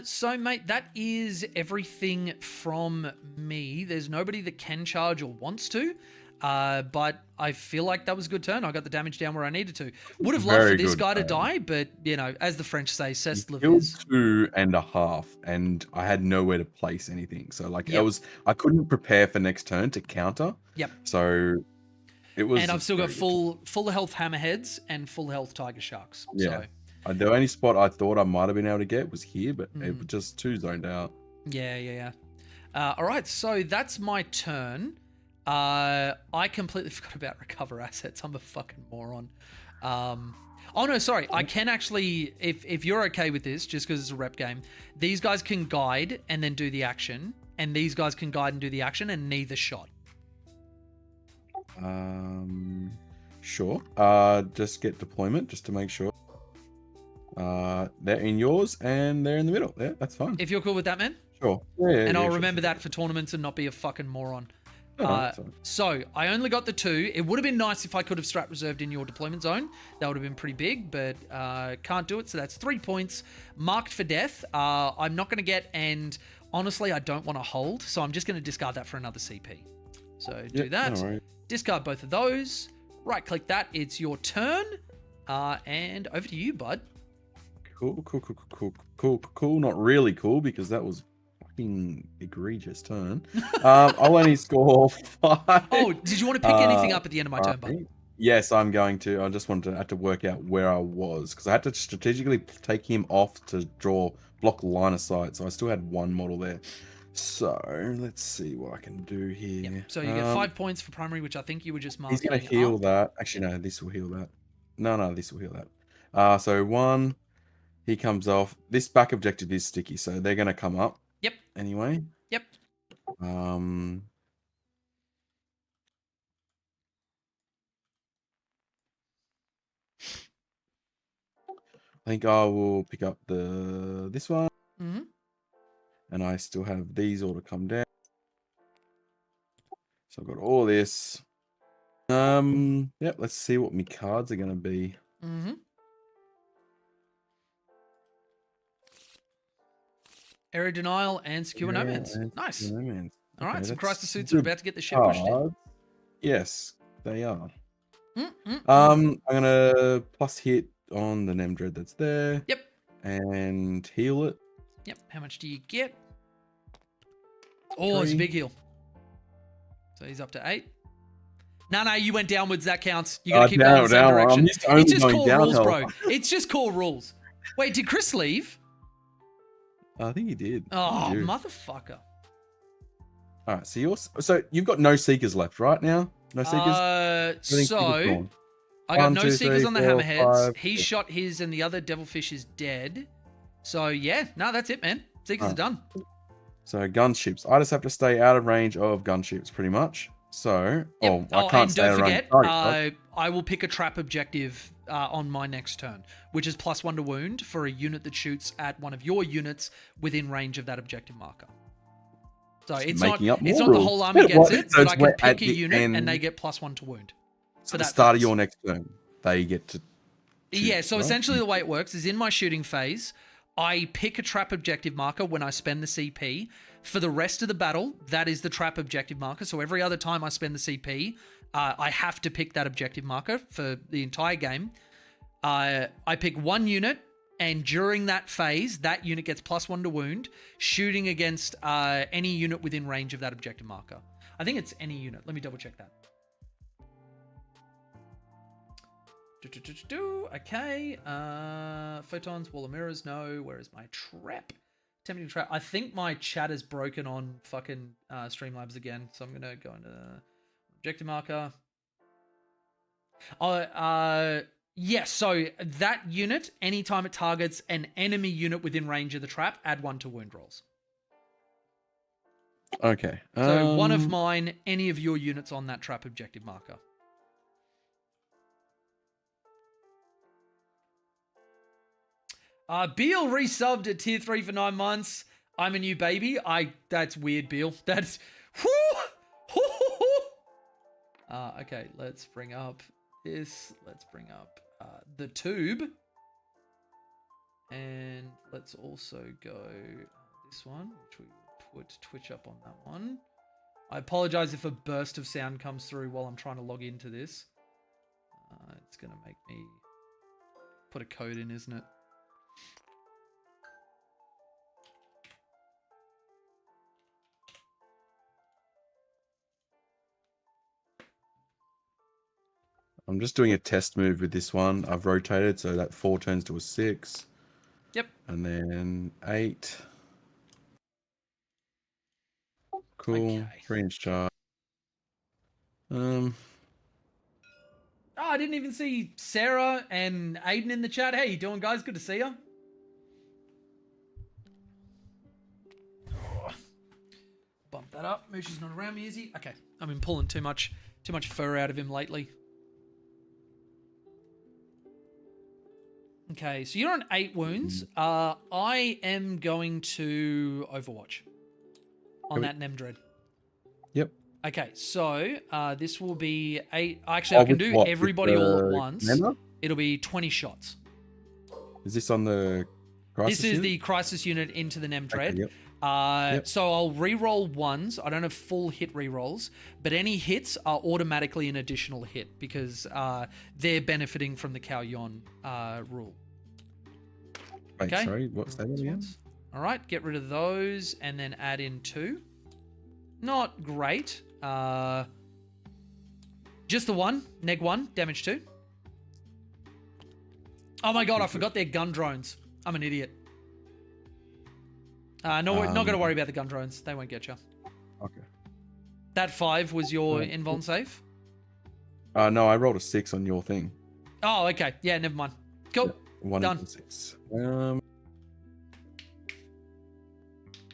So mate, that is everything from me. There's nobody that can charge or wants to. But I feel like that was a good turn. I got the damage down where I needed to. Would have loved for this guy to die, but you know, as the French say, c'est la vie. 2.5, and I had nowhere to place anything. So like I couldn't prepare for next turn to counter. Yep. So it was. And I've still got full health hammerheads and full health tiger sharks. Yeah. So. The only spot I thought I might have been able to get was here, but it was just too zoned out. Yeah. All right, so that's my turn. I completely forgot about recover assets. I'm a fucking moron. Oh no, sorry. I can actually, if you're okay with this, just because it's a rep game, these guys can guide and then do the action, and these guys can guide and do the action, and neither shot. Sure. Just get deployment just to make sure. They're in yours and they're in the middle. Yeah, that's fine. If you're cool with that, man. Sure. Yeah, and I'll sure, remember that for tournaments and not be a fucking moron. No, so I only got the 2. It would have been nice if I could have strat reserved in your deployment zone. That would have been pretty big, but can't do it. So that's 3 points marked for death. I'm not going to get, and honestly, I don't want to hold. So I'm just going to discard that for another CP. So do that. Right. Discard both of those. Right click that. It's your turn. And over to you, bud. Cool. Not really cool because that was fucking egregious turn. I'll only score 5. Oh, did you want to pick anything up at the end of my turn, bud? Yes, I'm going to. I just wanted to have to work out where I was because I had to strategically take him off to block line of sight. So I still had 1 model there. So let's see what I can do here. Yep. So you get 5 points for primary, which I think you were just marking. He's going to heal that. Actually, no, this will heal that. No, this will heal that. So 1, he comes off. This back objective is sticky, so they're going to come up. Yep. Anyway. Yep. I think I will pick up this one. Mm-hmm. And I still have these all to come down. So I've got all this. Yep, let's see what my cards are going to be. Mm-hmm. Area denial and secure no mans. Nice. All right, some crisis suits are about to get the shit pushed in. Yes, they are. Mm-hmm. I'm going to plus hit on the Nem Dread that's there. Yep. And heal it. Yep. How much do you get? Oh, it's a 3. big heal. So he's up to 8. No, you went downwards. That counts. You got to keep going in the same direction. I'm used to only It's just going core rules, downhill. bro. It's just core rules. Wait, did Chris leave? I think he did. Oh, He did. motherfucker. All right, so you've got no seekers left, right now? No seekers. Everything's So gone. I got 1, no 2, seekers 3, on the 4, hammerheads. 5, He 6. shot his, and the other devilfish is dead. So yeah, no, that's it, man. Seekers are done. So gunships. I just have to stay out of range of gunships, pretty much. So, Yep. I can't and stay don't out of range. forget, I will pick a trap objective on my next turn, which is +1 to wound for a unit that shoots at one of your units within range of that objective marker. So it's not making up more the whole rules. army gets it, So but it's I can where at pick a the unit and end- they get +1 to wound. So for the that start of phase. your next turn, they get to. Yeah, so right? essentially the way it works is in my shooting phase, I pick a trap objective marker when I spend the CP. For the rest of the battle, that is the trap objective marker. So every other time I spend the CP, I have to pick that objective marker for the entire game. I pick one unit, and during that phase, that unit gets +1 to wound, shooting against any unit within range of that objective marker. I think it's any unit. Let me double check that. Okay. Photons, wall of mirrors, no. Where is my trap? Tempting trap. I think my chat is broken on fucking Streamlabs again, so I'm gonna go into objective marker. Yes, so that unit, anytime it targets an enemy unit within range of the trap, add 1 to wound rolls. Okay. So one of mine, any of your units on that trap objective marker. Beal resubbed at tier 3 for 9 months. I'm a new baby. That's weird, Beal. That's okay, let's bring up this. Let's bring up the tube. And let's also go this one, which we will put Twitch up on that one. I apologize if a burst of sound comes through while I'm trying to log into this. It's going to make me put a code in, isn't it? I'm just doing a test move with this one. I've rotated so that 4 turns to a 6. Yep. And then 8. Cool. Okay. 3-inch charge. Oh, I didn't even see Sarah and Aiden in the chat. Hey, you doing, guys? Good to see you. Bump that up. Mooshi's not around me, is he? Okay. I've been pulling too much fur out of him lately. Okay, so you're on 8 wounds. I am going to Overwatch on that Nemdread. Yep. Okay, so this will be 8. Actually, I can do everybody all at once. Commander? It'll be 20 shots. Is this on the crisis This is unit? the crisis unit into the Nemdread. Okay, yep. So I'll re-roll ones. I don't have full hit re-rolls, but any hits are automatically an additional hit because they're benefiting from the Kauyon rule. Wait, Okay. sorry, what's that again? All right, get rid of those and then add in 2. Not great. Just the 1, neg 1, damage 2. Oh my god, I forgot they're gun drones. I'm an idiot. Not going to worry about the gun drones. They won't get you. Okay. That 5 was your invuln save? No, I rolled a 6 on your thing. Oh, okay. Yeah, never mind. Cool. 1 Done. and 6.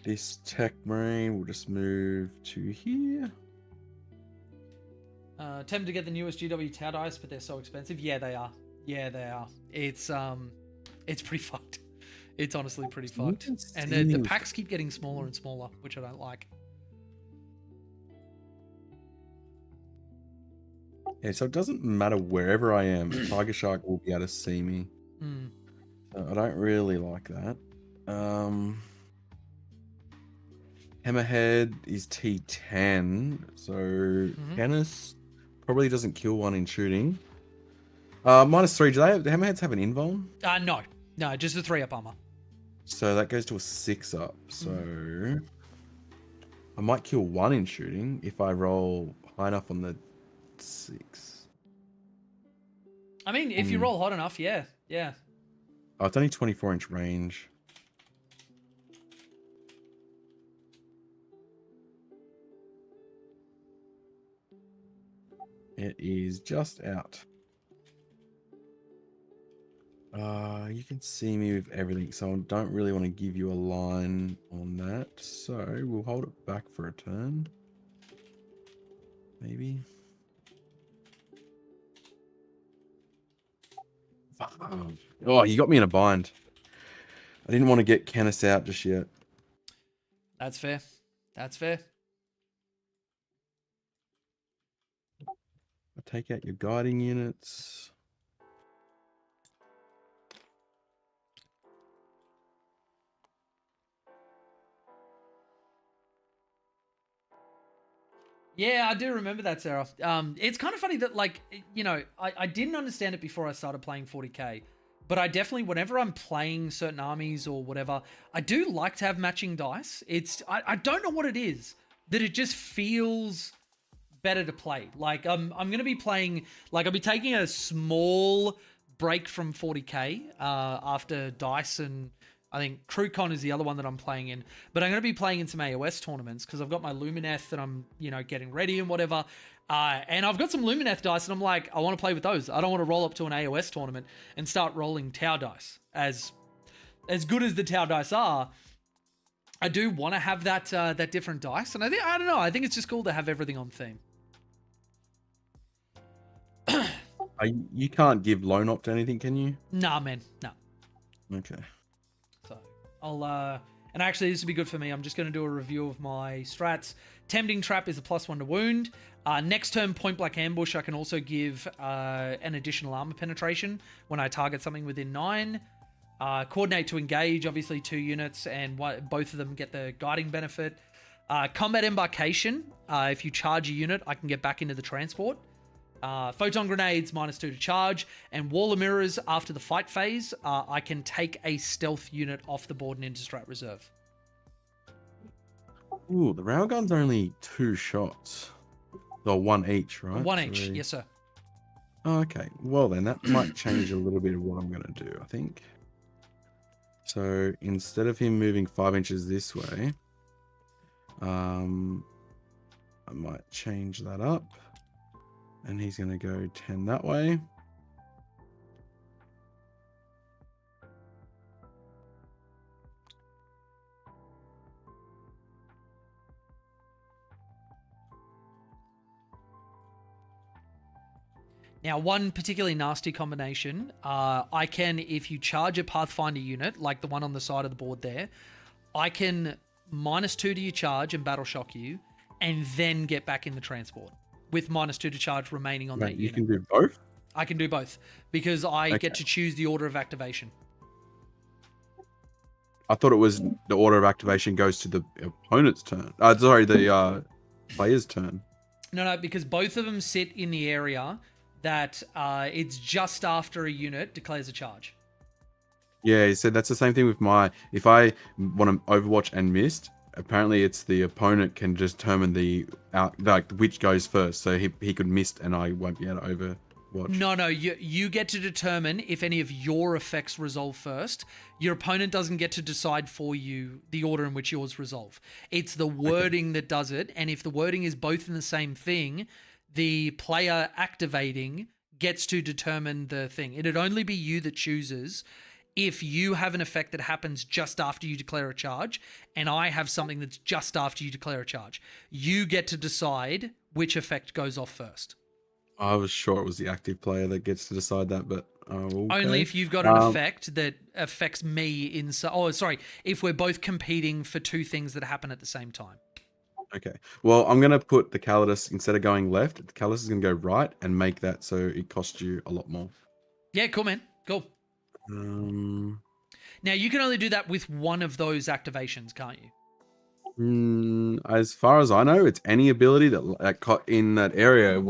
This tech marine will just move to here. Tempted to get the newest GW Tau dice, but they're so expensive. Yeah, they are. Yeah, they are. It's pretty fucked. It's honestly pretty fucked. And the packs keep getting smaller and smaller, which I don't like. Yeah, so it doesn't matter wherever I am, Tiger Shark will be able to see me. Mm. So I don't really like that. Hammerhead is T10, so Canis probably doesn't kill one in shooting. -3, do Hammerheads have an invuln? No, just the 3-up armor. So that goes to a 6 up. So I might kill 1 in shooting if I roll high enough on the 6. I mean, if you roll hot enough, yeah. Oh, it's only 24-inch range. It is just out. You can see me with everything, so I don't really want to give you a line on that. So we'll hold it back for a turn. Maybe. Oh, you got me in a bind. I didn't want to get Canis out just yet. That's fair. That's fair. I take out your guiding units. Yeah, I do remember that, Sarah. It's kind of funny that, like, you know, I didn't understand it before I started playing 40k, but I definitely, whenever I'm playing certain armies or whatever, I do like to have matching dice. I don't know what it is, that it just feels better to play. Like, I'm going to be playing, like, I'll be taking a small break from 40k after dice, and I think CrewCon is the other one that I'm playing in. But I'm going to be playing in some AOS tournaments because I've got my Lumineth that I'm, you know, getting ready and whatever. And I've got some Lumineth dice, and I'm like, I want to play with those. I don't want to roll up to an AOS tournament and start rolling Tau dice. As good as the Tau dice are, I do want to have that different dice. And I don't know. I think it's just cool to have everything on theme. You can't give lone opt to anything, can you? Nah, man. No. Okay. So I'll and actually this would be good for me. I'm just going to do a review of my strats. Tempting Trap is a +1 to wound. Next turn, Point Blank Ambush, I can also give an additional armor penetration when I target something within 9. Coordinate to engage, obviously 2 units, and both of them get the guiding benefit. Combat Embarkation, if you charge a unit, I can get back into the transport. Photon Grenades, -2 to charge, and Wall of Mirrors after the fight phase, I can take a stealth unit off the board and into strat reserve. Ooh, the railgun's only 2 shots. Or 1 each, right? 1 each, yes sir. Oh, okay, well then, that might change a little bit of what I'm going to do, I think. So, instead of him moving 5 inches this way, I might change that up. And he's going to go 10 that way. Now, one particularly nasty combination, I can, if you charge a Pathfinder unit, like the one on the side of the board there, I can -2 to your charge and battle shock you, and then get back in the transport, with -2 to charge remaining on that unit. You can do both? I can do both, because I get to choose the order of activation. I thought it was the order of activation goes to the opponent's turn. Sorry, the player's turn. No, because both of them sit in the area that it's just after a unit declares a charge. Yeah, he said that's the same thing with my... If I want to Overwatch and missed, apparently it's the opponent can determine like which goes first. So he could miss and I won't be able to Overwatch. No, you get to determine if any of your effects resolve first. Your opponent doesn't get to decide for you the order in which yours resolve. It's the wording that does it, and if the wording is both in the same thing, the player activating gets to determine the thing. It'd only be you that chooses if you have an effect that happens just after you declare a charge, and I have something that's just after you declare a charge. You get to decide which effect goes off first. I was sure it was the active player that gets to decide that, but... okay. Only if you've got an effect that affects me in... if we're both competing for 2 things that happen at the same time. Okay. Well, I'm going to put the Calidus, instead of going left, the Calidus is going to go right and make that so it costs you a lot more. Yeah, cool, man. Cool. Now, you can only do that with one of those activations, can't you? As far as I know, it's any ability that in that area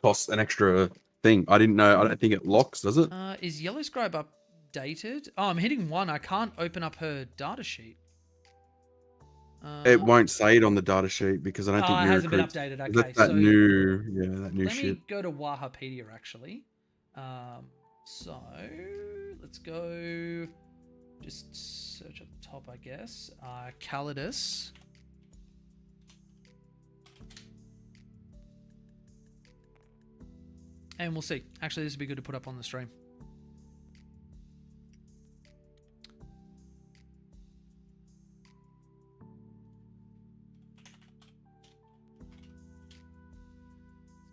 costs an extra thing. I didn't know. I don't think it locks, does it? Is Yellow Scribe up updated. Oh, I'm hitting 1. I can't open up her data sheet. It won't say it on the data sheet because I don't think it new hasn't been recruits. updated. Okay, That so new, that new let shit. me go to Warhammer actually. So let's go. Just search at the top, I guess. Calidus. And we'll see. Actually, this would be good to put up on the stream.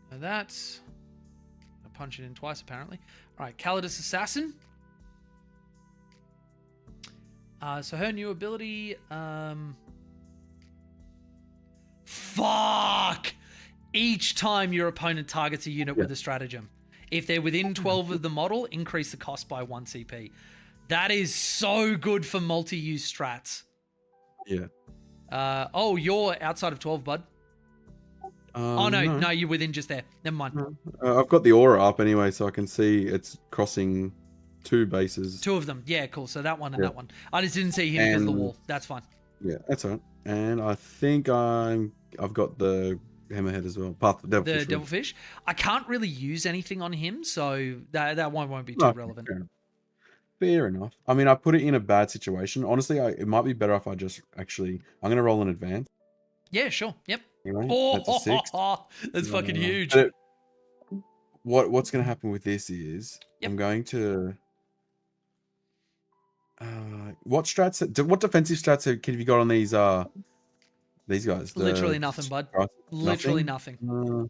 So that's... I punch it in twice, apparently. All right, Calidus Assassin. So her new ability... Fuck! Each time your opponent targets a unit with a stratagem. If they're within 12 of the model, increase the cost by 1 CP. That is so good for multi-use strats. Yeah. Oh, you're outside of 12, bud. Oh, no, you're within just there. Never mind. I've got the aura up anyway, so I can see it's crossing 2 bases. 2 of them. Yeah, cool. So that one and that one. I just didn't see him because of the wall. That's fine. Yeah, that's all right. And I think I've got the Hammerhead as well. Path the Devilfish. The Devilfish. I can't really use anything on him, so that one won't be too relevant. Fair enough. I mean, I put it in a bad situation. Honestly, it might be better if I just actually... I'm going to roll in advance. Yeah, sure. Yep. Anyway, That's a 6. That's fucking huge. What's going to happen with this is I'm going to... what defensive strats have you got on these guys? Literally nothing, bud. Literally nothing.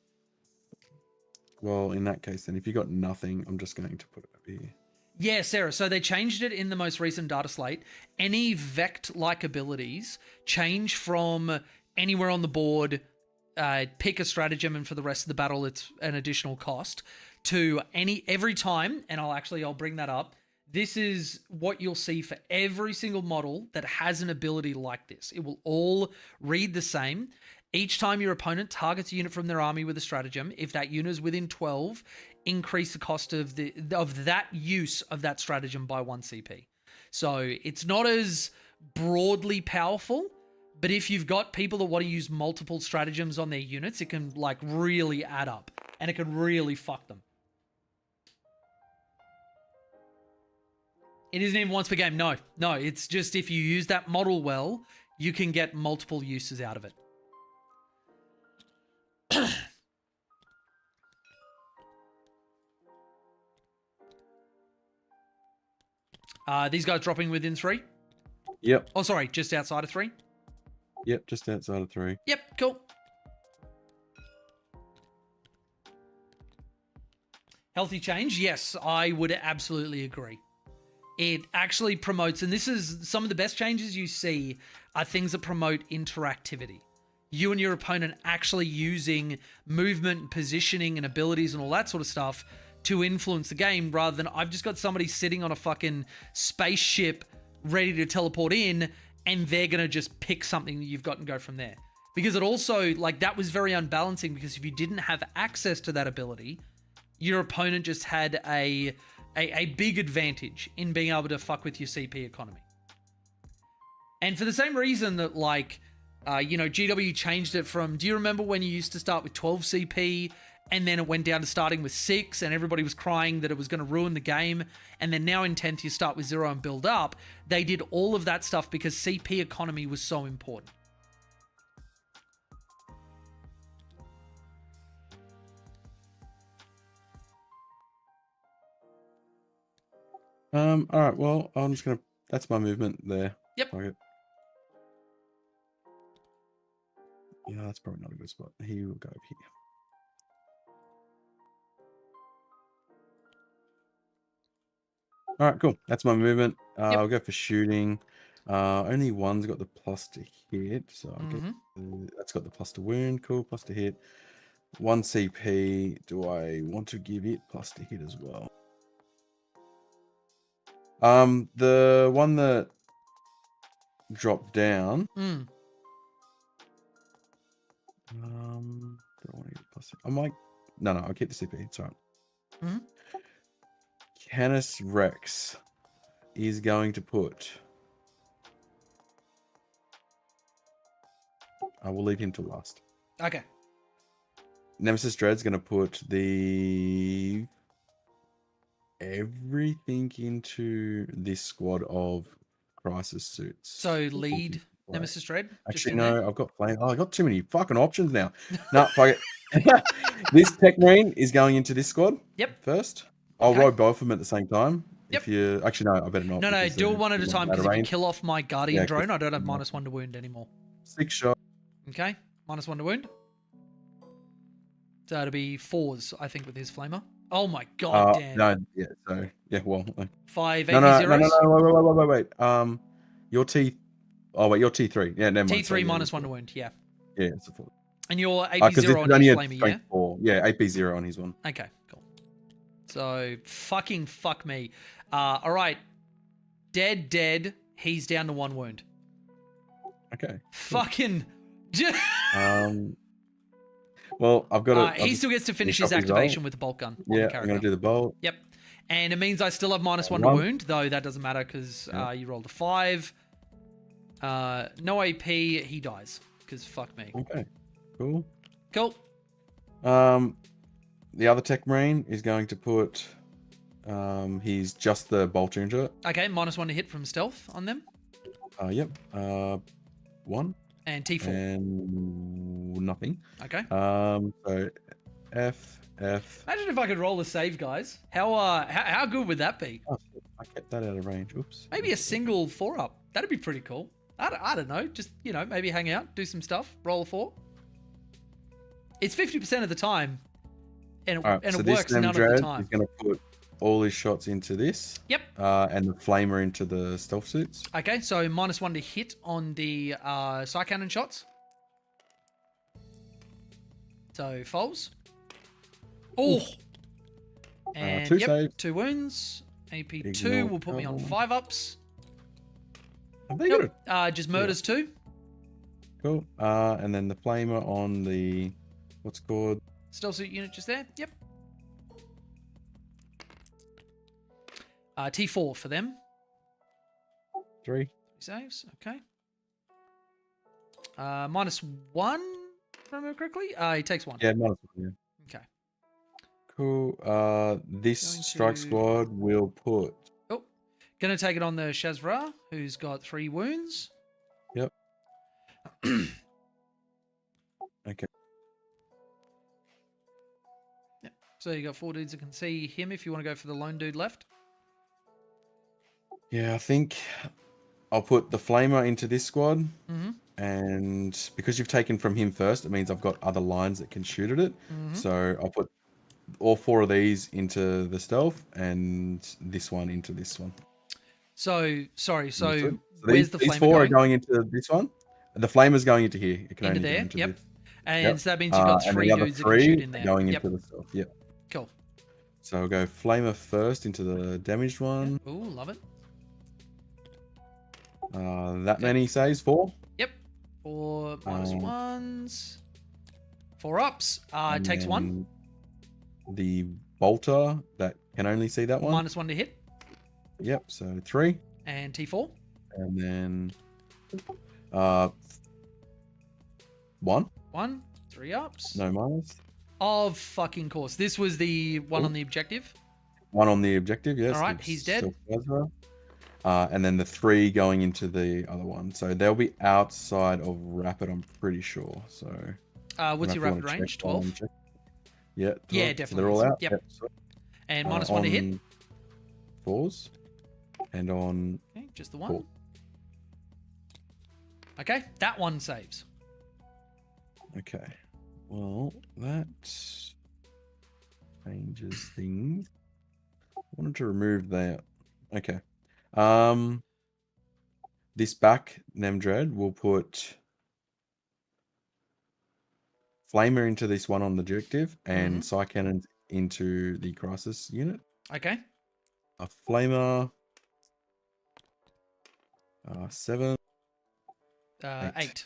Well, in that case, then, if you got nothing, I'm just going to put it over here. Yeah, Sarah. So they changed it in the most recent data slate. Any Vect-like abilities change from anywhere on the board, pick a stratagem, and for the rest of the battle, it's an additional cost, to every time, and I'll bring that up. This is what you'll see for every single model that has an ability like this. It will all read the same. Each time your opponent targets a unit from their army with a stratagem, if that unit is within 12, increase the cost of that use of that stratagem by 1 CP. So it's not as broadly powerful, but if you've got people that want to use multiple stratagems on their units, it can really add up, and it can really fuck them. It isn't even once per game. No, it's just if you use that model well, you can get multiple uses out of it. These guys dropping within 3? Yep. Oh, sorry, just outside of 3? Yep, just outside of 3. Yep, cool. Healthy change? Yes, I would absolutely agree. It actually promotes, and this is some of the best changes you see are things that promote interactivity. You and your opponent actually using movement, positioning, and abilities and all that sort of stuff to influence the game, rather than I've just got somebody sitting on a fucking spaceship ready to teleport in, and they're going to just pick something that you've got and go from there. Because it also, that was very unbalancing, because if you didn't have access to that ability, your opponent just had a big advantage in being able to fuck with your CP economy. And for the same reason that, GW changed it from, do you remember when you used to start with 12 CP, and then it went down to starting with 6, and everybody was crying that it was going to ruin the game, and then now in 10th you start with 0 and build up? They did all of that stuff because CP economy was so important. All right, well, I'm just gonna... That's my movement there. Yep. Okay. Yeah, that's probably not a good spot. He will go over here. All right, cool. That's my movement. I'll go for shooting. Only one's got the plus to hit, so I'll get that's got the plus to wound. Cool, plus to hit. 1 CP. Do I want to give it plus to hit as well? The one that dropped down. Do I want to get plus? I might. No, I'll keep the CP. It's all right. Canis Rex. is going to put. I will leave him to last. Okay. Nemesis Dread's going to put the everything into this squad of crisis suits. So lead Right. Nemesis Dread. Just Actually, in no, there? I've got flame. Oh, I got too many fucking options now. No, fuck it. This Tech Marine is going into this squad. Yep. First, I'll Okay. roll both of them at the same time. Yep. If you actually no, I better not. No, because do it they're one at a time, out because of if you range. kill off my Guardian Yeah, 'cause- drone, I don't have -1 to wound anymore. 6 shot. Okay, -1 to wound. So it'll be 4s, I think, with his flamer. Oh my god, Dan. No, yeah. So yeah, well, 5 no, AP no, zeros. wait. Your T. Oh wait, your T3. Yeah, never mind. T3 Sorry, yeah, -1 to wound. Yeah. Yeah, it's a 4. And your AP Because 0 on only his a flamer, yeah. strength 4. Yeah, AP 0 on his one. Okay, cool. So fuck me. All right. Dead. He's down to 1 wound. Okay. Fucking. Well, I've got to. He still gets to finish his off his roll. activation with the bolt gun. On Yeah, the I'm going character. to do the bolt. Yep. And it means I still have -1 to 1. wound, though that doesn't matter because Yeah. you rolled a 5. No AP, he dies. Because fuck me. Okay. Cool. Cool. The other Tech Marine is going to put. He's just the bolt into it. Okay, -1 to hit from stealth on them. Yep. 1 And T4. and nothing. Okay. So F. Imagine if I could roll a save, guys. How good would that be? Oh, shit, I kept that out of range. Oops. Maybe a single 4-up. That'd be pretty cool. I don't know. Just, maybe hang out, do some stuff, roll a 4. It's 50% of the time, and All right, it so works this none of the Nemdred time. is going to put all his shots into this. Yep. And the flamer into the stealth suits. Okay, so -1 to hit on the side cannon shots. So falls. Oh. And 2 yep, saves. 2 wounds. AP 2 Ignore will put me on cover. 5-ups. Have they got it? Just murders 2. Cool. And then the flamer on the what's it called? Stealth suit unit just there. Yep. T4 for them. 3. Saves. Okay. -1, if I remember correctly. He takes 1. Yeah, -1. Yeah. Okay. Cool. This Going strike to- squad will put. Oh, gonna take it on the Shazra, who's got 3 wounds. Yep. Okay. Yep. So you got 4 dudes that can see him. If you want to go for the lone dude left. Yeah, I think I'll put the flamer into this squad, Mm-hmm. and because you've taken from him first, it means I've got other lines that can shoot at it. Mm-hmm. So I'll put all 4 of these into the stealth, and this one into this one. So sorry. So Understood? where's the these flamer 4 going? are going into this one. The flamer's going into here. It can Into only go there, into yep. this. And Yep. so that means you've got And 3 the other dudes that can 3 shoot in are there. going Yep. into the stealth. Yep. Cool. So I'll go flamer first into the damaged one. Ooh, love it. That many saves 4. Yep. 4 minus Um, 1s. 4 ups. And Takes 1. then The bolter that can only see that one. -1 to hit. Yep. So 3, And T4. and then 1. 1. 3 ups. No minus. Of fucking course. This was the one Cool. on the objective. 1 on the objective. Yes. All right, the he's dead. Self-Plasma. And then the 3 going into the other one. So they'll be outside of rapid, I'm pretty sure. So What's your rapid if you wanna range? check one, 12. check. Yeah, 12. Yeah, So definitely they're all is. out. Yep. sweet. And -1 to hit. on 4s. And on Okay, just the one. Cool. Okay, that one saves. okay. Well, that changes things. I wanted to remove that. Okay. This back Nemdred will put flamer into this one on the objective and Psy Cannon into the crisis unit. Okay. A flamer 7. 8.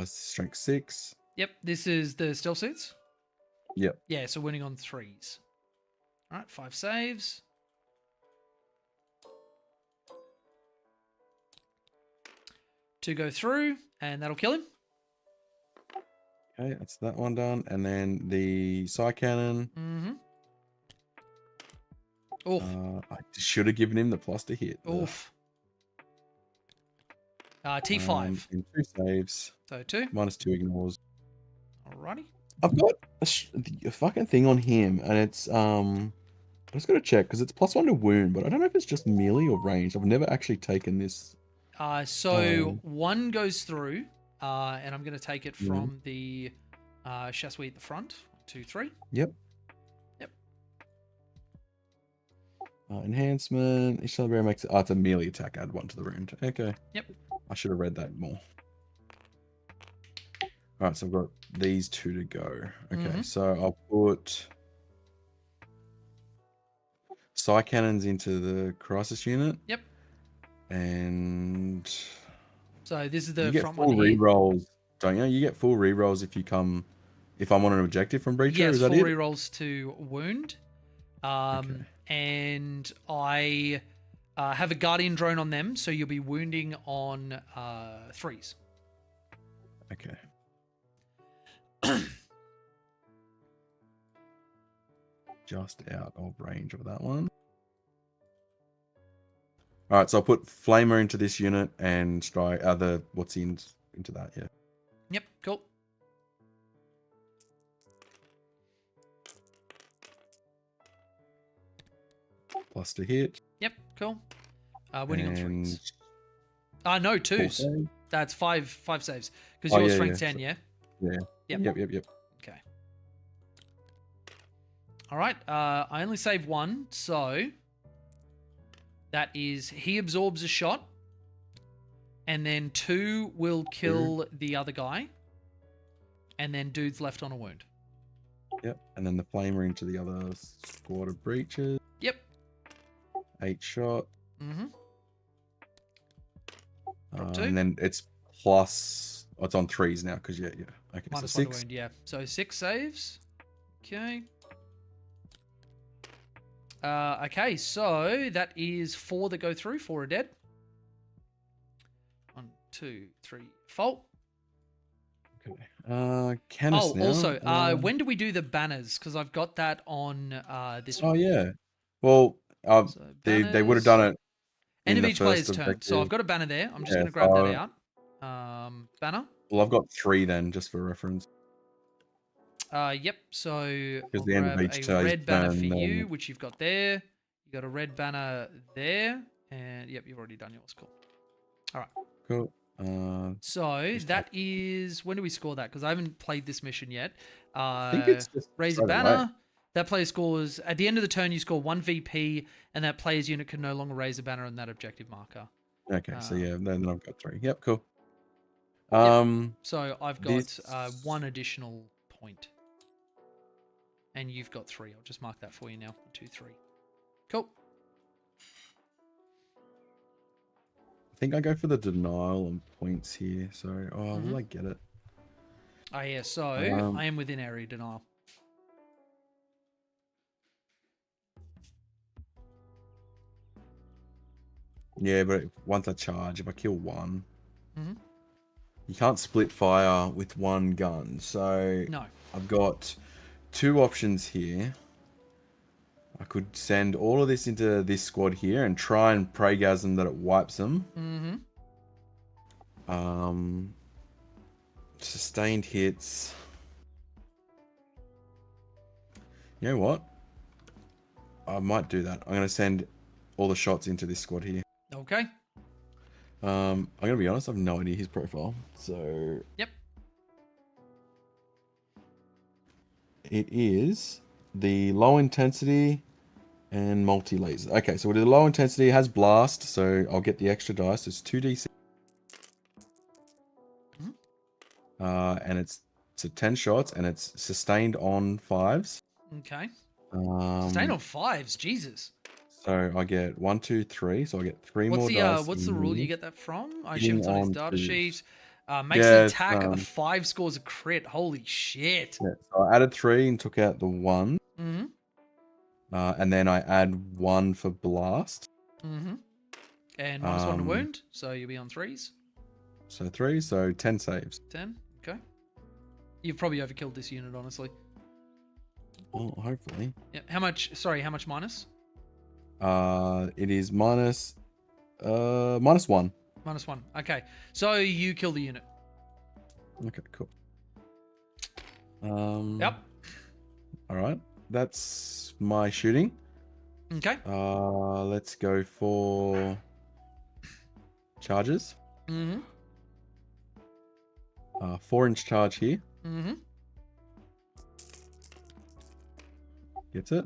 Strength 6. Yep, this is the stealth suits. Yep. Yeah, so winning on 3s. All right, 5 saves. Two go through, and that'll kill him. Okay, that's that one done. And then the Psy Cannon. Mm-hmm. Oof. I should have given him the plus to hit. Ugh. Oof. T5. And 2 saves. So 2. -2 ignores. Alrighty. I've got a fucking thing on him, and it's I just gotta check because it's +1 to wound, but I don't know if it's just melee or ranged. I've never actually taken this. So 1 goes through, and I'm going to take it Yeah. from the chassis at the front. 1, 2, 3. Yep. Yep. Enhancement. Each celebrator makes it. Oh, it's a melee attack. Add 1 to the wound. Okay. Yep. I should have read that more. All right, so I've got these 2 to go. Okay, so I'll put Psy Cannons into the crisis unit. Yep. And So this is you the get front full one here. rerolls, don't you? You get full rerolls if I'm on an objective from Breacher. Yes, is that full it? rerolls to wound. And I have a guardian drone on them, so you'll be wounding on 3s. Okay. Just out of range of that one. All right, so I'll put Flamer into this unit and strike what's into that. Yeah. Yep, cool. Plus to hit. Yep, cool. Winning on and 3s. No, full 2s. save. That's five saves. Because Oh, you're yeah, strength yeah. 10, yeah? Yeah. Yep. Yep. Okay. All right. I only save 1, so that is he absorbs a shot, and then 2 will kill the other guy, and then dude's left on a wound. Yep. And then the Flamer into the other squad of breaches. Yep. 8 shot. Mm-hmm. Drop 2. And then it's plus. Oh, it's on 3s now because yeah. Okay, Minus so 1 to 6. wound, yeah. So 6 saves. Okay. Okay, so that is 4 that go through. 4 are dead. 1, 2, 3, 4. Okay. Canis now. Also, when do we do the banners? Because I've got that on this Oh one. yeah. Well, So they would have banners. done it. End in of the each player's first turn. So I've got a banner there. I'm just Yeah, going to grab that so- out. Banner. Well, I've got 3 then, just for reference. Yep. So I'll the end of grab each a turn's red banner for turn, you, which you've got there. You got a red banner there, and yep, you've already done yours. Cool. Cool. So Just that is when do we score that? Because I haven't played this mission yet. I think it's just Raise a straight away. banner. That player scores at the end of the turn. You score 1 VP, and that player's unit can no longer raise a banner on that objective marker. Okay, so yeah, then I've got 3. Yep, cool. So I've got This- 1 additional point, and you've got 3. I'll just mark that for you now. 1, 2, 3. Cool. I think I go for the denial on points here. So, will I get it? Oh yeah. So I am within area denial. Yeah, but once I charge, if I kill 1, Mhm. you can't split fire with 1 gun. So No. I've got 2 options here. I could send all of this into this squad here and try and praygasm that it wipes them. Mm-hmm. Sustained hits. You know what? I might do that. I'm going to send all the shots into this squad here. Okay. I'm going to be honest, I have no idea his profile. So... Yep. It is the low intensity and multi-laser. Okay, so with the low intensity, it has blast, so I'll get the extra dice. It's 2d6. And it's 10 shots, and it's sustained on 5s. Okay. Sustained on 5s. Jesus. So I get 1, 2, 3. So I get 3 What's more the dice. what's the in rule here. you get that from? I assume it's on his on data to- sheet. Makes Yeah, an it's, attack of 5 scores a crit. Holy shit. Yeah, so I added 3 and took out the 1. Mm-hmm. And then I add 1 for blast. Mm-hmm. And -1 to Um, wound, so you'll be on 3s. So 3, so 10 saves. 10. Okay. You've probably overkilled this unit, honestly. Well, hopefully. Yeah. How much? Sorry, how much minus? It is -1. -1. Okay. So you kill the unit. Okay, cool. Yep. All right. That's my shooting. Okay. Let's go for charges. Mm-hmm. 4-inch charge here. Mm-hmm. Gets it.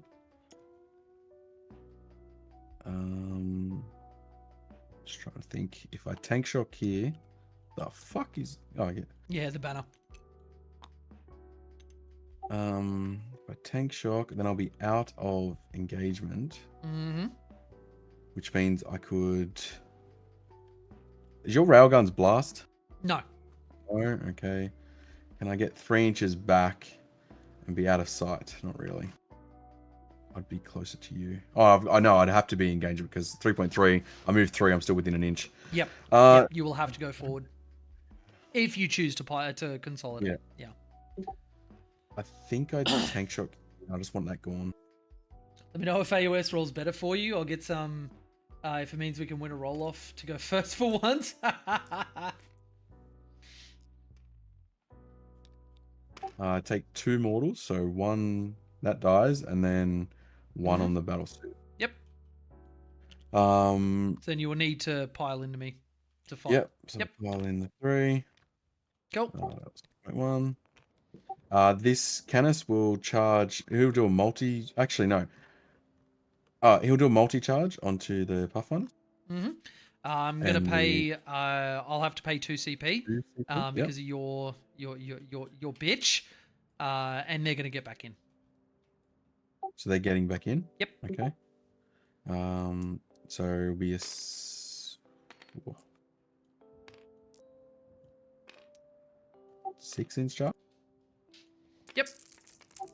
Just trying to think. If I tank shock here, the fuck is? Oh, yeah. Yeah, the banner. If I tank shock, then I'll be out of engagement, Mm-hmm. which means I could. Is your railguns blast? No. No. Okay. Can I get 3 inches back and be out of sight? Not really. I'd be closer to you. Oh, I know. I'd have to be engagement because 3.3. I moved 3. I'm still within an inch. Yep. Uh, Yep. You will have to go forward if you choose to consolidate. Yeah. I think I tank shock. I just want that gone. Let me know if AOS rolls better for you. I'll get some. If it means we can win a roll off to go first for once. Take 2 mortals, so 1 that dies, and then 1 on the battle suit. Yep. Um. So then you will need to pile into me to fight. Yep. So Yep. pile in the 3. Cool. That was 2.1. This Canis will charge. He'll do a multi. Actually, no. He'll do a multi charge onto the Pathfinder. Mm-hmm. I'm gonna And pay. I'll have to pay 2 CP Yep. because of your bitch, and they're gonna get back in. So they're getting back in. Yep. Okay. So it'll be a 6-inch charge. Yep.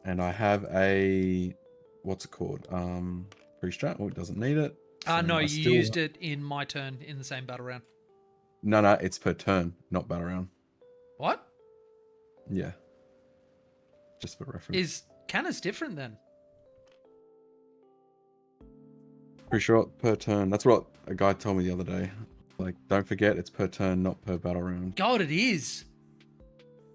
And I have a what's it called? Pre-strat. Oh, it doesn't need it. So No, I you still- used it in my turn in the same battle round. No, it's per turn, not battle round. What? Yeah. Just for reference. Is Canis different then? Pretty sure per turn. That's what a guy told me the other day. Like, don't forget, it's per turn, not per battle round. God, it is.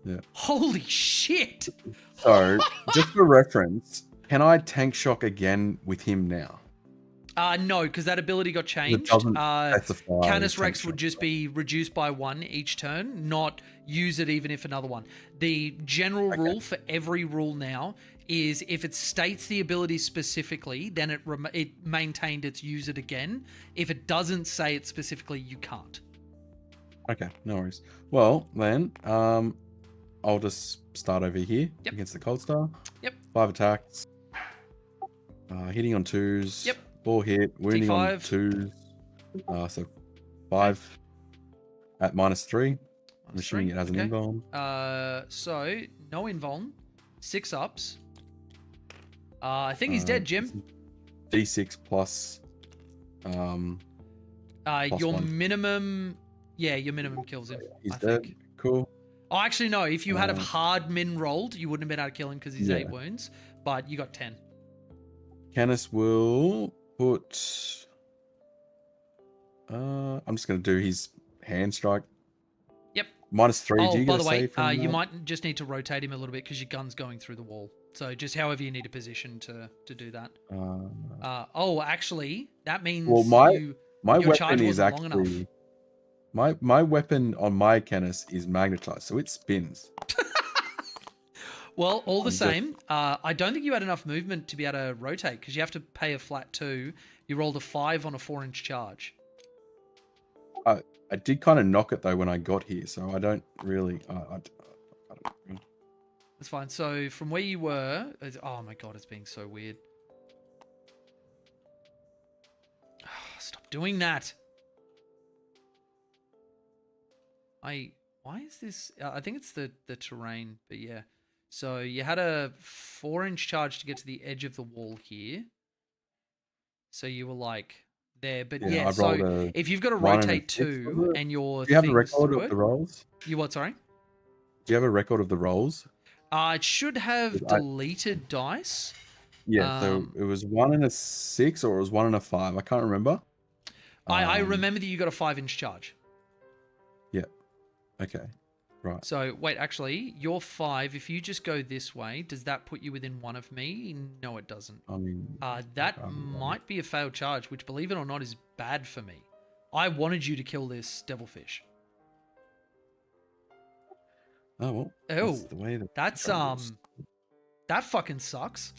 Yeah. Holy shit. So, just for reference, can I tank shock again with him now? No, because that ability got changed. doesn't specify Canis tank Rex would shock, just though. be reduced by 1 each turn, not use it even if another one. The general rule for every rule now is if it states the ability specifically, then it maintained its use it again. If it doesn't say it specifically, you can't. Okay, no worries. Well, then, I'll just start over here Yep. against the Cold Star. Yep. 5 attacks. Hitting on 2s. Yep. 4 hit. Wounding on D5. 2s. So 5 at -3. I'm Minus assuming 3, it has an okay. invuln. So no invuln, 6 ups. I think he's dead, Jim. D6 plus. Your 1. minimum, your minimum kills him. He's I dead. think. Cool. Oh, actually, no. If you had a hard min rolled, you wouldn't have been able to kill him because he's Yeah. 8 wounds. But you got 10. Canis will put. I'm just going to do his hand strike. Yep. -3. Oh, Do you by get the a way, save from you that? might just need to rotate him a little bit because your gun's going through the wall. So just however you need a position to do that. Actually, that means Well, my your weapon charge is wasn't long enough. actually my weapon on my Canis is magnetized, so it spins. Well, all the I'm just- same, I don't think you had enough movement to be able to rotate because you have to pay a flat 2. You rolled a 5 on a 4-inch charge. I did kind of knock it though when I got here, so I don't really. I don't know. That's fine. So from where you were, oh my god, it's being so weird. Stop doing that. Why is this? I think it's the terrain, but yeah. So you had a 4-inch charge to get to the edge of the wall here. So you were like there, but Yeah, yeah. I rolled So if you've got to 1 and a rotate 6, 2 was it? and your Do you have a things record through of it, the rolls? you what? Sorry. Do you have a record of the rolls? It should have I- deleted dice. Yeah, so it was 1 and a 6 or it was 1 and a 5. I can't remember. I remember that you got a 5-inch charge. Yeah. Okay. Right. So wait, actually, you're 5. If you just go this way, does that put you within 1 of me? No, it doesn't. I mean, That might be a failed charge, which, believe it or not, is bad for me. I wanted you to kill this devilfish. oh well. Oh, That's the way that that's goes. that fucking sucks.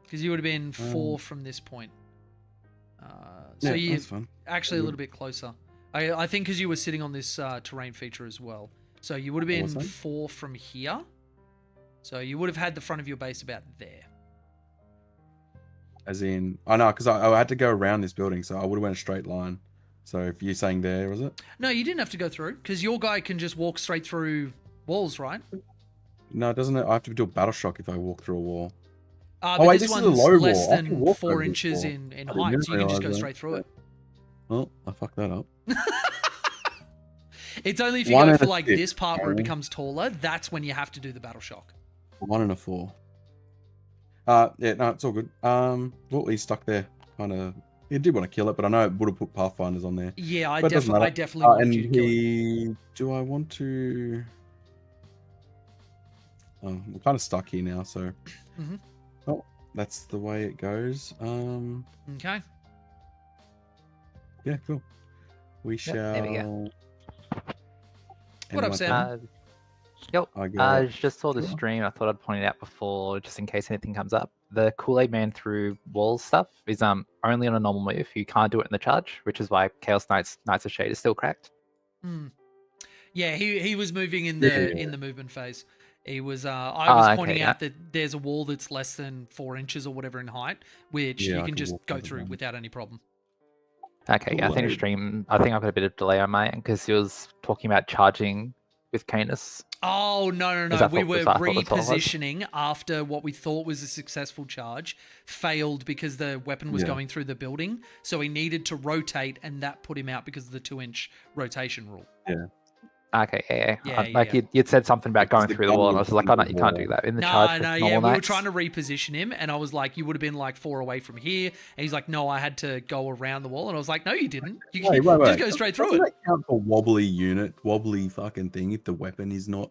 Because you would have been 4 from this point. So Yeah, you that's fun. actually a little bit closer. I think because you were sitting on this terrain feature as well. So you would have been Awesome. 4 from here. So you would have had the front of your base about there. As in, I know, because I had to go around this building, so I would have went a straight line. So if you're saying there, was it? No, you didn't have to go through, because your guy can just walk straight through walls, right? No, doesn't it? I have to do a battle shock if I walk through a wall. But wait, this this is a one's low less wall. I can than walk 4 over this inches wall. in I didn't height, so you can just go realise that. straight through it. Well, I fucked that up. It's only if you 1 go and for a like 6, this part where it okay. becomes taller, that's when you have to do the battle shock. 1 and a 4. Yeah, no, it's all good. Well, he's stuck there. Kind of. He did want to kill it, but I know it would have put Pathfinders on there. Yeah, I But it doesn't definitely matter. wanted And you to kill it. he. Do I want to? Oh, we're kind of stuck here now, so. Mhm. Oh, that's the way it goes. Okay. Yeah, cool. We shall. there we go. What up, Sam? I go. I just saw the Sure. stream. I thought I'd point it out before, just in case anything comes up. The Kool-Aid Man through walls stuff is only on a normal move. You can't do it in the charge, which is why Chaos Knights of Shade is still cracked. Yeah, he was moving in Yeah, the yeah. in the movement phase. He was I was okay, pointing yeah. out that there's a wall that's less than 4 inches or whatever in height, which Yeah, you I can can just walk go over through them. without any problem. Okay, yeah, I think the stream. I think I've got a bit of delay on my end because he was talking about charging with Canis. Oh no! Is that We what- were is that what that's all it was? repositioning after what we thought was a successful charge failed because the weapon was Yeah. going through the building. So he needed to rotate, and that put him out because of the 2-inch rotation rule. Okay, yeah. Yeah, Like yeah. You'd said something about Because going the through the gun wall, and I was was like, oh no, in you the can't do wall. that in the No, charge. with no, normal yeah, we were knights. trying to reposition him, and I was like, you would have been like 4 away from here, and he's like, no, I had to go around the wall, and I was like, no, you didn't. You Wait. just go straight through Doesn't it. that count for wobbly unit, wobbly fucking thing if the weapon is not?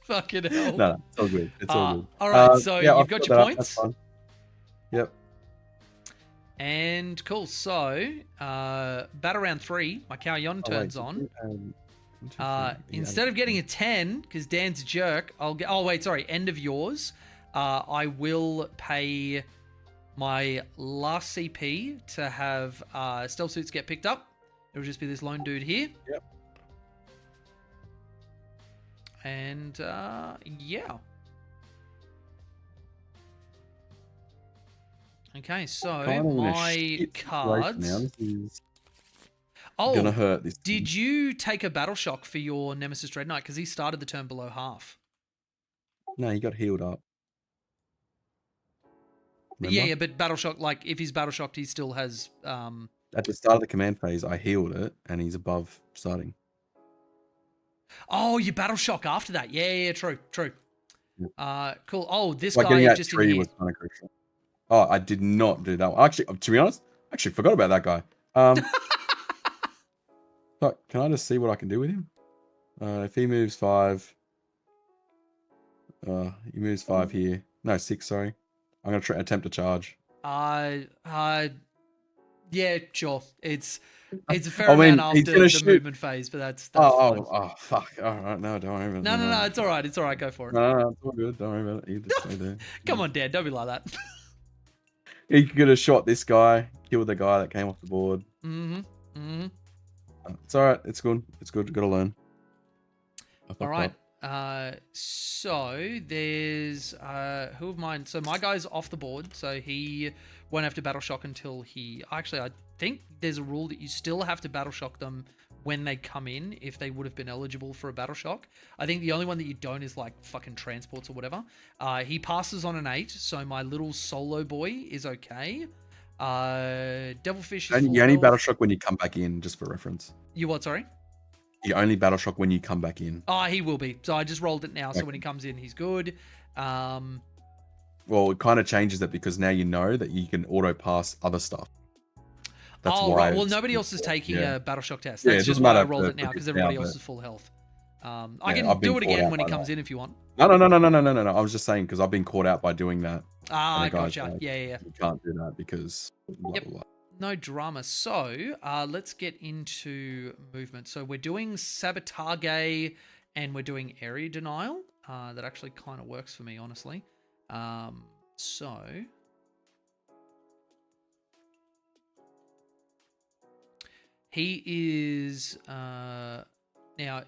Fucking hell. No, it's all good. It's all good. All right, so yeah, you've I've got got your that up, that's points. fine. Yep. And cool. So, battle round 3, my Kauyon Oh, turns wait, on. 1, 2, 3, yeah, Instead of getting a 10, because Dan's a jerk, I'll get. Oh wait, sorry. End of yours. I will pay my last CP to have stealth suits get picked up. It'll just be this lone dude here. Yep. And yeah. Okay, so kind of in a my shit situation cards. now. This is Oh, gonna hurt. This did you take a battle shock for your Nemesis Dread Knight? Because he started the turn below half. No, he got healed up. Yeah, Remember? yeah, but battle shock, like if he's battle shocked, he still has. At the start of the command phase, I healed it, and he's above starting. Oh, you battle shock after that. Yeah, true. Yep. Cool. Oh, this Like guy getting that just in tree here. was kind of crucial. Oh, I did not do that one. Actually, to be honest, I actually forgot about that guy. But can I just see what I can do with him? If he moves 5, he moves 5 here. No, 6. Sorry, I'm gonna attempt to charge. Yeah, sure. It's a fair I mean, amount he's after gonna the shoot- movement phase, but that's fine. Oh, fuck! All right, no, don't worry about it. No, it's all right. It's all right. Go for it. No, it's all good. Don't worry about it. You just stay there. Come on, Dan. Don't be like that. He could have shot this guy, killed the guy that came off the board. Mm-hmm. It's all right. It's good. It's good. Got to learn. I fucked All right. up. So there's who of mine? So my guy's off the board, so he won't have to battle shock until he. Actually, I think there's a rule that you still have to battle shock them when they come in if they would have been eligible for a battle shock. I think the only one that you don't is like fucking transports or whatever. He passes on an 8, so my little solo boy is okay. Devilfish is And full you only health. battle shock when you come back in, just for reference. You what? Sorry. You only battle shock when you come back in. Oh, he will be. So I just rolled it now. So when he comes in, he's good. Well, it kind of changes it because now you know that you can auto pass other stuff. That's oh, why. right. Well, it's nobody else is useful. taking Yeah. a battle shock test. Yeah, That's it just doesn't why I matter rolled for- it now for because this everybody now, else but- is full health. I Yeah, can I've been do it caught again out when he by comes that. in if you want. No. I was just saying because I've been caught out by doing that. Ah, And the guy's gotcha. like, Yeah. You can't do that because blah, Yep. blah, blah. No drama. So let's get into movement. So we're doing sabotage and we're doing area denial. That actually kind of works for me, honestly. So he is now.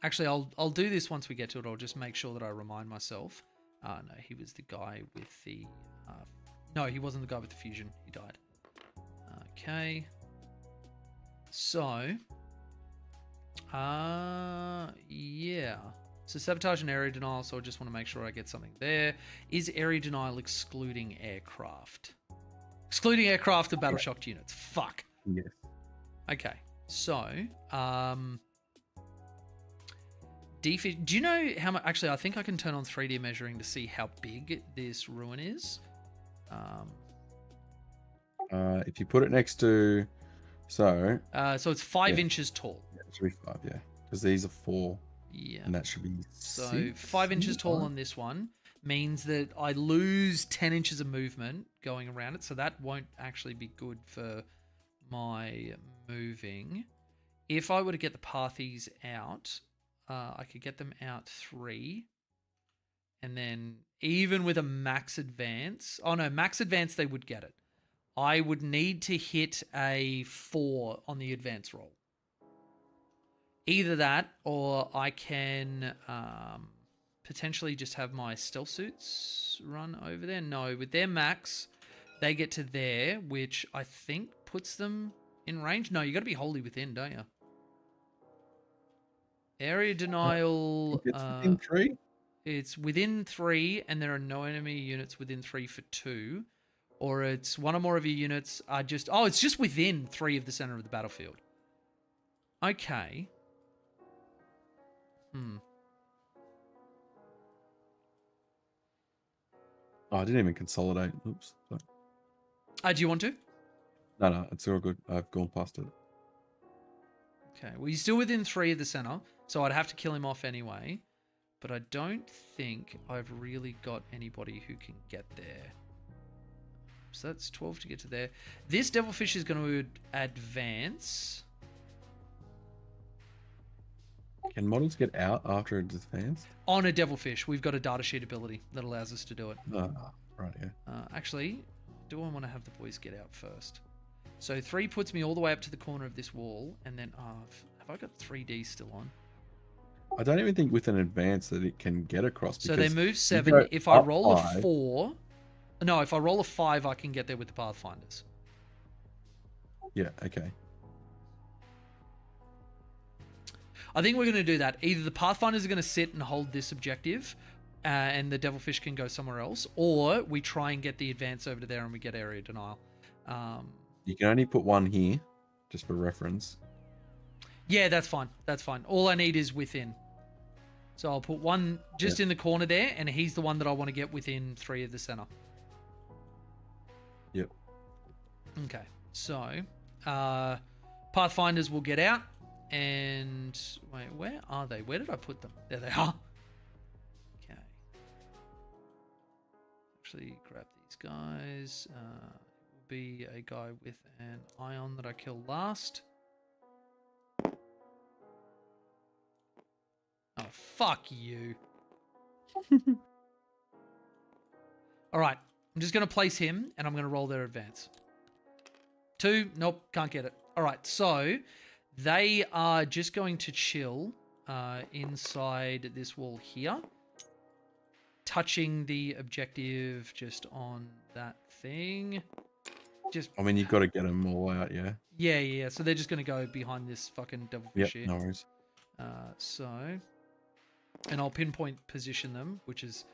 Actually, I'll do this once we get to it. I'll just make sure that I remind myself. No, he was the guy with the. No, he wasn't the guy with the fusion. He died. Okay. So, yeah. So sabotage and area denial. So I just want to make sure I get something there. Is area denial excluding aircraft? Excluding aircraft and battle shocked units. Fuck. Yes. Okay. So, do you know how much? Actually, I think I can turn on 3D measuring to see how big this ruin is. If you put it next to, so So it's 5 Yeah. inches tall. it should be 5, yeah, because these are 4, Yeah. and that should be So 6, 5 inches tall right? on this one means that I lose 10 inches of movement going around it. So that won't actually be good for my moving. If I were to get the pathies out, I could get them out 3. And then even with a max advance, oh no, max advance, they would get it. I would need to hit a 4 on the advance roll. Either that, or I can potentially just have my stealth suits run over there. No, with their max, they get to there, which I think puts them in range. No, you got to be wholly within, don't you? Area denial. It's within 3. It's within 3, and there are no enemy units within 3 for 2. Or it's one or more of your units are just... Oh, it's just within 3 of the center of the battlefield. Okay. Oh, I didn't even consolidate. Oops. Sorry. Do you want to? No, it's all good. I've gone past it. Okay, well, he's still within 3 of the center, so I'd have to kill him off anyway. But I don't think I've really got anybody who can get there. So that's 12 to get to there. This Devilfish is going to advance. Can models get out after it's advanced? On a Devilfish, we've got a data sheet ability that allows us to do it. Right, yeah. Actually, do I want to have the boys get out first? So 3 puts me all the way up to the corner of this wall, and then have I got 3D still on? I don't even think with an advance that it can get across. So they because move you 7. go If I up roll 5, a 4, no, if I roll a 5, I can get there with the Pathfinders. Yeah, okay. I think we're going to do that. Either the Pathfinders are going to sit and hold this objective, and the Devilfish can go somewhere else, or we try and get the advance over to there and we get area denial. You can only put one here, just for reference. Yeah, that's fine. That's fine. All I need is within. So I'll put one just in the corner there, and he's the one that I want to get within 3 of the center. Yep. Okay. So, Pathfinders will get out. And wait, where are they? Where did I put them? There they are. Okay. Actually, grab these guys. Will be a guy with an ion that I killed last. Oh, fuck you. All right. I'm just going to place him, and I'm going to roll their advance. 2. Nope, can't get it. All right, so they are just going to chill inside this wall here, touching the objective just on that thing. Just I mean, you've got to get them all out, yeah. yeah. So they're just gonna go behind this fucking devilfish Yep, here. no worries. And I'll pinpoint position them, which is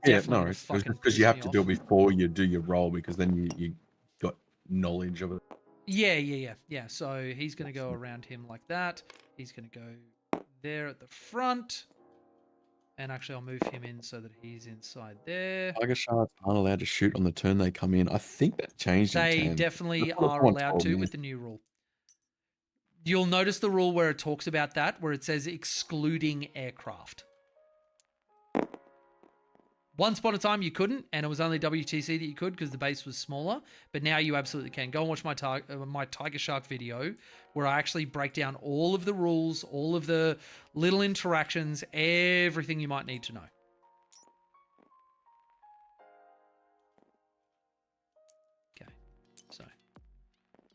Yeah, definitely no gonna worries. fucking Because piss you have me to do it off. before you do your roll, because then you got knowledge of it. Yeah. So he's gonna go around him like that. He's gonna go there at the front. And actually, I'll move him in so that he's inside there. Tiger sharks aren't allowed to shoot on the turn they come in. I think that changed in They 10. definitely That's what are someone allowed told to me. with the new rule. You'll notice the rule where it talks about that, where it says excluding aircraft. Once upon a time you couldn't, and it was only WTC that you could because the base was smaller. But now you absolutely can. Go and watch my Tiger Shark video where I actually break down all of the rules, all of the little interactions, everything you might need to know. Okay, so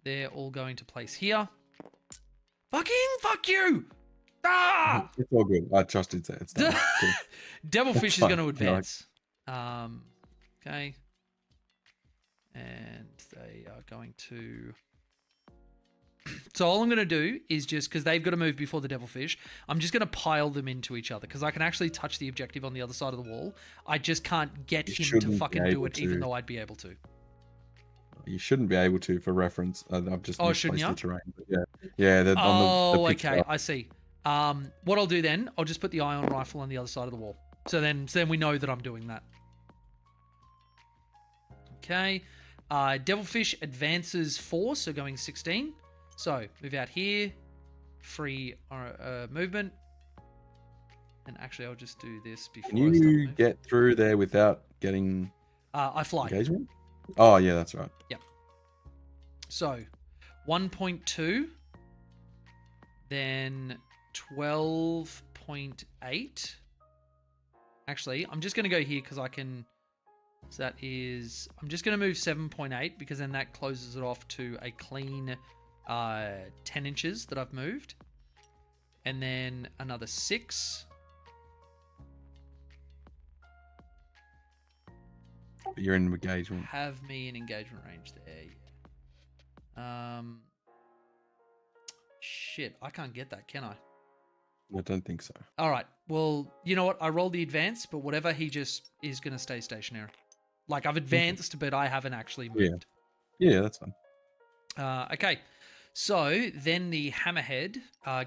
they're all going to place here. Fucking fuck you! Ah! It's all good. I trusted that. It's done. Cool. Devilfish is fine. going to No. advance. Okay. And they are going to... So all I'm going to do is just, because they've got to move before the devilfish, I'm just going to pile them into each other, because I can actually touch the objective on the other side of the wall. I just can't get You him to shouldn't be fucking do able it, even to. though I'd be able to. You shouldn't be able to, for reference. I've just Oh, shouldn't misplaced the ya? terrain. But yeah. On the Oh, picture. okay. I see. What I'll do then, I'll just put the ion rifle on the other side of the wall. So then we know that I'm doing that. Okay. Devilfish advances 4, so going 16. So move out here. Free movement. And actually, I'll just do this before Can I start you moving. get through there without getting I fly. engagement? Oh, yeah, that's right. So 1.2. Then 12.8. Actually, I'm just going to go here because I can... So that is... I'm just going to move 7.8 because then that closes it off to a clean 10 inches that I've moved. And then another 6. But you're in engagement. Have me in engagement range there. Yeah. Shit, I can't get that, can I? I don't think so. All right. Well, you know what? I rolled the advance, but whatever, he just is going to stay stationary. Like, I've advanced, but I haven't actually moved. Yeah, that's fine. Okay. So then the hammerhead,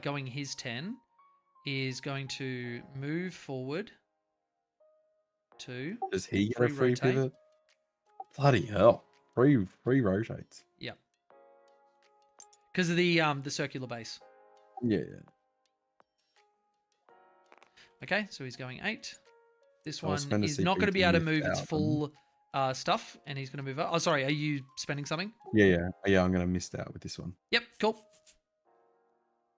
going his 10, is going to move forward to... Does he get free a free rotate. pivot? Bloody hell. Free rotates. Yep. Because of the circular base. Yeah. Okay, so he's going 8. This I was one trying to is see if not he going to be can able to lift move its out, full stuff, and he's going to move up. Oh, sorry, are you spending something? Yeah, I'm going to miss that with this one. Yep, cool.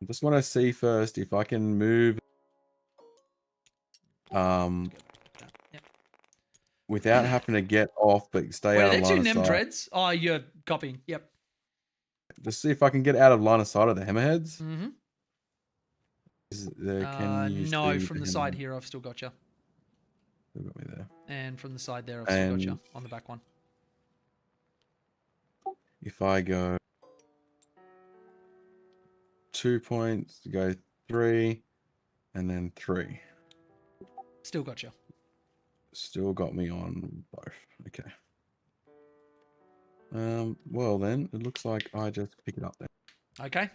I just want to see first if I can move Yep. without having to get off but stay Wait, out are of there two line of Nem sight. dreads? Oh, you're copying. Yep. Just see if I can get out of line of sight of the hammerheads. Mm-hmm. Can you No, see from the side hammerhead? here, I've still got you. Still got me there. And from the side there, I've still got you And- on the back one. If I go 2 points, go 3, and then 3. Still got you. Still got me on both. Okay. Well then, it looks like I just pick it up then. Okay.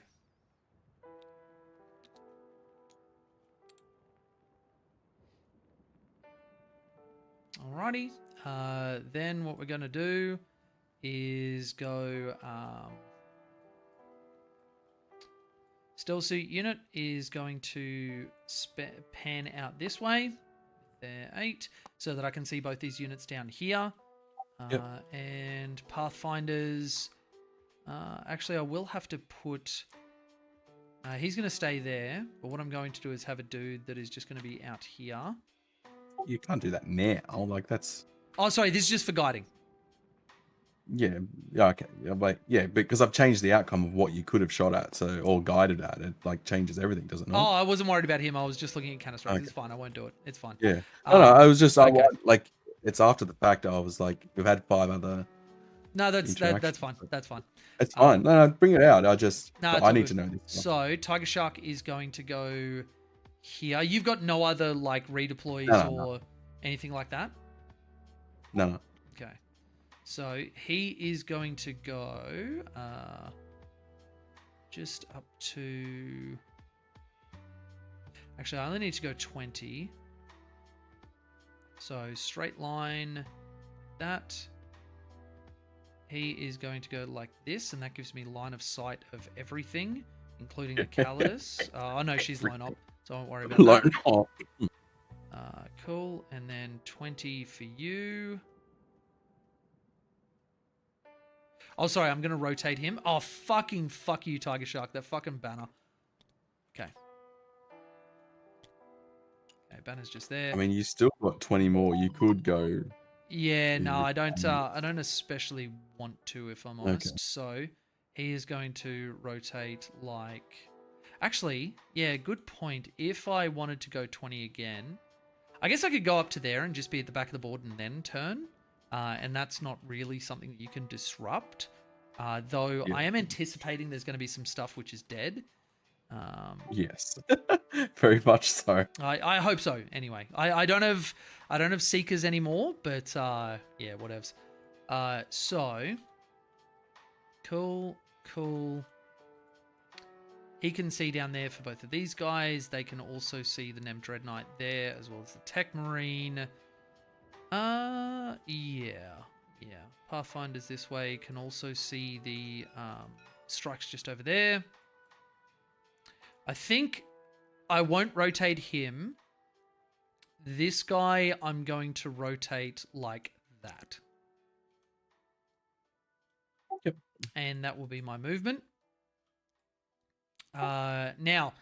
Alrighty. Then what we're going to do is go... Stealth suit unit is going to pan out this way. There, 8. So that I can see both these units down here. Yep. And Pathfinders... actually, I will have to put... he's going to stay there. But what I'm going to do is have a dude that is just going to be out here. You can't do that now. Like that's Oh, sorry. This is just for guiding. yeah, okay. Yeah, but yeah, because I've changed the outcome of what you could have shot at, so or guided at. It like changes everything, does it Oh, not? I wasn't worried about him. I was just looking at canister. Okay. It's fine. I won't do it. It's fine. Yeah. No, I was just okay. like it's after the fact. I was like, we've had 5 other No, that's interaction. fine. That's fine. It's fine. No, bring it out. No, But it's I all need good. to know this stuff. So Tiger Shark is going to go here. You've got no other like redeploys No. or anything like that? No. Okay. So he is going to go just up to... Actually, I only need to go 20. So straight line, that. He is going to go like this, and that gives me line of sight of everything, including the Calidus. Oh no, she's line up, so I won't worry about that. Line up. Cool, and then 20 for you. Oh, sorry, I'm going to rotate him. Oh, fuck you, Tiger Shark. That fucking banner. Okay. Okay, banner's just there. I mean, you still got 20 more. You could go. Yeah, to no, the- I don't especially want to, if I'm honest. So he is going to rotate like... Actually, yeah, good point. If I wanted to go 20 again, I guess I could go up to there and just be at the back of the board and then turn. And that's not really something that you can disrupt. Though Yeah. I am anticipating there's going to be some stuff which is dead. Yes. Very much so. I hope so. Anyway, I don't have seekers anymore, but yeah, whatevs. So cool. He can see down there for both of these guys. They can also see the Nem Dread Knight there, as well as the Tech Marine. Yeah. Pathfinders this way can also see the strikes just over there. I think I won't rotate him. This guy I'm going to rotate like that. Yep. And that will be my movement. Now,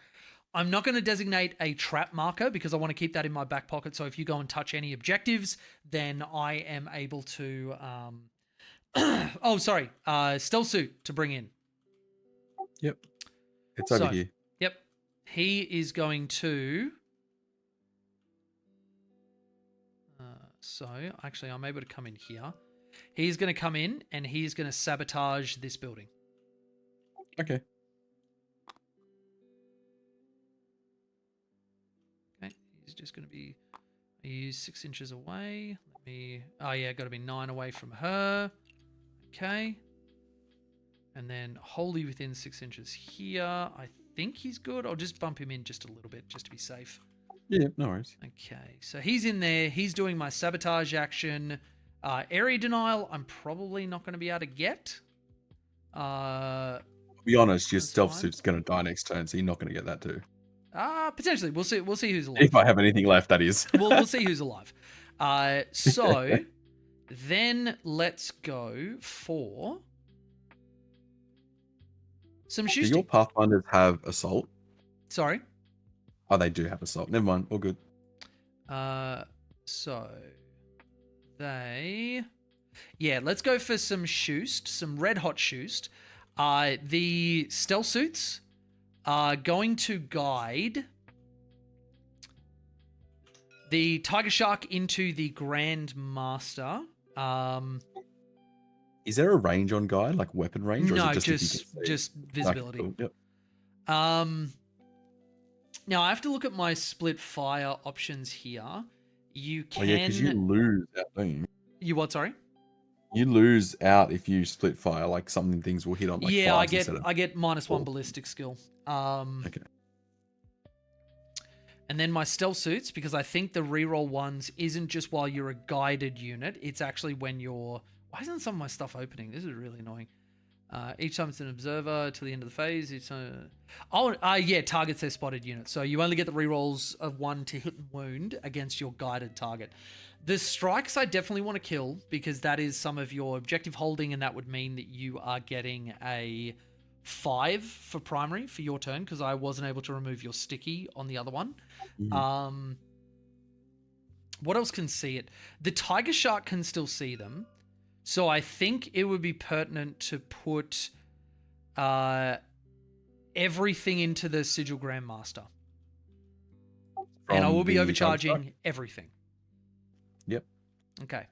I'm not going to designate a trap marker because I want to keep that in my back pocket. So if you go and touch any objectives, then I am able to... oh, sorry. Stealth suit to bring in. Yep. It's over So, here. Yep. He is going to... so, actually, I'm able to come in here. He's going to come in and he's going to sabotage this building. Okay. Okay. He's just going to be... He's 6 inches away. Let me... Oh, yeah, got to be 9 away from her. Okay. And then wholly within 6 inches here. I think he's good. I'll just bump him in just a little bit just to be safe. Yeah, no worries. Okay, so he's in there. He's doing my sabotage action. Area denial, I'm probably not going to be able to get. I'll be honest, your That's stealth fine. suit's going to die next turn, so you're not going to get that too. Potentially. We'll see who's alive. If I have anything left, that is. we'll see who's alive. So then let's go for some Do shooting. your Pathfinders have assault? Sorry. Oh, they do have assault. Never mind. All good. So they... Yeah, let's go for some Shoost, some red hot Shoost. The stealth suits are going to guide the Tiger Shark into the Grand Master. Is there a range on guide, like weapon range? Or No, is it just if you can see? just visibility. Okay, cool. Yep. Now I have to look at my split fire options here. You can... Oh, yeah, because you lose out, don't you? You what, sorry? You lose out if you split fire, like something things will hit on like yeah, fives instead of... I get -1 4. ballistic skill. Okay. And then my stealth suits, because I think the reroll ones isn't just while you're a guided unit, it's actually when you're... Why isn't some of my stuff opening? This is really annoying. Each time it's an observer till the end of the phase. Yeah, targets their spotted unit. So you only get the rerolls of 1 to hit and wound against your guided target. The strikes I definitely want to kill because that is some of your objective holding, and that would mean that you are getting a 5 for primary for your turn because I wasn't able to remove your sticky on the other one. Mhm. What else can see it? The Tiger Shark can still see them. So I think it would be pertinent to put everything into the Sigil Grandmaster. And I From will be the overcharging everything. Yep. Okay.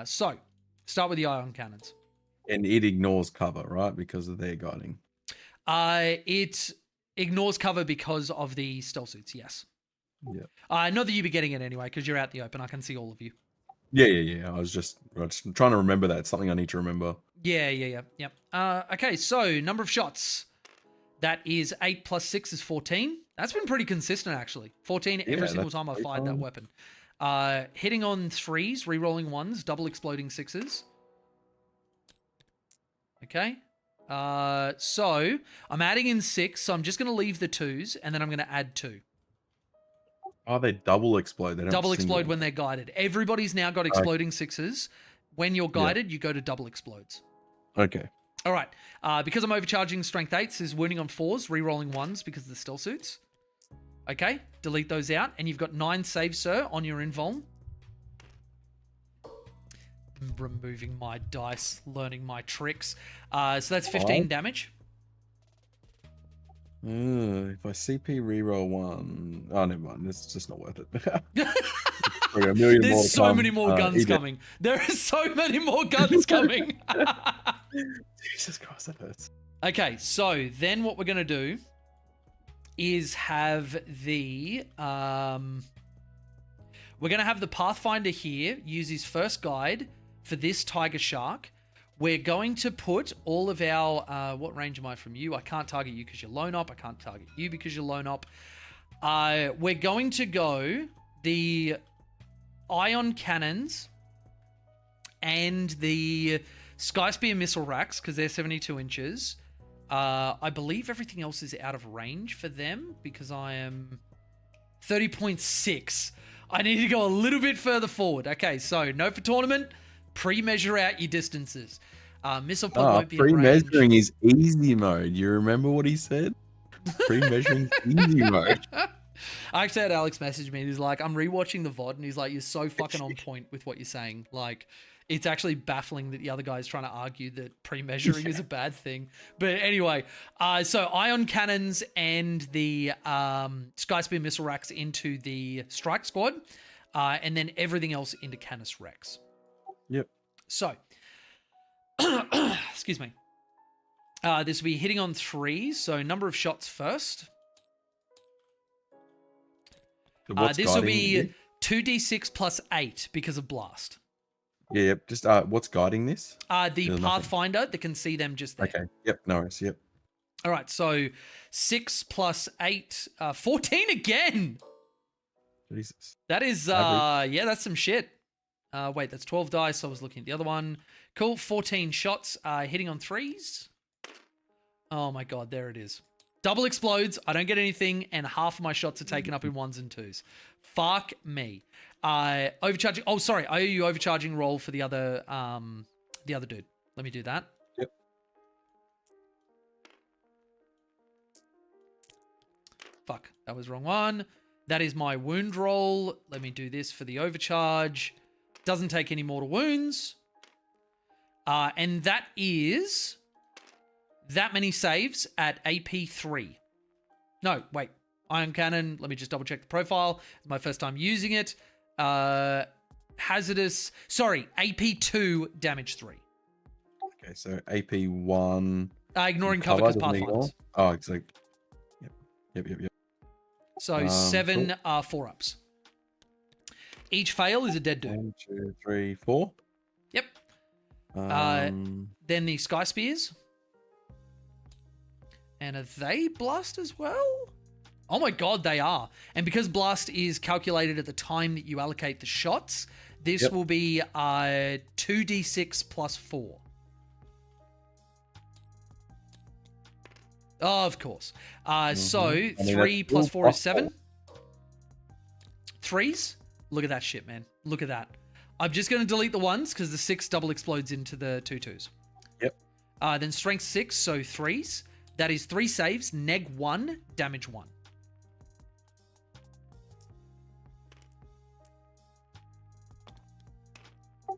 So, start with the ion cannons. And it ignores cover, right? Because of their guiding. It ignores cover because of the stealth suits, yes. Yeah. Not that you'd be getting it anyway, because you're out in the open. I can see all of you. Yeah. I was just trying to remember that. It's something I need to remember. Yeah. Okay, so number of shots. That is 8 plus 6 is 14. That's been pretty consistent, actually. 14 every single time I fired that weapon. Hitting on 3s, re-rolling 1s, double exploding 6s. Okay. So I'm adding in 6, so I'm just going to leave the 2s, and then I'm going to add 2. Oh, they double explode. They don't Double single. explode when they're guided. Everybody's now got exploding 6s. When you're guided, you go to double explodes. Okay. All right. Because I'm overcharging strength 8s, is wounding on 4s, re-rolling 1s because of the stealth suits. Okay, delete those out. And you've got 9 saves, sir, on your invuln. Removing my dice, learning my tricks. So that's 15 damage. If I CP reroll 1... Oh, never mind. It's just not worth it. Okay, a million more There's to so come. many more guns coming. There are so many more guns coming. Jesus Christ, that hurts. Okay, so then what we're going to do is have the... we're going to have the Pathfinder here use his first guide for this Tiger Shark. We're going to put all of our... what range am I from you? I can't target you because you're lone op. I can't target you because you're lone op. We're going to go the ion cannons and the Sky Spear missile racks because they're 72 inches. I believe everything else is out of range for them because I am 30.6. I need to go a little bit further forward. Okay, so note for tournament, pre-measure out your distances. Missile pod won't be in range. Pre-measuring is easy mode. You remember what he said? Pre-measuring easy mode. I actually had Alex message me and he's like, I'm rewatching the VOD and he's like, you're so fucking on point with what you're saying. Like, it's actually baffling that the other guy's trying to argue that pre-measuring is a bad thing. But anyway, so ion cannons and the Sky Spear missile racks into the strike squad, and then everything else into Canis Rex. Yep. So, excuse me. This will be hitting on 3, so number of shots first. So this will be 2d6 plus 8 because of blast. Yeah, yep. Just what's guiding this? The Pathfinder that can see them just there. Okay. Yep. No worries. Yep. All right. So 6 plus 8, 14 again. Jesus. That is, yeah, that's some shit. Wait, that's 12 dice. I was looking at the other one. Cool. 14 shots, hitting on 3s. Oh my God, there it is. Double explodes. I don't get anything, and half of my shots are taken up in 1s and 2s. Fuck me. Overcharging. Oh, sorry. I owe you overcharging roll for the other dude. Let me do that. Yep. Fuck, that was the wrong one. That is my wound roll. Let me do this for the overcharge. Doesn't take any mortal wounds. And that is that many saves at AP 3. No, wait. Iron Cannon. Let me just double check the profile. It's my first time using it. Hazardous. Sorry, AP 2, damage 3. Okay, so AP 1. Ignoring cover because doesn't ignore? Pathfinders. Oh, it's like. Yep. So 7 cool. 4-ups. Each fail is a dead dude. 1, 2, 3, 4. Yep. Then the Sky Spears. And are they blast as well? Oh my God, they are. And because blast is calculated at the time that you allocate the shots, this will be 2d6 plus 4. Oh, of course. So 3 plus 4 is 7. 3s? Look at that shit, man. Look at that. I'm just going to delete the 1s because the 6 double explodes into the 2s. Yep. Then strength 6, so 3s. That is 3 saves, neg 1, damage 1.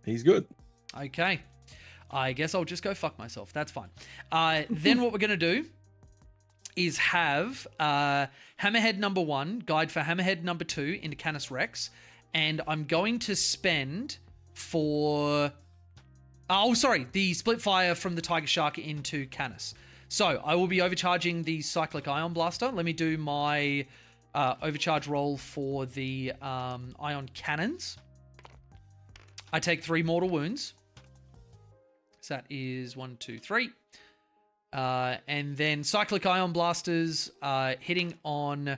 He's good. Okay. I guess I'll just go fuck myself. That's fine. Then what we're going to do is have Hammerhead number 1, guide for Hammerhead number 2 into Canis Rex. And I'm going to spend for Oh, sorry, the split fire from the Tiger Shark into Canis. So I will be overcharging the Cyclic Ion Blaster. Let me do my overcharge roll for the Ion Cannons. I take 3 mortal wounds. So that is 1, 2, 3. And then Cyclic Ion Blasters hitting on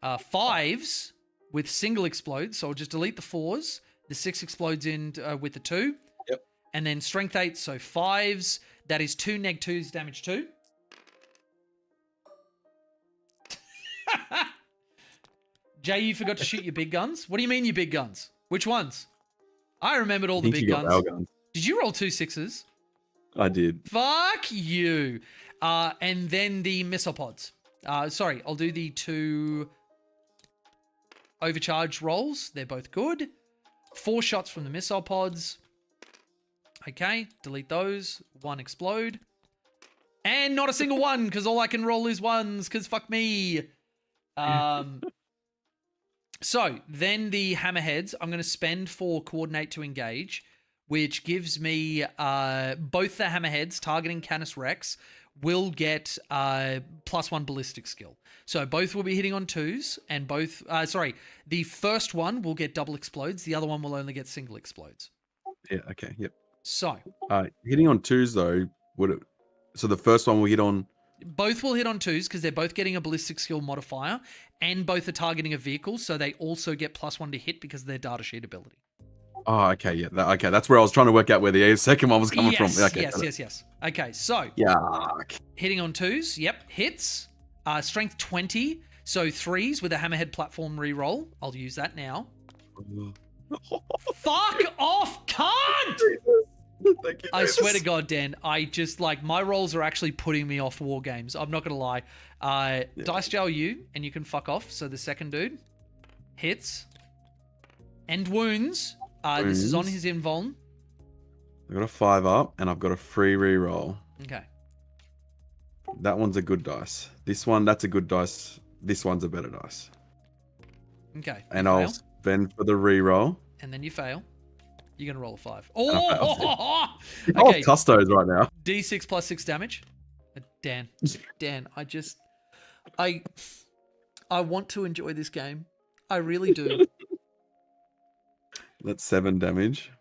5s with single explodes. So I'll just delete the 4s. The 6 explodes in with the 2. Yep. And then strength 8, so 5s. That is 2 neg 2s, damage 2. Jay, you forgot to shoot your big guns? What do you mean your big guns? Which ones? I remembered all the big guns. Guns. Did you roll 2 6s? I did. Fuck you. And then the missile pods. Sorry, I'll do the 2 overcharge rolls. They're both good. 4 shots from the missile pods. Okay, delete those. 1 explode. And not a single one, because all I can roll is 1s, because fuck me. So, then the hammerheads, I'm going to spend for coordinate to engage, which gives me both the hammerheads targeting Canis Rex will get +1 ballistic skill. So both will be hitting on 2s, and both, the first one will get double explodes, the other one will only get single explodes. Yeah, okay, yep. So. Hitting on 2s though, so the first one will hit on... Both will hit on 2s because they're both getting a ballistic skill modifier, and both are targeting a vehicle, so they also get +1 to hit because of their data sheet ability. Oh, okay, yeah. Okay, that's where I was trying to work out where the second one was coming from. Okay, Yes. Okay, so. Yuck. Hitting on 2s, yep, hits. Strength 20, so 3s with a hammerhead platform reroll. I'll use that now. Fuck off, cunt! I swear to God, Dan, I just, my rolls are actually putting me off war games. I'm not going to lie. Dice jail you, and you can fuck off. So the second dude hits. End wounds. This is on his invuln. I've got a 5 up, and I've got a free reroll. Okay. That one's a good dice. This one, that's a good dice. This one's a better dice. Okay. And I'll spend for the reroll. And then you fail. You're going to roll a 5. Oh! Okay. Custos right now. D6 plus 6 damage. Dan, I want to enjoy this game. I really do. That's 7 damage.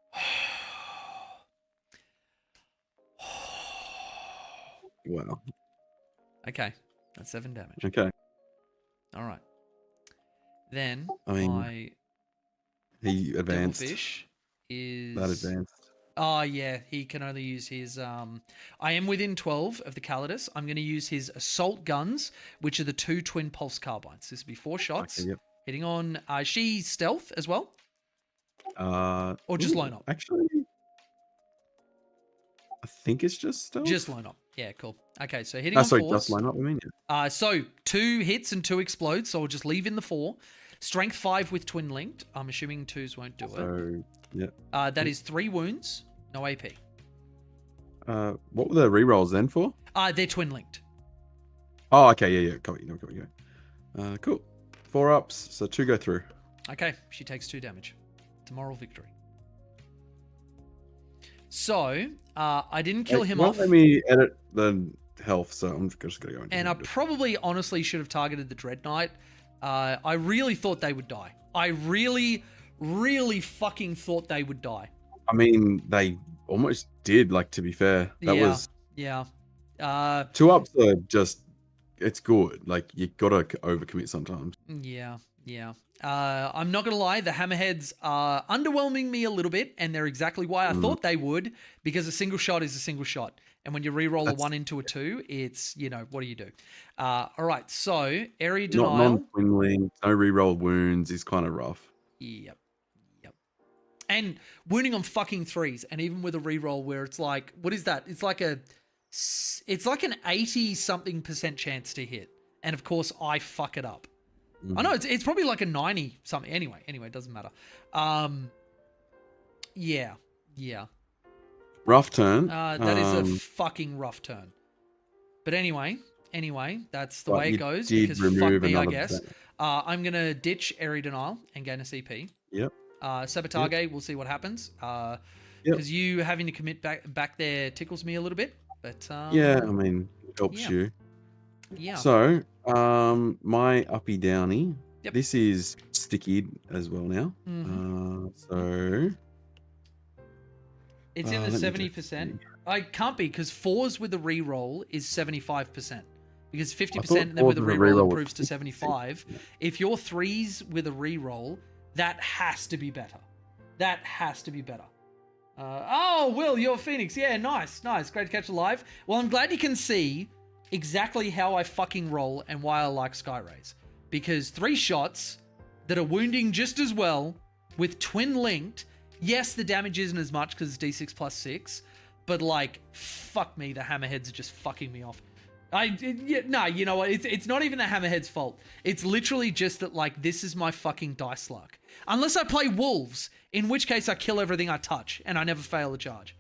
Wow. Okay. That's 7 damage. Okay. All right. Then he advanced. Devilfish is that advanced. Oh yeah, he can only use his I am within 12 of the Calidus. I'm going to use his assault guns, which are the 2 twin pulse carbines. This will be 4 shots. Okay, yep. Hitting on she stealth as well? Or just line up? Actually, I think it's just stealth. Just line up. Yeah, cool. Okay, so hitting on 4s. Just line up, I mean, yeah. So 2 hits and 2 explodes, so I'll just leave in the 4. Strength 5 with twin linked. I'm assuming 2s won't do it. So, yeah. That is 3 wounds, no AP. What were the rerolls then for? They're twin linked. Oh, okay, yeah. Got you. Cool. 4 ups, so 2 go through. Okay, she takes 2 damage. It's a moral victory. So, I didn't kill him off. Let me edit the health, so I'm just going to go into And I probably honestly should have targeted the Dread Knight. I really thought they would die. I really, really fucking thought they would die. I mean, they almost did, to be fair. Yeah. 2 ups are just, it's good. You gotta overcommit sometimes. Yeah. I'm not gonna lie, the hammerheads are underwhelming me a little bit, and they're exactly why I thought they would, because a single shot is a single shot. And when you re-roll a 1 into a 2, it's, what do you do? All right, so area denial. Not non-twingling, no re-roll wounds is kind of rough. Yep. And wounding on fucking 3s, and even with a re-roll where it's what is that? It's like an 80-something% chance to hit. And of course, I fuck it up. I know it's probably like a 90 something. Anyway, it doesn't matter. Yeah. Rough turn. That is a fucking rough turn. But anyway, that's the way it goes. Because fuck me, I guess. I'm gonna ditch area denial and gain a CP. Yep. Sabotage. We'll see what happens. Yep. because you having to commit back there tickles me a little bit. But Yeah, I mean, it helps yeah. you. yeah. So, my uppy downy. Yep. This is sticky as well now. Mhm. So It's in the let me 70%. just I can't be because 4s with a reroll is 75%. Because 50% thought and then with a 4s with a reroll reroll improves to was 75. If you're 3s with a reroll, that has to be better. That has to be better. Oh, Will, you're Phoenix. Yeah, nice. Great to catch you live. Well, I'm glad you can see exactly how I fucking roll and why I like Skyrays. Because 3 shots that are wounding just as well with twin linked. Yes, the damage isn't as much because it's D6 plus 6, but like, fuck me, the hammerheads are just fucking me off. You know what? It's not even the hammerhead's fault. It's literally just that like this is my fucking dice luck. Unless I play wolves, in which case I kill everything I touch and I never fail a charge.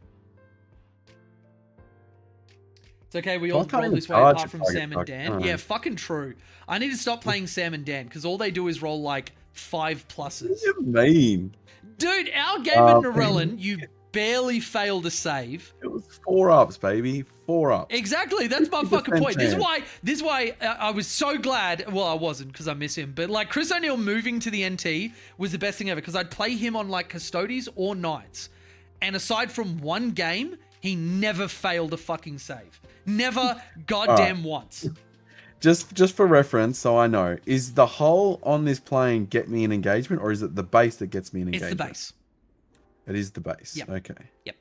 It's okay, we all roll this way apart from Sam and Dan. Yeah, fucking true. I need to stop playing Sam and Dan because all they do is roll like 5 pluses. What do you mean? Dude, our game in Narellan, you barely failed a save. It was 4 ups, baby. 4 ups. Exactly, that's my fucking point. This chance. is why I was so glad. Well, I wasn't because I miss him, but like Chris O'Neill moving to the NT was the best thing ever because I'd play him on like Custodies or Knights, and aside from one game, he never failed a fucking save. Never goddamn once. Just for reference, so I know, is the hull on this plane get me an engagement, or is it the base that gets me an engagement? It's the base. It is the base. Yep. Okay. Yep.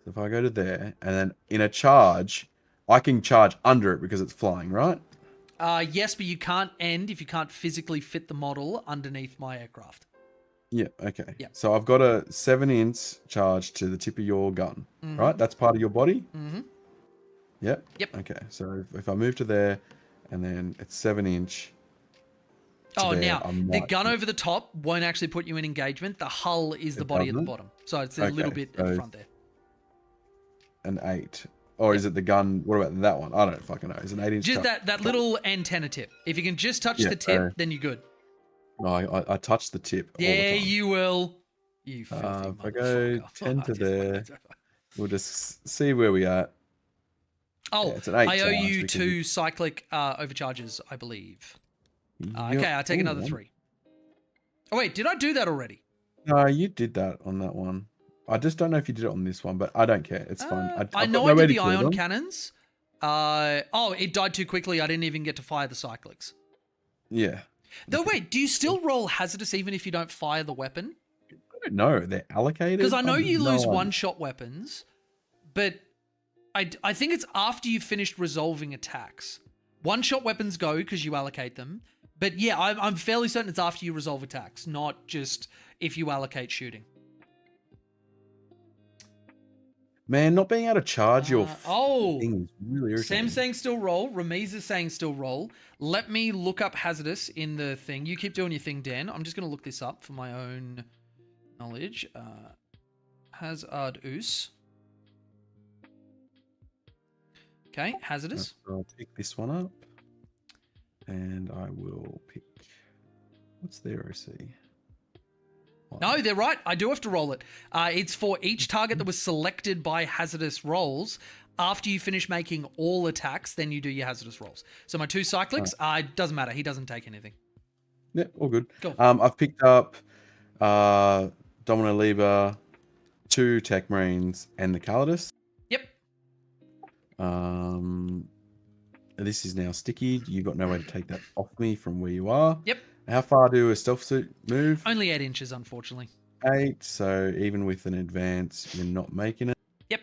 So if I go to there, and then in a charge, I can charge under it because it's flying, right? Yes, but you can't end if you can't physically fit the model underneath my aircraft. Yeah, okay. Yep. So I've got a 7-inch charge to the tip of your gun, right? That's part of your body? Mm-hmm. Yep. Yep. Okay, so if I move to there, and then it's 7-inch. Oh, there, now, the gun over the top won't actually put you in engagement. The hull is the body at the bottom. So it's a little bit at the front there. An 8. Or is it the gun? What about that one? I don't fucking know. Is it an 8-inch? Just that little antenna tip. If you can just touch the tip, then you're good. No, I touched the tip. Yeah, all the time. you will. You filthy if I go 10 to there, we'll just see where we are. Oh, it's an 8 I owe charge you because 2 cyclic overcharges, I believe. Yep. Okay, I'll take another Ooh. 3. Oh, wait, did I do that already? No, you did that on that one. I just don't know if you did it on this one, but I don't care. It's fine. I know I did the ion cannons. It died too quickly. I didn't even get to fire the cyclics. Yeah. Though, wait, do you still roll hazardous even if you don't fire the weapon? I don't know. They're allocated. Because I know you lose one one-shot weapons, but I think it's after you've finished resolving attacks. One-shot weapons go because you allocate them. But yeah, I'm fairly certain it's after you resolve attacks, not just if you allocate shooting. Man, not being able to charge your thing is really irritating. Sam's saying still roll. Ramiz is saying still roll. Let me look up hazardous in the thing. You keep doing your thing, Dan. I'm just going to look this up for my own knowledge. Hazardous. Okay, hazardous. I'll pick this one up. And I will pick... What's their OC? No, they're right. I do have to roll it. It's for each target that was selected by hazardous rolls. After you finish making all attacks, then you do your hazardous rolls. So my 2 cyclics, it doesn't matter. He doesn't take anything. Yeah, all good. Cool. I've picked up Domino Lever, 2 Tech Marines, and the Calidus. Yep. This is now sticky. You've got no way to take that off me from where you are. Yep. How far do a stealth suit move? Only 8 inches, unfortunately. 8. So even with an advance, you're not making it. Yep.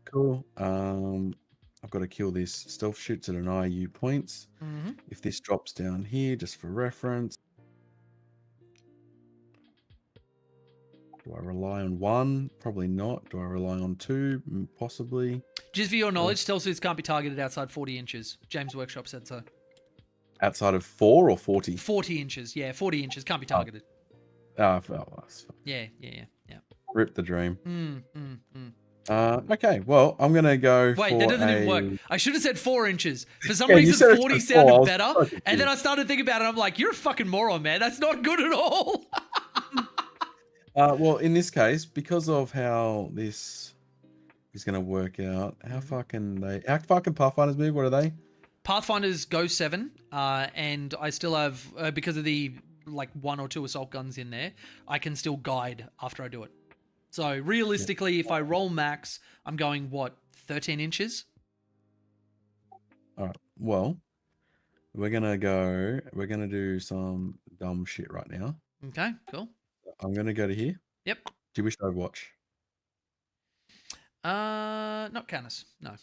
Cool. I've got to kill this. Stealth shoots at an IU points. Mm-hmm. If this drops down here, just for reference. Do I rely on 1? Probably not. Do I rely on 2? Possibly. Just for your knowledge, stealth suits can't be targeted outside 40 inches. James Workshop said so. Outside of 4 or 40? 40 inches. Yeah, 40 inches. Can't be targeted. Yeah. Rip the dream. Okay, well, I'm going to go Wait, that doesn't even work. I should have said 4 inches. For some you reason, said 40 4. sounded better. And then I started thinking about it. I'm like, you're a fucking moron, man. That's not good at all. Well, in this case, because of how this is going to work out, how far can Pathfinders move? What are they? Pathfinders go 7, and I still have, because of the like 1 or 2 assault guns in there, I can still guide after I do it. So realistically, if I roll max, I'm going, what, 13 inches? All right. Well, we're going to do some dumb shit right now. Okay, cool. I'm going to go to here. Yep. Do you wish Overwatch? Not Canis, no.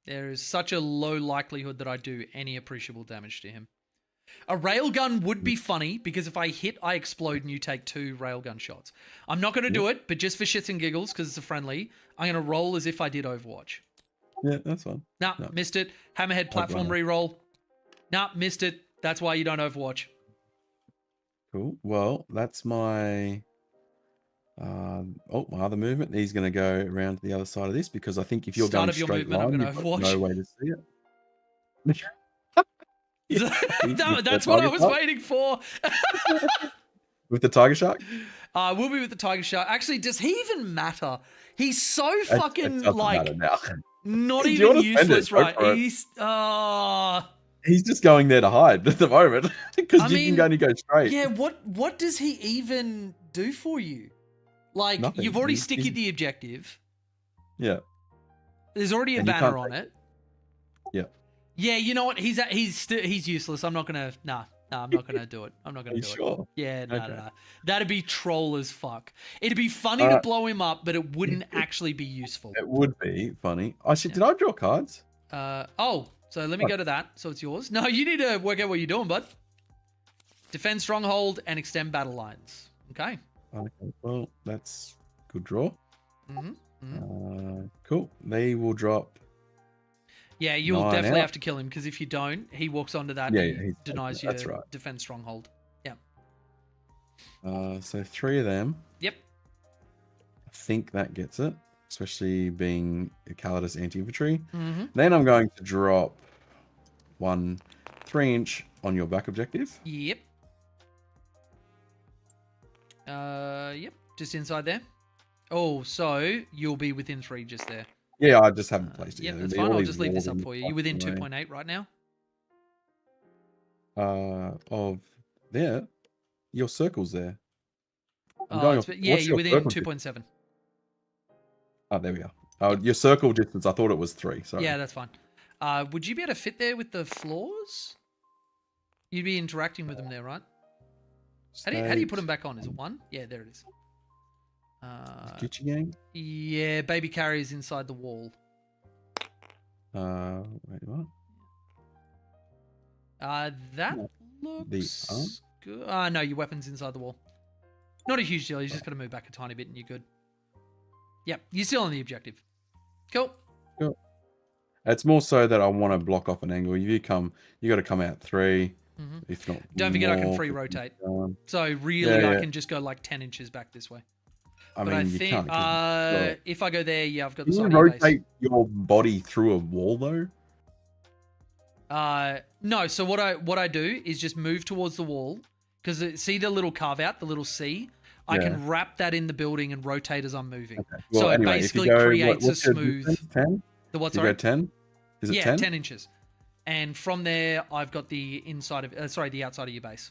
There is such a low likelihood that I do any appreciable damage to him. A railgun would be funny, because if I hit, I explode and you take 2 railgun shots. I'm not going to do it, but just for shits and giggles, because it's a friendly, I'm going to roll as if I did Overwatch. Yeah, that's fine. Nah, No. missed it. Hammerhead platform runner. reroll. Nah, missed it. That's why you don't Overwatch. Cool. Well, that's my my other movement. He's going to go around to the other side of this, because I think if you're Start going of your straight movement, I'm line, gonna you've got Overwatch. no way to see it. That's what I was waiting for. With the tiger shark. We'll be with the tiger shark. Actually, does he even matter? He's so It fucking doesn't like matter now. not Do you even wanna spend useless, it? Go right? for it. He's just going there to hide at the moment, because I you mean, can only go straight. yeah. What does he even do for you? Like, Nothing. you've already He's- stickied the objective. Yeah. There's already a And you banner can't on it. Yeah. Yeah, you know what? He's useless. I'm not gonna. Nah, I'm not gonna do it. I'm not Are gonna you do it. sure? Yeah, no. Okay. That'd be troll as fuck. It'd be funny to Alright. blow him up, but it wouldn't actually be useful. It would be funny. Did I draw cards? So let me go to that. So it's yours. No, you need to work out what you're doing, bud. Defend stronghold and extend battle lines. Okay. Okay. Well, that's good draw. Mm-hmm. Cool. They will drop. Yeah, you'll 9 definitely out. have to kill him, because if you don't, he walks onto that Yeah, and yeah, he he's denies taking it. That's your right. defend stronghold. Yeah. So 3 of them. Yep. I think that gets it, especially being a Calidus anti-infantry. Mm-hmm. Then I'm going to drop 1 3-inch on your back objective. Yep. Yep. Just inside there. Oh, so you'll be within 3 just there. Yeah, I just haven't placed it Yep, yet. that's They're fine. I'll already just leave this up warm for you. You're within away. 2.8 right now. Of there, your circle's there. I'm Oh, going it's, off- yeah, what's you're your within circle 2.7. Oh, there we are. Your circle distance, I thought it was 3. Sorry. Yeah, that's fine. Would you be able to fit there with the floors? You'd be interacting with them there, right? How do you put them back on? Is it 1? Yeah, there it is. Gucci gang? Yeah, baby carriers inside the wall. Wait, what? That The looks good. No, your weapon's inside the wall. Not a huge deal. You just got to move back a tiny bit and you're good. Yep, you're still on the objective. Cool. It's more so that I want to block off an angle. If you come, you got to come out 3. Mhm. If not, Don't forget I can more, free keep rotate. going. So really, Yeah, I yeah. can just go like 10 inches back this way. I But mean, I you think can't. 'cause if I go there, yeah, I've got the you side can of your base. rotate your body through a wall though. No. So what I do is just move towards the wall, because see the little carve out, the little C. I Yeah. can wrap that in the building and rotate as I'm moving. Okay. So it anyway, if basically you go, creates a what's your smooth. distance? 10? The what's You go sorry? 10? Is it Yeah, 10? 10 inches. And from there, I've got the inside of the outside of your base.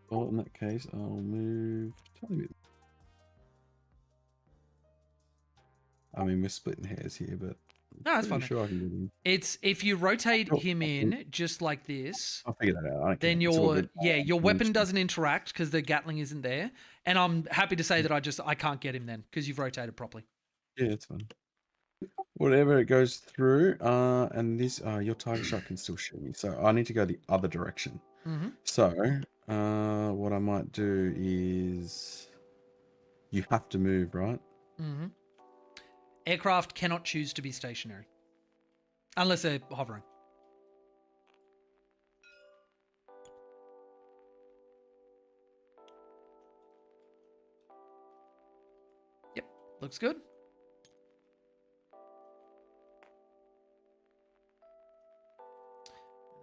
Well, in that case, I'll move a tiny bit. I mean, we're splitting hairs here, but No, that's pretty fine. sure I can get in. It's if you rotate Oh, him okay. in just like this, I'll figure that out. I don't then care. It's all your good. your weapon doesn't interact because the Gatling isn't there. And I'm happy to say that I can't get him then because you've rotated properly. Yeah, it's fine. Whatever it goes through, and this, your tiger shot can still shoot me, so I need to go the other direction. Mm-hmm. So, what I might do is, you have to move, right? Mm-hmm. Aircraft cannot choose to be stationary unless they're hovering. Yep, looks good.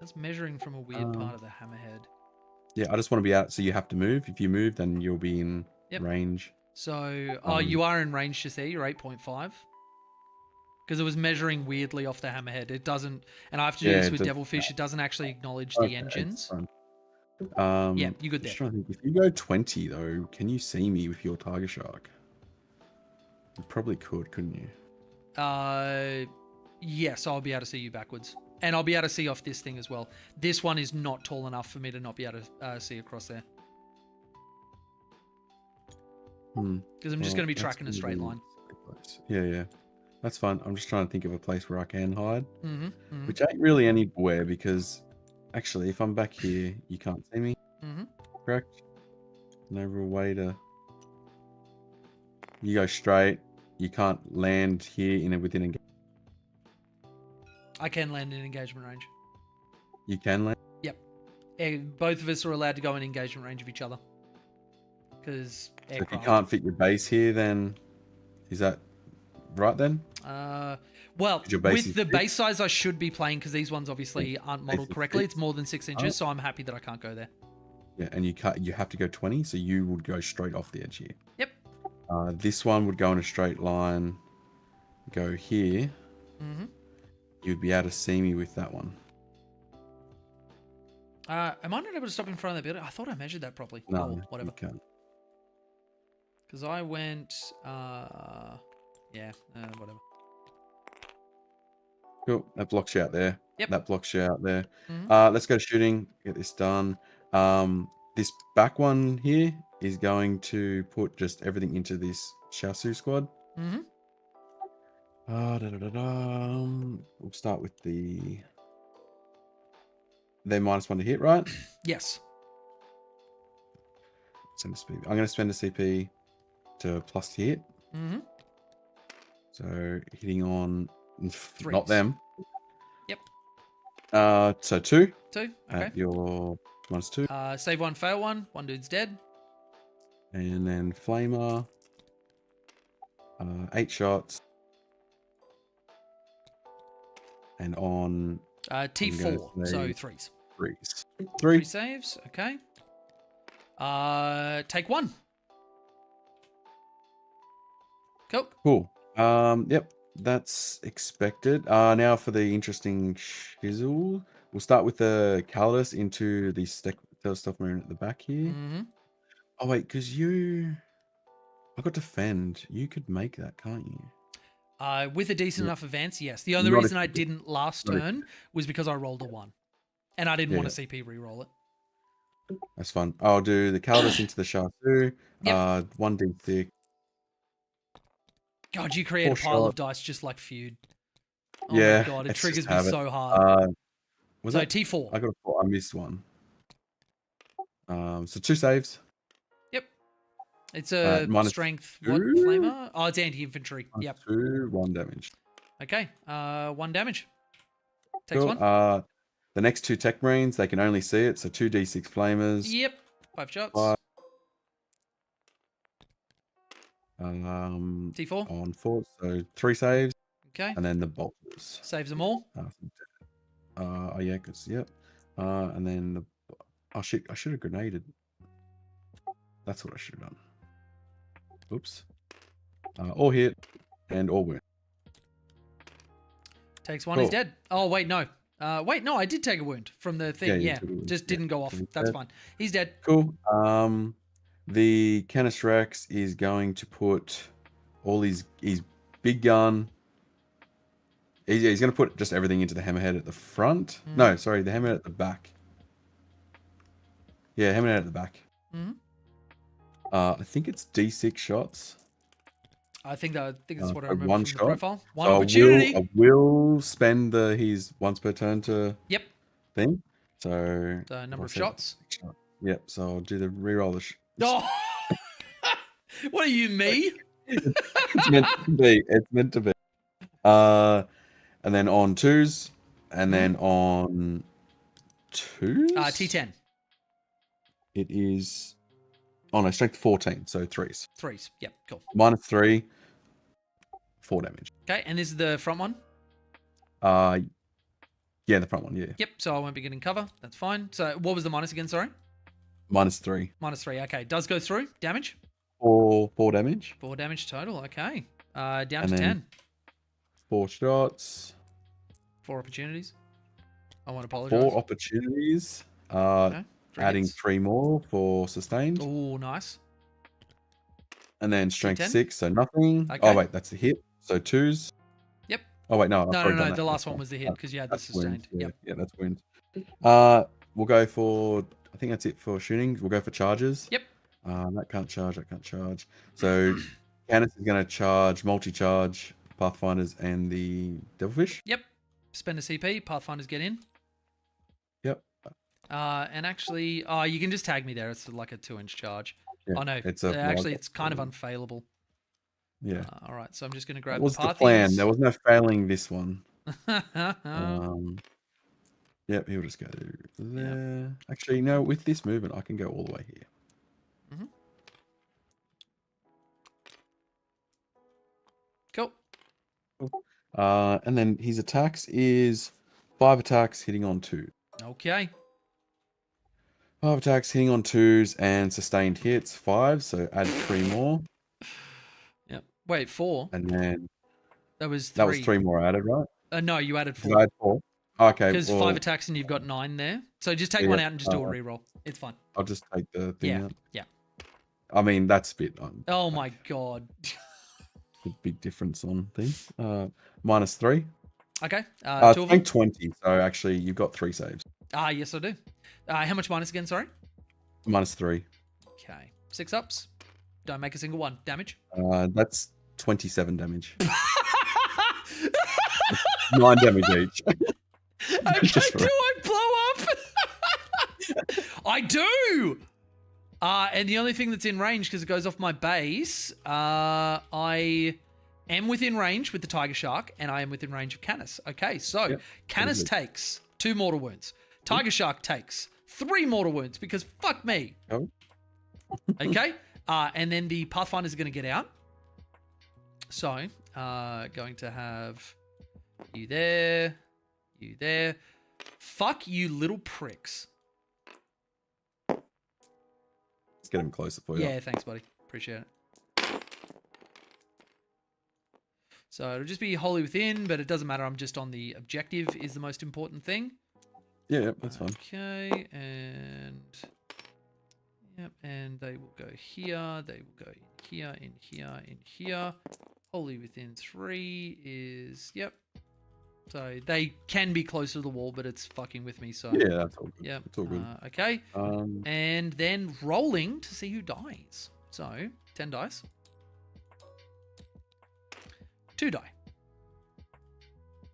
That's measuring from a weird part of the hammerhead. Yeah, I just want to be out, so you have to move. If you move, then you'll be in Yep. range. So, Um, you are in range to see. You're 8.5. Because it was measuring weirdly off the hammerhead. It doesn't, and I have to do Yeah, this it with does- Devilfish. It doesn't actually acknowledge Okay, the engines. fine. Yeah, you good just there. trying to think. If you go 20 though, can you see me with your Tiger Shark? You probably could, couldn't you? Yes, I'll be able to see you backwards. And I'll be able to see off this thing as well. This one is not tall enough for me to not be able to see across there. Because I'm just going to be tracking a straight line. Yeah. That's fine. I'm just trying to think of a place where I can hide. Mm-hmm. Which ain't really anywhere because actually, if I'm back here, you can't see me. Mm-hmm. Correct? No real way to. You go straight. You can't land here within. I can land in engagement range. You can land. Yep. Both of us are allowed to go in engagement range of each other. Because So if aircraft. you can't fit your base here, then is that right then? Well, Your base with is the big? base size, I should be playing because these ones obviously aren't modeled is correctly. big. It's more than 6 inches, so I'm happy that I can't go there. Yeah, and you have to go 20, so you would go straight off the edge here. Yep. This one would go in a straight line, go here. Mm-hmm. You'd be able to see me with that one. Am I not able to stop in front of the building? I thought I measured that properly. No, Oh, whatever. you can't. Because I went, whatever. Cool. That blocks you out there. Yep. That blocks you out there. Mhm. Let's go shooting. Get this done. This back one here is going to put just everything into this Shasu squad. Mm-hmm. We'll start with they're -1 to hit, right? Yes. Send a speed. I'm going to spend a CP to plus to hit. Mm-hmm. So hitting on not Threes. them. Yep. So 2. 2. Okay. At your -2. Save 1, fail 1. One dude's dead. And then Flamer. 8 shots. And on T4. So say 3s. 3s. 3 3. saves. Okay. Take 1. Cool. Cool. Yep. That's expected. Now for the interesting shizzle. We'll start with the Calidus into the Stealth Marine at the back here. Mm-hmm. Oh wait, because I got defend. You could make that, can't you? With a decent Yeah. enough advance, yes. The only Not reason if I you did. didn't last Not if turn was because I rolled a 1. And I didn't Yeah. want to CP reroll it. That's fun. I'll do the Calidus into the Shasu. Yep. 1d6. God, you create a 4 pile of shot. dice just like Feud. Oh Yeah, my god, it it's triggers just me habit. so hard. Was So that T4. I got a 4. I missed one. So 2 saves. Yep. It's a minus strength. What 2? flamer? Oh, it's anti-infantry. Yep. 2, 1 damage. Okay. 1 damage. Takes Cool. 1. The next 2 Tech Marines, they can only see it, so 2d6 flamers. Yep. 5 shots. 5. T4. On 4, so 3 saves, Okay. and then the bolters. Saves them all. Oh yeah, because yep. And then the I should have grenaded. That's what I should have done. Oops. All hit and all wound. Takes 1. He's Cool. dead. Oh, wait, no. No, I did take a wound from the thing. Yeah, you Yeah. took a wound. Just Yeah, didn't go off. so he's That's dead. fine. He's dead. Cool. The Canis Rex is going to put all his big gun. He's going to put just everything into the hammerhead at the front. Mm. No, sorry, the hammerhead at the back. Yeah, hammerhead at the back. Mhm. I think it's D6 shots. I think that's what I so remember 1 from shot. the profile. One So opportunity. I will spend his once per turn to Yep. thing. So The number I'll of say shots. Yep. So I'll do the reroll. Oh. What are you, me? It's meant to be. It's meant to be. And then on 2s, and then on 2s. T10. It is. Oh no, strength 14, so 3s. 3s. Yep, cool. -3, 4 damage. Okay, and this is the front one? Yeah, the front one. Yeah, Yep, so I won't be getting cover. That's fine. So what was the minus again? Sorry. -3. -3. Okay, does go through. Damage. 4 damage, 4 damage total. Okay. Down and to then 10. 4 shots, 4 opportunities. I want to 4 apologize. opportunities. Okay. 3 Adding hits. 3 more for sustained, Oh, nice. and then strength D10? 6, so nothing. Okay. Oh wait, that's the hit. So 2s. Yep. Oh wait, no, I've No, already no, done no. that. The That's last one fine. was the hit because you had the That's wounds. sustained. Yeah, Yep. yeah, that's wounds. We'll go for. I think that's it for shooting. We'll go for charges. Yep. That can't charge. That can't charge. So, Candace is going to charge, multi-charge Pathfinders and the Devilfish. Yep. Spend a CP. Pathfinders get in. Yep. And actually, you can just tag me there. It's like a 2-inch charge. Yeah, Oh no, it's a actually, block. it's kind of unfailable. Yeah. All right, so I'm just going to grab That was the the plan. Pathies. There was no failing this one. Uh-huh. Yep, he'll just go there. Actually, no, with this movement, I can go all the way here. Cool. And then his attacks is 5 attacks hitting on 2. Okay. 5 attacks hitting on 2s and sustained hits 5, so add 3 more. Yep. Wait, 4? And then That was 3. that was 3 more added, right? No, you added Did 4. I add 4? Okay. Because well, 5 attacks and you've got 9 there. So just take one out and just do a reroll. It's fine. I'll just take the thing Yeah. out. Yeah. I mean, that's a bit Oh my god. a big difference on things. -3. Okay. I 2 of them. think 20. So actually, you've got 3 saves. Yes, I do. How much minus again? Sorry. -3. Okay. 6 ups. Don't make a single one. Damage. That's 27 damage. 9 damage each. Okay, Just for- do I blow up? I do. And the only thing that's in range, because it goes off my base, I am within range with the Tiger Shark, and I am within range of Canis. Okay, so Yep. Canis Good. takes 2 mortal wounds. Tiger Shark takes 3 mortal wounds, because fuck me. Oh. Okay, and then the Pathfinders are going to get out. So, going to have you there, you there. Fuck you, little pricks. Let's get him closer for you. Yeah, thanks, buddy. Appreciate it. So it'll just be wholly within, but it doesn't matter. I'm just on the objective is the most important thing. Yeah, that's fine. Okay, and yep, and they will go here. They will go in here, in here, in here. Wholly within 3 is yep. So they can be closer to the wall, but it's fucking with me. So Yeah, that's all good. yep. It's all good. Okay. And then rolling to see who dies. So 10 dice. 2 die.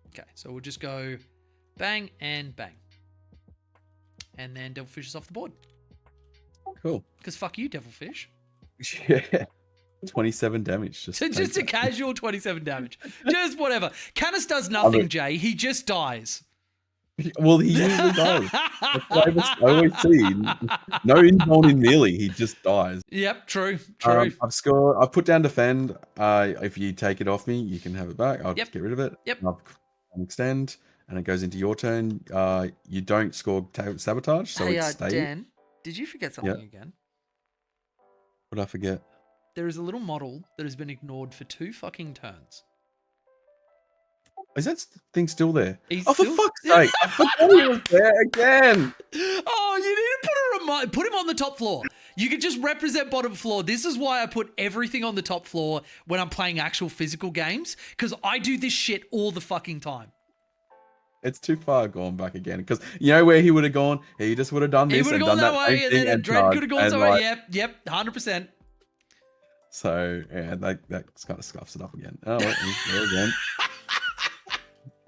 Okay, so we'll just go bang and bang. And then Devilfish is off the board. Cool. Because fuck you, Devilfish. Yeah. 27 damage. Just Just a take that. casual 27 damage. Just whatever. Canis does nothing, Jay. He just dies. Well, he usually does. That's what I always see. No invuln in melee, he just dies. Yep, true. True. I've scored. I've put down defend. If you take it off me, you can have it back. I'll just get rid of it. Yep. I'll extend, and it goes into your turn. You don't score sabotage, so Hey, it stays. Dan, did you forget something again? What did I forget? There is a little model that has been ignored for 2 fucking turns. Is that thing still there? He's Oh, for still- fuck's sake! I forgot he was there again. Oh, you need to put him on the top floor. You could just represent bottom floor. This is why I put everything on the top floor when I'm playing actual physical games, because I do this shit all the fucking time. It's too far gone back again. Because you know where he would have gone? He just would have done He this would have and gone done that that way, same and thing then and Dread could have gone and, somewhere. like, Yep, 100%. So yeah, that kind of scuffs it up again. Oh, well, he's there again.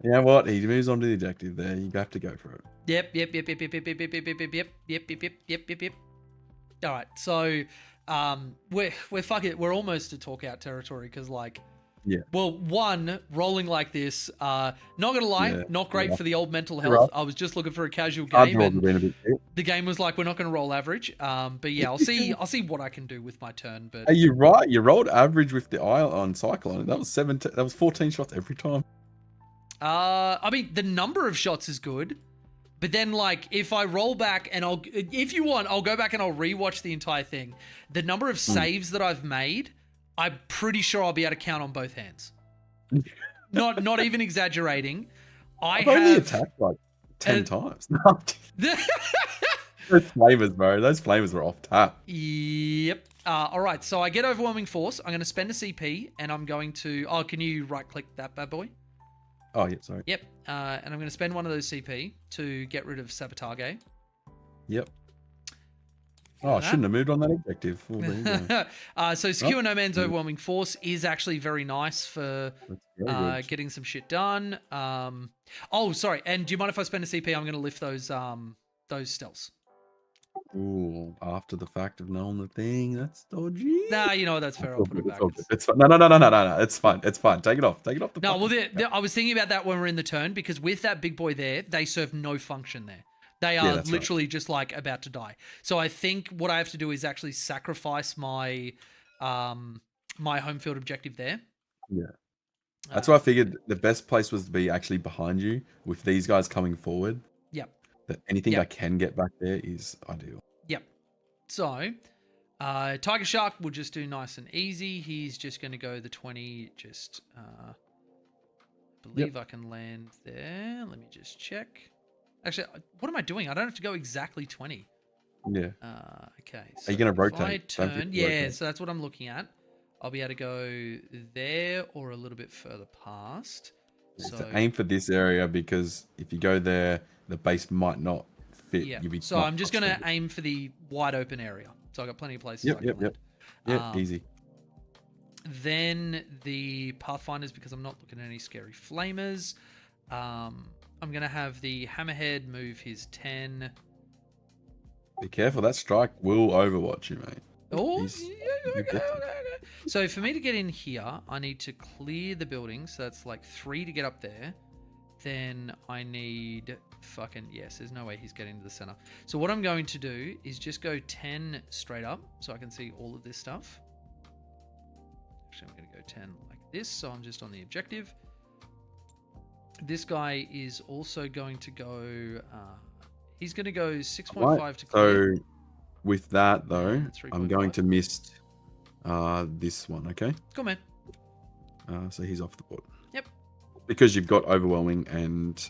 You know what? He moves on to the objective there. You have to go for it. Yep. All right, so we're fucking we're almost to talk out territory because Yeah. Well, one, rolling like this, not gonna lie, Yeah, not great yeah. for the old mental You're health. right. I was just looking for a casual Hard game, draws and have been a bit shit. the game was like, we're not gonna roll average. But yeah, I'll see what I can do with my turn. But Hey, you're right. You rolled average with the eye on Cyclone. That was 17. That was 14 shots every time. I mean, the number of shots is good, but then like if I roll back and if you want, I'll go back and I'll rewatch the entire thing. The number of saves that I've made, I'm pretty sure I'll be able to count on both hands. Not even exaggerating. I've only attacked like 10 times. Those flamers, bro. Those flamers were off tap. Yep. All right. So I get overwhelming force. I'm going to spend a CP, and I'm going to. Oh, can you right click that bad boy? Oh yeah, sorry. Yep. And I'm going to spend one of those CP to get rid of Sabotage. Yep. Oh, I shouldn't have moved on that objective. Oh, there you go. So Secure No Man's Overwhelming Force is actually very nice for getting some shit done. Oh, sorry. And do you mind if I spend a CP? I'm going to lift those stealths. Ooh, after the fact of knowing the thing, that's dodgy. Nah, you know what? That's fair. I'll put it back. It's fine. No. It's fine. It's fine. Take it off. Take it off. No, well, I was thinking about that when we're in the turn because with that big boy there, they serve no function there. They are literally just like about to die. So I think what I have to do is actually sacrifice my my home field objective there. Yeah. That's why I figured the best place was to be actually behind you with these guys coming forward. Yep. That anything I can get back there is ideal. Yep. So Tiger Shark will just do nice and easy. He's just going to go the 20. Just believe I can land there. Let me just check. Actually, what am I doing? I don't have to go exactly 20. Yeah. Okay. So are you going to rotate? I turn, so that's what I'm looking at. I'll be able to go there or a little bit further past. So aim for this area because if you go there, the base might not fit. Yeah. So I'm just going to aim for the wide open area. So I've got plenty of places. Yep. Yeah, easy. Then the Pathfinders, because I'm not looking at any scary flamers. I'm going to have the Hammerhead move his 10. Be careful, that strike will overwatch you, mate. Oh, okay. So for me to get in here, I need to clear the building. So that's like 3 to get up there. Then I need fucking... Yes, there's no way he's getting to the center. So what I'm going to do is just go 10 straight up so I can see all of this stuff. Actually, I'm going to go 10 like this. So I'm just on the objective. This guy is also going to go... he's going to go 6.5 to clear. So with that, though, I'm going to miss this one, okay? Cool, man. So he's off the board. Yep. Because you've got overwhelming and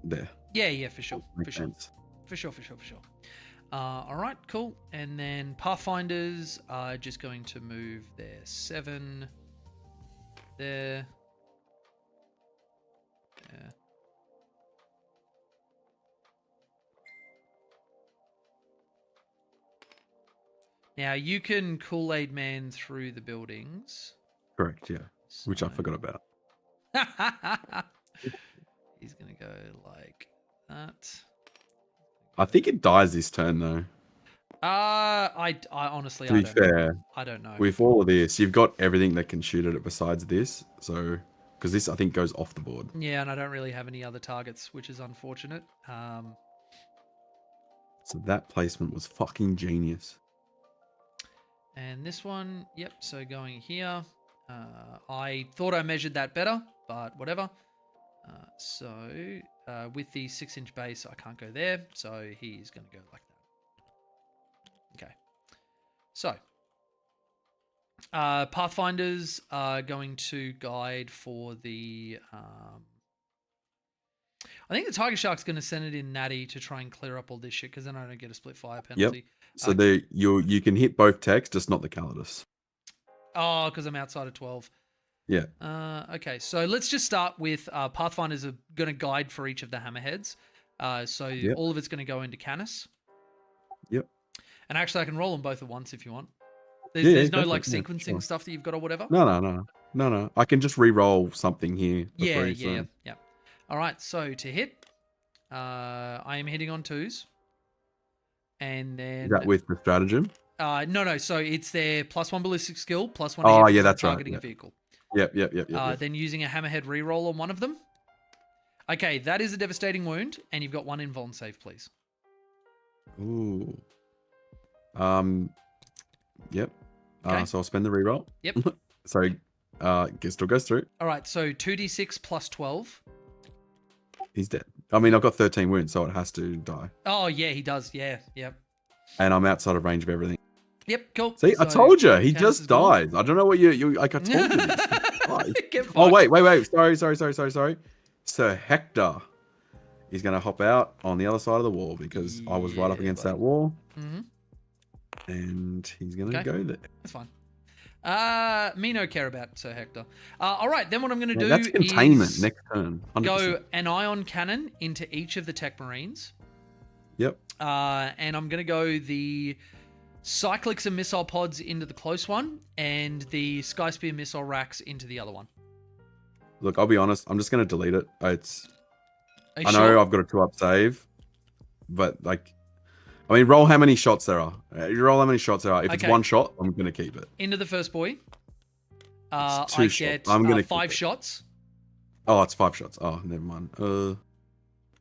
there. Yeah, for sure. For sure. All right, cool. And then Pathfinders are just going to move their 7 there. There. Now you can Kool-Aid Man through the buildings. Correct, yeah. So... Which I forgot about. He's gonna go like that. I think it dies this turn though. I honestly, to be fair, I don't know. With all of this, you've got everything that can shoot at it besides this. So, because this I think goes off the board. Yeah, and I don't really have any other targets, which is unfortunate. So that placement was fucking genius. And this one, yep. So going here, I thought I measured that better, but whatever. So with the 6-inch base, I can't go there. So he's going to go like that. Okay. So Pathfinders are going to guide for the... I think the Tiger Shark's going to send it in Natty to try and clear up all this shit because then I don't get a split fire penalty. Yep. So you can hit both techs, just not the Calidus. Oh, because I'm outside of 12. Yeah. Okay, so let's just start with Pathfinders are going to guide for each of the hammerheads. So all of it's going to go into Canis. Yep. And actually, I can roll them both at once if you want. There's no like sequencing stuff that you've got or whatever. No. I can just re-roll something here. Yeah. All right, so to hit, I am hitting on 2s. And then... Is that with the stratagem? No. So it's their +1 ballistic skill, +1 targeting a vehicle. Yep. Then using a hammerhead reroll on one of them. Okay, that is a devastating wound, and you've got 1 invuln save, please. Ooh. Yep. Okay. So I'll spend the reroll. Yep. So Still goes through. All right, so 2d6 plus 12. He's dead. I mean, I've got 13 wounds, so it has to die. Oh, yeah, he does. Yeah, yep. And I'm outside of range of everything. Yep, cool. See, I So, told you, he Candace just is gone. dies. I don't know what you like. I told you this. Get Oh, fucked. wait. Sorry. Sir Hector is going to hop out on the other side of the wall because I was right up Yeah, against buddy. that wall. Mm-hmm. And he's going to Okay. go there. That's fine. Me no care about Sir Hector. All right, then what I'm going to do That's containment is next turn. 100%. go an ion cannon into each of the tech marines. Yep. And I'm going to go the cyclics and missile pods into the close one and the Sky Spear missile racks into the other one. Look, I'll be honest. I'm just going to delete it. Are you I know sure? I've got a 2-up save, but like, I mean, roll how many shots there are. You roll how many shots there are. If it's Okay. one shot, I'm going to keep it. Into the first boy. It's 2 I shots. get I'm gonna keep 5 it. shots. Oh, it's 5 shots. Oh, never mind.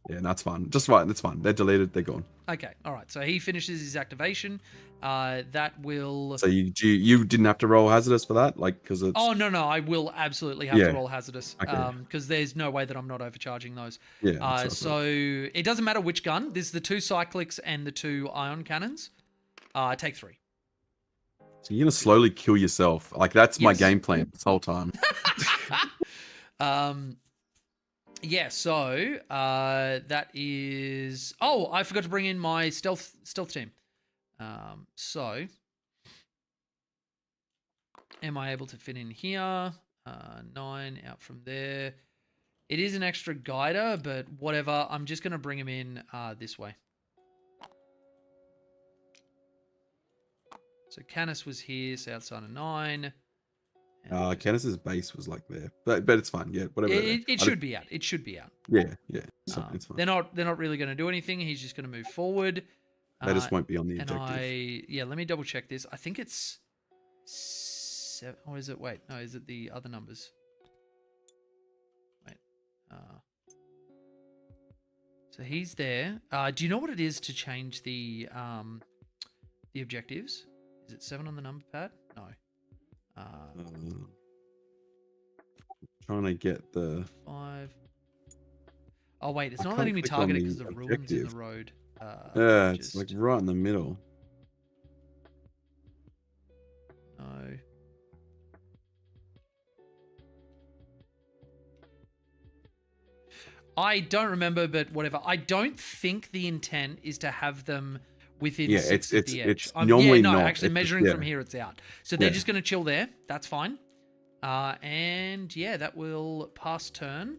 Yeah, that's fine. Just fine. That's fine. They're deleted. They're gone. Okay, all right. So he finishes his activation. That will. So you didn't have to roll hazardous for that, like because it's. Oh no, I will absolutely have Yeah. to roll hazardous. Okay. Because there's no way that I'm not overcharging those. Yeah. that's what I thought. So it doesn't matter which gun. This is the 2 cyclics and the 2 ion cannons. Take 3. So you're gonna slowly kill yourself. Like that's my Yes. game plan this whole time. Yeah, so that is. Oh, I forgot to bring in my stealth team. So am I able to fit in here? 9 out from there. It is an extra guider, but whatever. I'm just going to bring him in this way. So Canis was here, so outside of 9. And Canis's base was like there, but it's fine. Yeah, whatever. it should be out. It should be out. Yeah. It's fine. It's fine. They're not really going to do anything. He's just going to move forward. They just won't be on the And objective. let me double check this. I think it's 7, or is it? Wait, no, is it the other numbers? Wait, so he's there. Do you know what it is to change the objectives? Is it 7 on the number pad? No. Trying to get the 5. Oh wait, it's I not can't letting me click on target it the because the ruins in objective. the road. yeah, it's like right in the middle. No. I don't remember, but whatever. I don't think the intent is to have them within 6 of the edge. it's normally no, not. actually It's- measuring yeah. from here, it's out. So they're Yeah. just going to chill there. That's fine. And yeah, that will pass turn.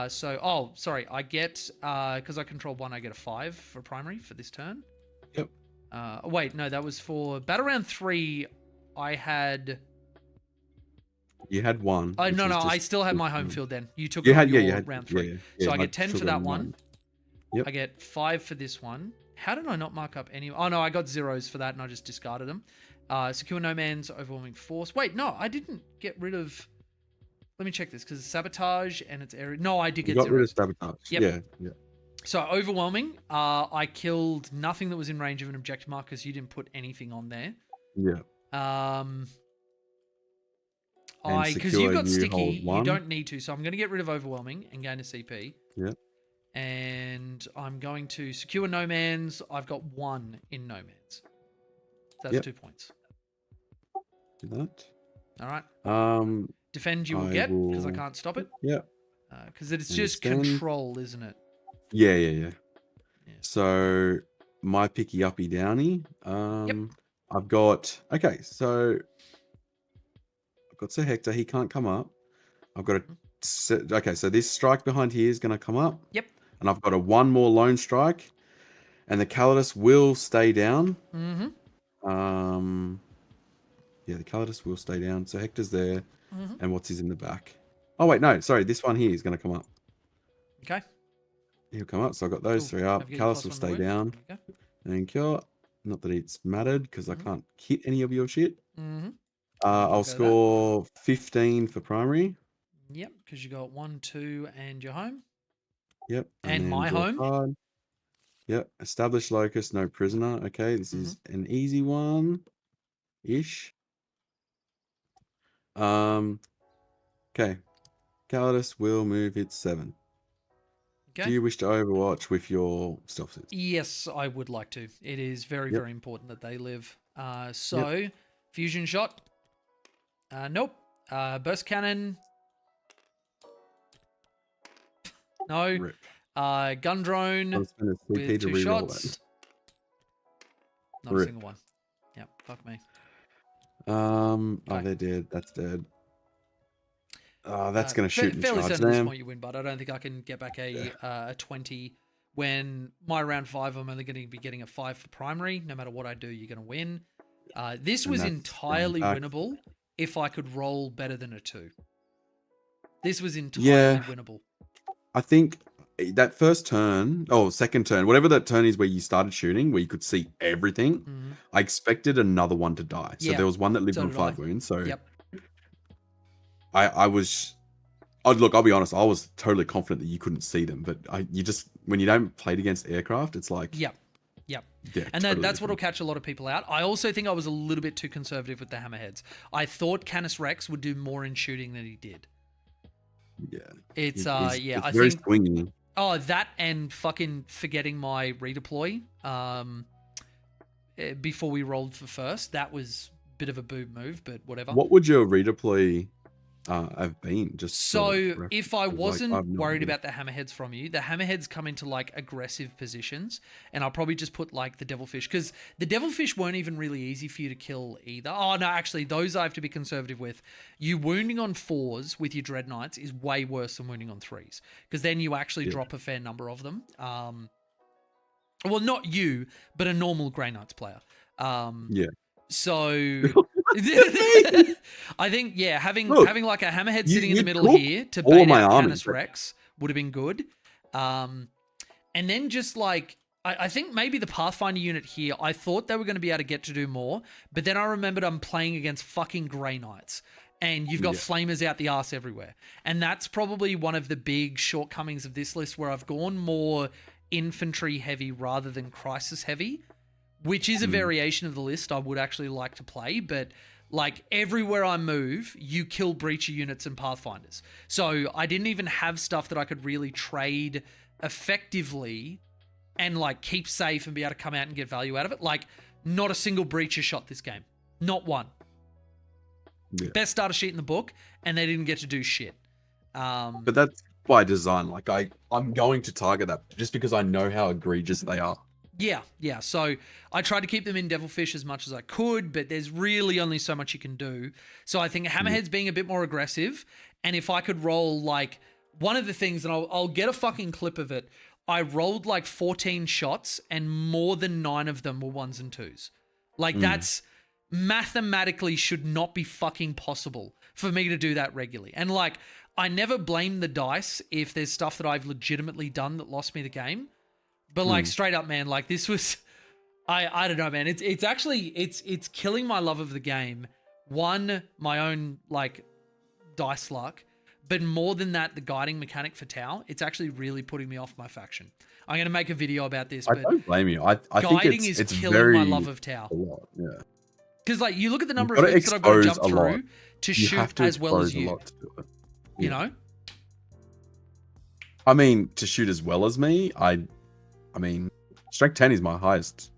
Sorry, I get, because I control 1, I get a 5 for primary for this turn. Yep. Wait, no, that was for battle round 3. I had. You had 1. which No, was I just- still had my home field then. You took You it had, on yeah, your you had round 3. Yeah, So I my get 10 for sugar that and one. wine. Yep. I get 5 for this one. How did I not mark up any? Oh no, I got 0s for that and I just discarded them. Secure no man's overwhelming force. Wait, no, I didn't get rid of. Let me check this because it's sabotage and it's area. No, I did You get got rid of 0s. sabotage. Yep. Yeah. So overwhelming. I killed nothing that was in range of an objective mark because you didn't put anything on there. Yeah. Because secure, you've got you sticky, hold you 1. don't need to. So I'm going to get rid of overwhelming and gain a CP. Yeah. And I'm going to secure no man's. I've got 1 in no man's. So that's Yep. 2 points. Do that. All right. Defend you will I get because I will- can't stop it. Yeah. Because it's just Understand. control, isn't it? Yeah. Yeah. So my picky uppy downy. I've got so I've got Sir Hector. He can't come up. I've got so this strike behind here is going to come up. Yep. And I've got a 1 more lone strike, and the Calidus will stay down. Mm-hmm. Yeah, the Calidus will stay down. So Hector's there, Mm-hmm. and what's his in the back? Oh wait, no, sorry, this one here is going to come up. Okay. He'll come up. So I've got those Cool. 3 up. Have you Calidus got will +1 stay wound? down. There you Thank you. Not that it's mattered because I Mhm. can't hit any of your shit. go. Mm-hmm. I'll go that. score 15 for primary. Yep, because you got 1, 2, and your home. Yep. And then my draw a home? card. Yep. Established locus, no prisoner. Okay, this is an easy one ish. Okay. Calidus will move its 7. Okay. Do you wish to overwatch with your stealth suits? Yes, I would like to. It is very, Yep. very important that they live. Fusion shot. Nope. Burst cannon. No. Rip. Gun drone I'll spend a CP with to 2 reroll shots. Not a Rip. single one. Yep. Fuck me. that. Oh, they're dead. That's dead. Oh, that's going to shoot and fairly charge certain at this them. point you win, but I don't think I can get back a 20 when my round 5 I'm only going to be getting a 5 for primary. No matter what I do, you're going to win. This And was that's entirely back. winnable if I could roll better than a 2. This was entirely winnable. I think that first turn, second turn, whatever that turn is where you started shooting, where you could see everything, Mhm. I expected another one to die. So Yeah, there was one that lived so on did 5 I. wounds. So Yep. I was, look, I'll be honest, I was totally confident that you couldn't see them. But when you don't play against aircraft, it's like, Yep. yeah, And totally that's what'll different. catch a lot of people out. I also think I was a little bit too conservative with the hammerheads. I thought Canis Rex would do more in shooting than he did. Yeah. It's I think very swingy. that and fucking forgetting my redeploy before we rolled for first. That was a bit of a boob move, but whatever. What would your redeploy have been? Just So for if I reference, wasn't I have no worried idea. about the hammerheads from you, the hammerheads come into like aggressive positions, and I'll probably just put like the devilfish, because the devilfish weren't even really easy for you to kill either. Oh no, actually those I have to be conservative with. You wounding on 4s with your dread knights is way worse than wounding on 3s, because then you actually drop a fair number of them. Well, not you, but a normal Grey Knights player. Yeah. So I think having like a hammerhead sitting in the middle took here to all bait my out army, Canis but- Rex would have been good. And then just like I think maybe the Pathfinder unit here, I thought they were going to be able to get to do more, but then I remembered I'm playing against fucking Grey Knights. And you've got flamers out the arse everywhere. And that's probably one of the big shortcomings of this list, where I've gone more infantry heavy rather than crisis heavy, which is a variation of the list I would actually like to play. But like everywhere I move, you kill breacher units and pathfinders. So I didn't even have stuff that I could really trade effectively and like keep safe and be able to come out and get value out of it. Like not a single breacher shot this game. Not one. Yeah. Best starter sheet in the book, and they didn't get to do shit. But that's by design. Like I'm going to target that just because I know how egregious they are. Yeah. So I tried to keep them in Devilfish as much as I could, but there's really only so much you can do. So I think Hammerhead's being a bit more aggressive, and if I could roll like one of the things, and I'll get a fucking clip of it, I rolled like 14 shots, and more than 9 of them were 1s and 2s. Like that's mathematically should not be fucking possible for me to do that regularly. And like, I never blame the dice if there's stuff that I've legitimately done that lost me the game. But like straight up, man, like this was, I don't know, man. It's actually, it's killing my love of the game. One, my own like dice luck, but more than that, the guiding mechanic for Tau, it's actually really putting me off my faction. I'm going to make a video about this, I but don't blame you. I think guiding it's is killing very my love of Tau. a lot. Yeah. Because like you look at the number You've of gotta hoops that I've got to expose jump a lot. through to You shoot have to as well as expose a you. lot to do it. You Yeah. know? I mean, to shoot as well as me, I mean, strength 10 is my highest.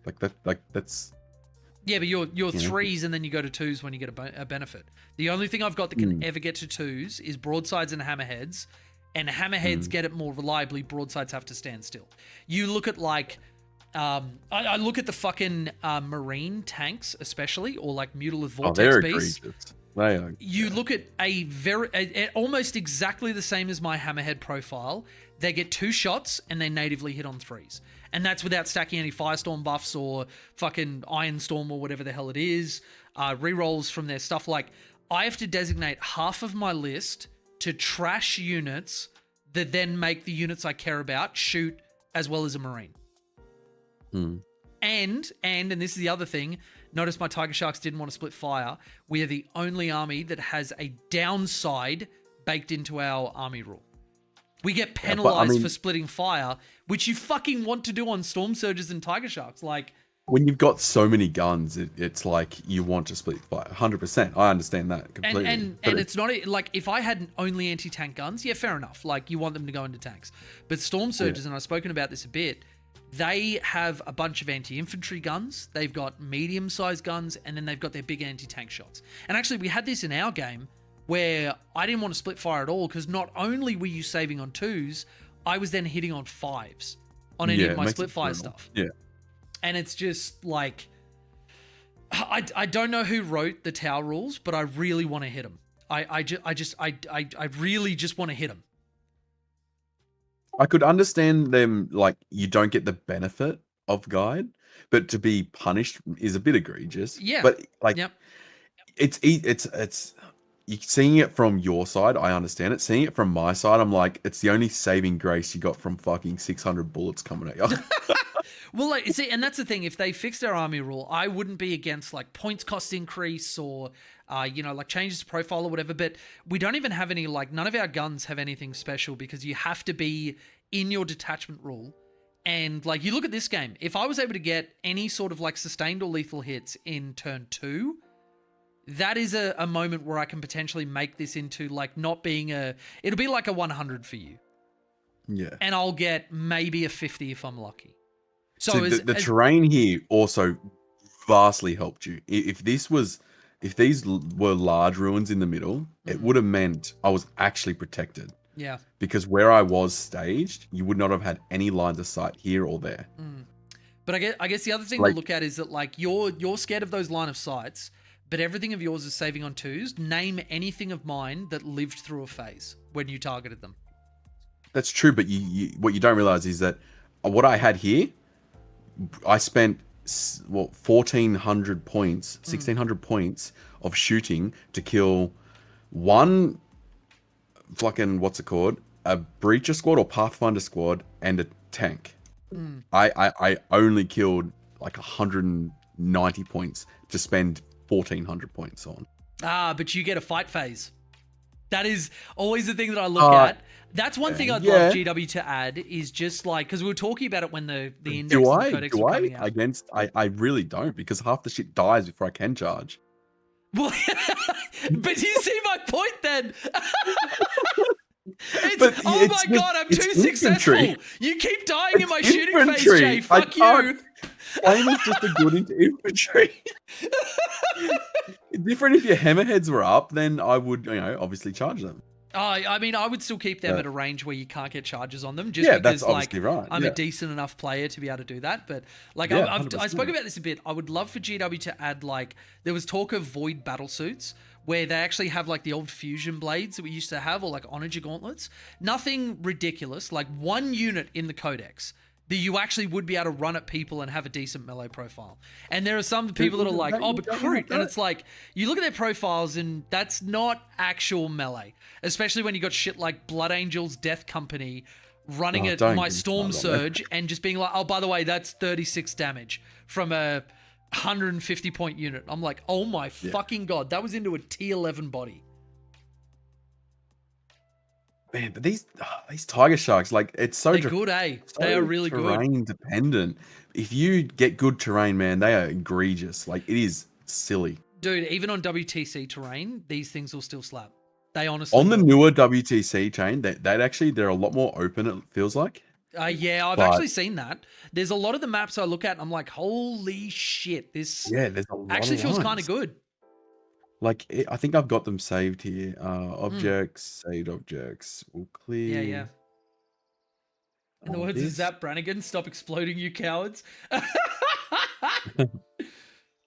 That's Yeah, but you're Yeah. 3s and then you go to 2s when you get a benefit. The only thing I've got that can ever get to 2s is broadsides and hammerheads. And hammerheads get it more reliably. Broadsides have to stand still. You look at like, I look at the fucking marine tanks, especially, or like Mutilith Vortex they're beasts. egregious. They are. You look at almost exactly the same as my hammerhead profile. They get 2 shots and they natively hit on 3s. And that's without stacking any Firestorm buffs or fucking Ironstorm or whatever the hell it is. Rerolls from their stuff. Like, I have to designate half of my list to trash units that then make the units I care about shoot as well as a Marine. And this is the other thing, notice my Tiger Sharks didn't want to split fire. We are the only army that has a downside baked into our army rule. We get penalized for splitting fire, which you fucking want to do on Storm Surges and Tiger Sharks. Like, when you've got so many guns, it's like you want to split fire. 100%. I understand that completely. And it's not like if I had only anti-tank guns, yeah, fair enough. Like you want them to go into tanks. But Storm Surges, and I've spoken about this a bit, they have a bunch of anti-infantry guns. They've got medium-sized guns, and then they've got their big anti-tank shots. And actually, we had this in our game where I didn't want to split fire at all because not only were you saving on 2s, I was then hitting on 5s on any of my split fire stuff. Yeah. And it's just like, I don't know who wrote the tower rules, but I really want to hit them. I really just want to hit them. I could understand them, like, you don't get the benefit of guide, but to be punished is a bit egregious. Yeah. But like, it's you seeing it from your side, I understand it. Seeing it from my side, I'm like, it's the only saving grace you got from fucking 600 bullets coming at you. Well, like, see, and that's the thing. If they fix their army rule, I wouldn't be against like points cost increase or, like changes to profile or whatever. But we don't even have any, like, none of our guns have anything special because you have to be in your detachment rule. And like, you look at this game, if I was able to get any sort of like sustained or lethal hits in turn 2, that is a moment where I can potentially make this into like not being it'll be like a 100 for you. Yeah. And I'll get maybe a 50 if I'm lucky. So the terrain here also vastly helped you. If these were large ruins in the middle, it would have meant I was actually protected. Yeah. Because where I was staged, you would not have had any lines of sight here or there. But I guess the other thing to look at is that like you're scared of those line of sights, but everything of yours is saving on 2s. Name anything of mine that lived through a phase when you targeted them. That's true, but what you don't realize is that what I had here, I spent 1,400 points, 1,600 points of shooting to kill one fucking, what's it called? A breacher squad or pathfinder squad and a tank. I only killed like 190 points to spend 1,400 points on. But you get a fight phase. That is always the thing that I look at. That's one thing I'd love GW to add is just like, because we were talking about it when the index and the codex were coming out. I really don't, because half the shit dies before I can charge. Well, but you see my point then. My god, I'm too successful. You keep dying in my shooting phase, Jay. Fuck you. Flame is just a good into infantry. Different if your hammerheads were up, then I would, obviously charge them. I mean, I would still keep them at a range where you can't get charges on them, just because, that's obviously right. I'm a decent enough player to be able to do that. But like, I spoke about this a bit. I would love for GW to add, like, there was talk of void battle suits where they actually have like the old fusion blades that we used to have, or like onager gauntlets. Nothing ridiculous, like one unit in the codex that you actually would be able to run at people and have a decent melee profile. And there are some people that are like, oh, but Kroot. And it's like, you look at their profiles and that's not actual melee. Especially when you got shit like Blood Angels Death Company running at my Storm Surge and just being like, oh, by the way, that's 36 damage from a 150 point unit. I'm like, oh my fucking God, that was into a T11 body. Man, but these tiger sharks, like, it's so they're good, eh? They are really good. Terrain dependent. If you get good terrain, man, they are egregious. Like, it is silly. Dude, even on WTC terrain, these things will still slap. They honestly on the newer WTC chain, they're a lot more open, it feels like. Yeah, I've actually seen that. There's a lot of the maps I look at and I'm like, holy shit, this there's a lot actually feels kind of good. Like, I think I've got them saved here. Objects, saved objects, will clear. Yeah. In the words of Zap Brannigan, stop exploding, you cowards. I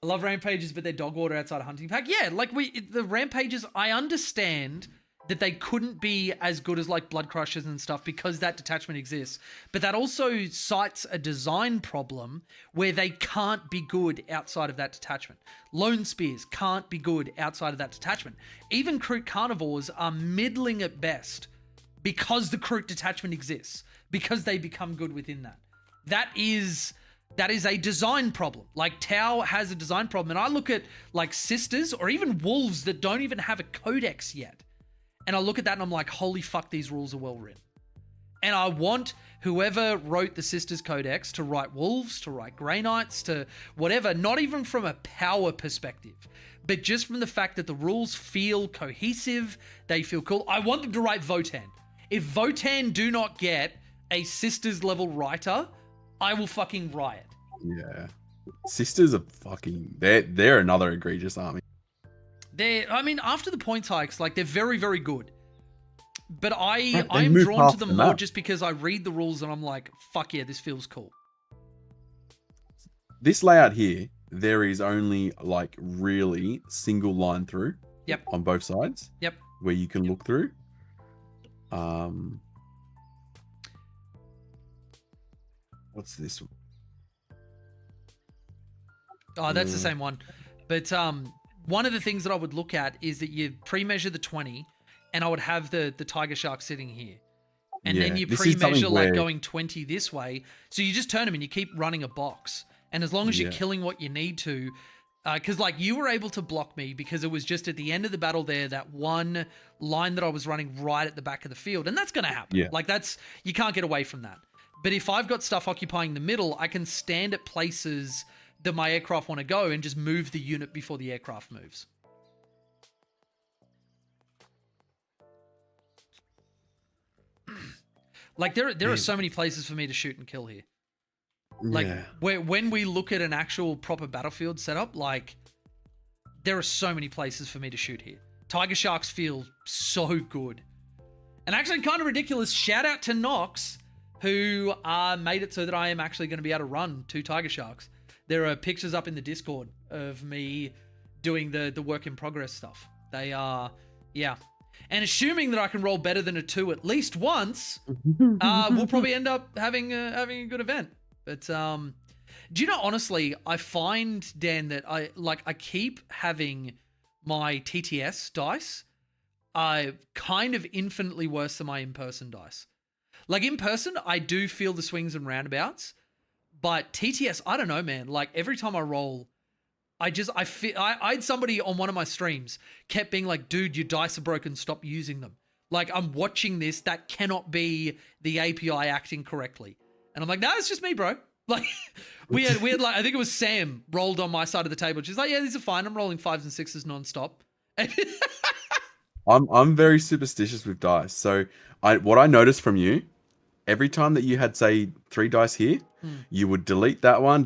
love rampages, but they're dog water outside a hunting pack. Yeah, like the rampages, I understand that they couldn't be as good as like Blood Crushers and stuff because that detachment exists. But that also cites a design problem where they can't be good outside of that detachment. Lone Spears can't be good outside of that detachment. Even Kroot Carnivores are middling at best because the Kroot detachment exists, because they become good within that. That is a design problem. Like, Tau has a design problem. And I look at like Sisters or even Wolves that don't even have a codex yet. And I look at that and I'm like, holy fuck, these rules are well written. And I want whoever wrote the Sisters Codex to write Wolves, to write Grey Knights, to whatever, not even from a power perspective, but just from the fact that the rules feel cohesive, they feel cool. I want them to write Votan. If Votan do not get a Sisters level writer, I will fucking riot. Yeah. Sisters are fucking... They're another egregious army. I mean, after the points hikes, like, they're very, very good. But Right, they I'm move drawn to past them the more map. just because I read the rules and I'm like, fuck yeah, this feels cool. This layout here, there is only like really single line through. Yep. On both sides. Yep. Where you can look through. What's this? Oh, that's the Yeah. same one. But one of the things that I would look at is that you pre-measure the 20 and I would have the tiger shark sitting here. And then Yeah, you this is something pre-measure like where- going 20 this way. So you just turn them and you keep running a box. And as long as you're Yeah. killing what you need to, because like you were able to block me because it was just at the end of the battle there, that one line that I was running right at the back of the field. And that's going to happen. Yeah. Like you can't get away from that. But if I've got stuff occupying the middle, I can stand at places that my aircraft want to go and just move the unit before the aircraft moves. Like there are so many places for me to shoot and kill here. Like Yeah. when we look at an actual proper battlefield setup, like there are so many places for me to shoot here. Tiger sharks feel so good. And actually kind of ridiculous. Shout out to Nox, who made it so that I am actually going to be able to run 2 tiger sharks. There are pictures up in the Discord of me doing the work in progress stuff. They are, yeah. And assuming that I can roll better than a 2 at least once, we'll probably end up having a good event. But do you know, honestly, I find, Dan, that I keep having my TTS dice kind of infinitely worse than my in-person dice. Like in person, I do feel the swings and roundabouts, but TTS, I don't know, man. Like every time I roll, I had somebody on one of my streams kept being like, dude, your dice are broken, stop using them. Like I'm watching this, that cannot be the API acting correctly. And I'm like, no, it's just me, bro. Like we had like, I think it was Sam rolled on my side of the table. She's like, yeah, these are fine. I'm rolling 5s and 6s nonstop. I'm very superstitious with dice. So what I noticed from you, every time that you had, say, 3 dice here, you would delete that one,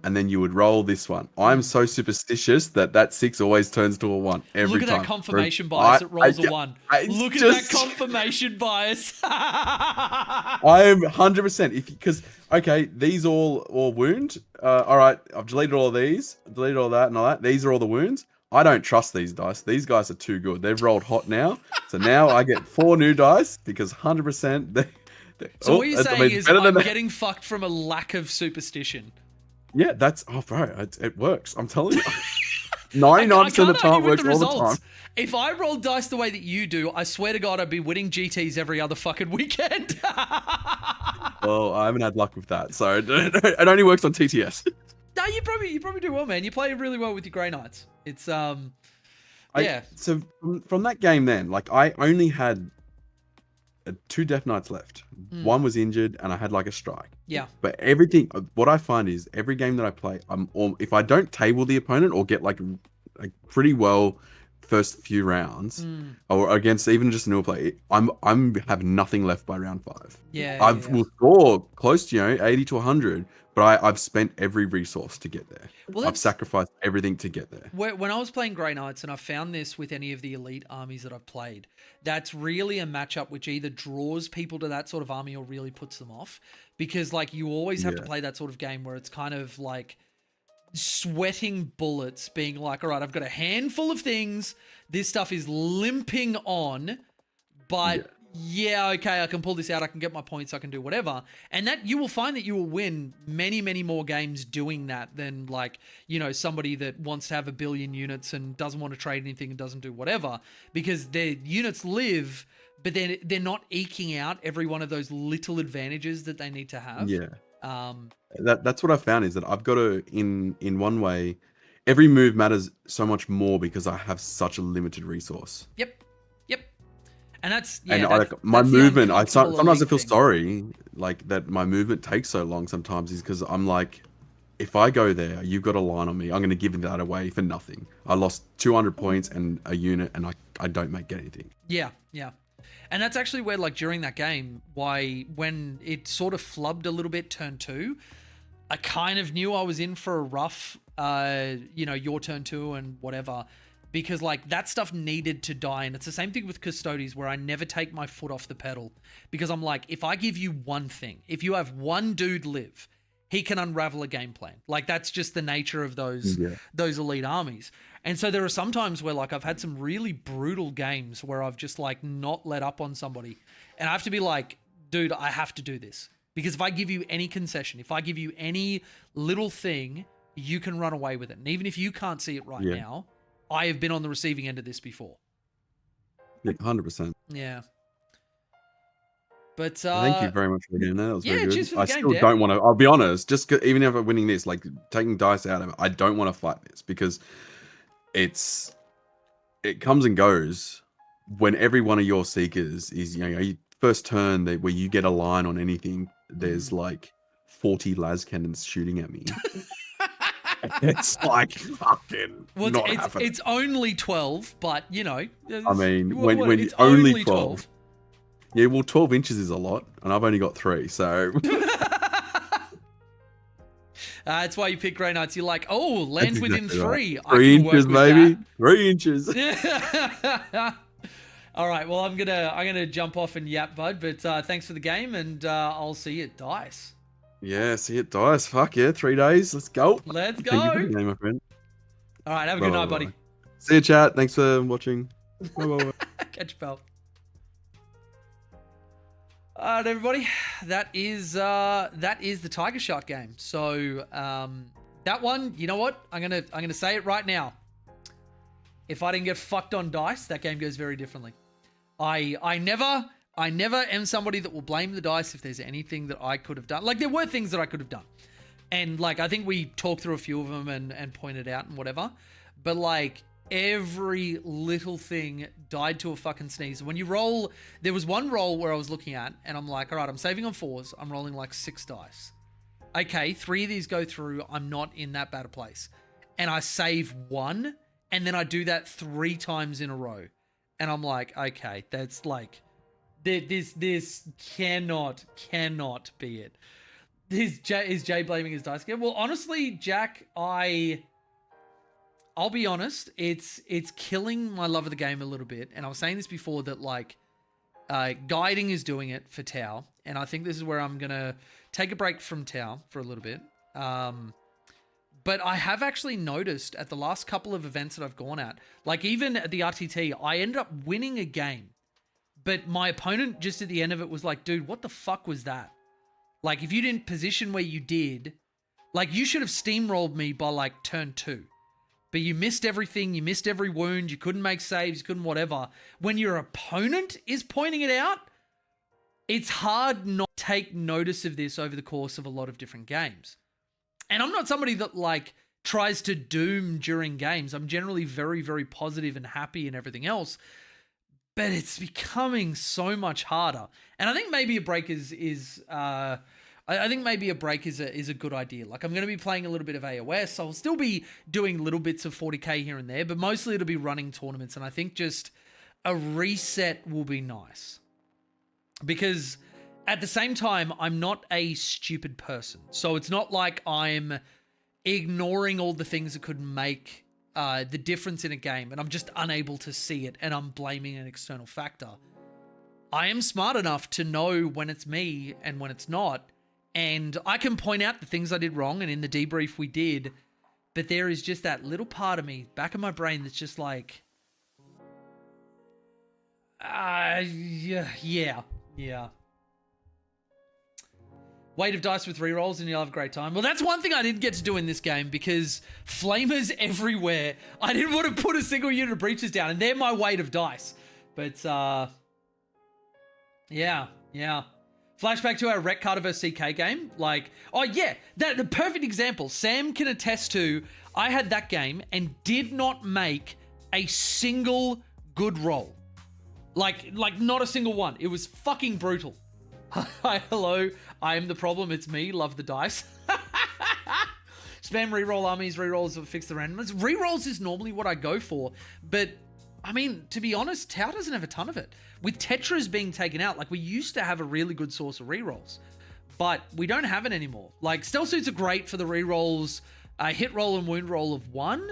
and then you would roll this one. I'm so superstitious that 6 always turns to a 1 every time. Look at that confirmation bias. It rolls a 1. Look at that confirmation bias. I am 100%. Because, okay, these all wound. All right, I've deleted all of these. Deleted all that and all that. These are all the wounds. I don't trust these dice. These guys are too good. They've rolled hot now. So now I get 4 new dice because 100%... So what you're saying is I'm getting fucked from a lack of superstition. Yeah, that's... Oh, bro, it works. I'm telling you. 99% of the time it works all the time. If I roll dice the way that you do, I swear to God, I'd be winning GTs every other fucking weekend. Well, I haven't had luck with that. So it only works on TTS. No, you probably do well, man. You play really well with your Grey Knights. It's, yeah. So from that game then, like I only had 2 Death Knights left. One was injured and I had like a strike. Yeah. But everything, what I find is every game that I play, if I don't table the opponent or get like pretty well first few rounds or against even just a newer play, I'm have nothing left by round 5. Yeah. Will score close to 80 to 100, but I've spent every resource to get there. Well, I've sacrificed everything to get there. When I was playing Grey Knights, and I found this with any of the elite armies that I've played, that's really a matchup which either draws people to that sort of army or really puts them off. Because like you always have to play that sort of game where it's kind of like sweating bullets, being like, all right, I've got a handful of things. This stuff is limping on, but yeah, okay, I can pull this out. I can get my points. I can do whatever. And that you will find that you will win many, many more games doing that than like, somebody that wants to have 1 billion units and doesn't want to trade anything and doesn't do whatever, because their units live, but they're not eking out every one of those little advantages that they need to have. Yeah. That's what I found is that I've got to, in one way, every move matters so much more because I have such a limited resource. Yep. And that's and that's, my that's the movement, uncomfortable sometimes I elite feel thing. sorry, like that my movement takes so long sometimes is because I'm like, if I go there, you've got a line on me. I'm going to give that away for nothing. I lost 200 points and a unit, and I don't make anything. Yeah. And that's actually where, like, during that game, when it sort of flubbed a little bit turn 2, I kind of knew I was in for a rough, your turn 2 and whatever, because, like, that stuff needed to die. And it's the same thing with Custodes, where I never take my foot off the pedal, because I'm like, if I give you one thing, if you have one dude live, he can unravel a game plan. Like, that's just the nature of those elite armies. And so there are some times where, like, I've had some really brutal games where I've just, like, not let up on somebody. And I have to be like, dude, I have to do this. Because if I give you any concession, if I give you any little thing, you can run away with it. And even if you can't see it right now, I have been on the receiving end of this before. Yeah, 100%. Yeah. But thank you very much for the game. That was very good. cheers for the I game, still Dan. don't want to. I'll be honest. Even if I'm winning this, like taking dice out of it, I don't want to fight this because it comes and goes. When every one of your seekers is, you first turn where you get a line on anything, there's like 40 las cannons shooting at me. It's like fucking not happening. It's only 12, but I mean, when it's only 12. Yeah, well, 12 inches is a lot, and I've only got 3, so... That's why you pick Grey Knights. You're like, oh, lands within 3. 3 inches, baby. 3 inches. All right, well, I'm gonna jump off and yap, bud, but thanks for the game, and I'll see you at DICE. Yeah, see you at DICE. Fuck yeah, 3 days. Let's go. Let's go. Thank you for the game, my friend. All right, have a good night, buddy. See you, chat. Thanks for watching. Bye-bye. Catch you, pal. All right, everybody, that is the Tiger Shark game. So that one, you know what? I'm gonna say it right now. If I didn't get fucked on dice, that game goes very differently. I never am somebody that will blame the dice if there's anything that I could have done. Like, there were things that I could have done, and like I think we talked through a few of them and pointed out and whatever. But like, every little thing died to a fucking sneeze. When you roll, there was one roll where I was looking at and I'm like, all right, I'm saving on 4s. I'm rolling like 6 dice. Okay, 3 of these go through. I'm not in that bad a place. And I save 1 and then I do that 3 times in a row. And I'm like, okay, that's like, this cannot be it. Is Jay blaming his dice again? Well, honestly, Jack, I'll be honest, it's killing my love of the game a little bit. And I was saying this before that, like, guiding is doing it for Tau. And I think this is where I'm going to take a break from Tau for a little bit. But I have actually noticed at the last couple of events that I've gone at, like even at the RTT, I ended up winning a game. But my opponent just at the end of it was like, dude, what the fuck was that? Like, if you didn't position where you did, like, you should have steamrolled me by like turn 2. But you missed everything. You missed every wound. You couldn't make saves. You couldn't whatever. When your opponent is pointing it out, it's hard not to take notice of this over the course of a lot of different games. And I'm not somebody that like tries to doom during games. I'm generally very, very positive and happy and everything else. But it's becoming so much harder. And I think maybe a break I think maybe a break is a good idea. Like, I'm going to be playing a little bit of AOS. I'll still be doing little bits of 40k here and there, but mostly it'll be running tournaments. And I think just a reset will be nice. Because at the same time, I'm not a stupid person. So it's not like I'm ignoring all the things that could make the difference in a game and I'm just unable to see it and I'm blaming an external factor. I am smart enough to know when it's me and when it's not. And I can point out the things I did wrong, and in the debrief we did, but there is just that little part of me, back of my brain, that's just like, yeah. Weight of dice with rerolls and you'll have a great time. Well, that's one thing I didn't get to do in this game because flamers everywhere. I didn't want to put a single unit of breaches down, and they're my weight of dice. But, yeah. Flashback to our Rec Carter vs. CK game. Like, oh yeah, the perfect example. Sam can attest to, I had that game and did not make a single good roll. Like not a single one. It was fucking brutal. Hi, hello. I am the problem. It's me. Love the dice. Spam reroll armies, rerolls will fix the randomness. Rerolls is normally what I go for, but I mean, to be honest, Tau doesn't have a ton of it. With Tetras being taken out, like we used to have a really good source of rerolls, but we don't have it anymore. Like Stealth Suits are great for the rerolls, hit roll and wound roll of 1,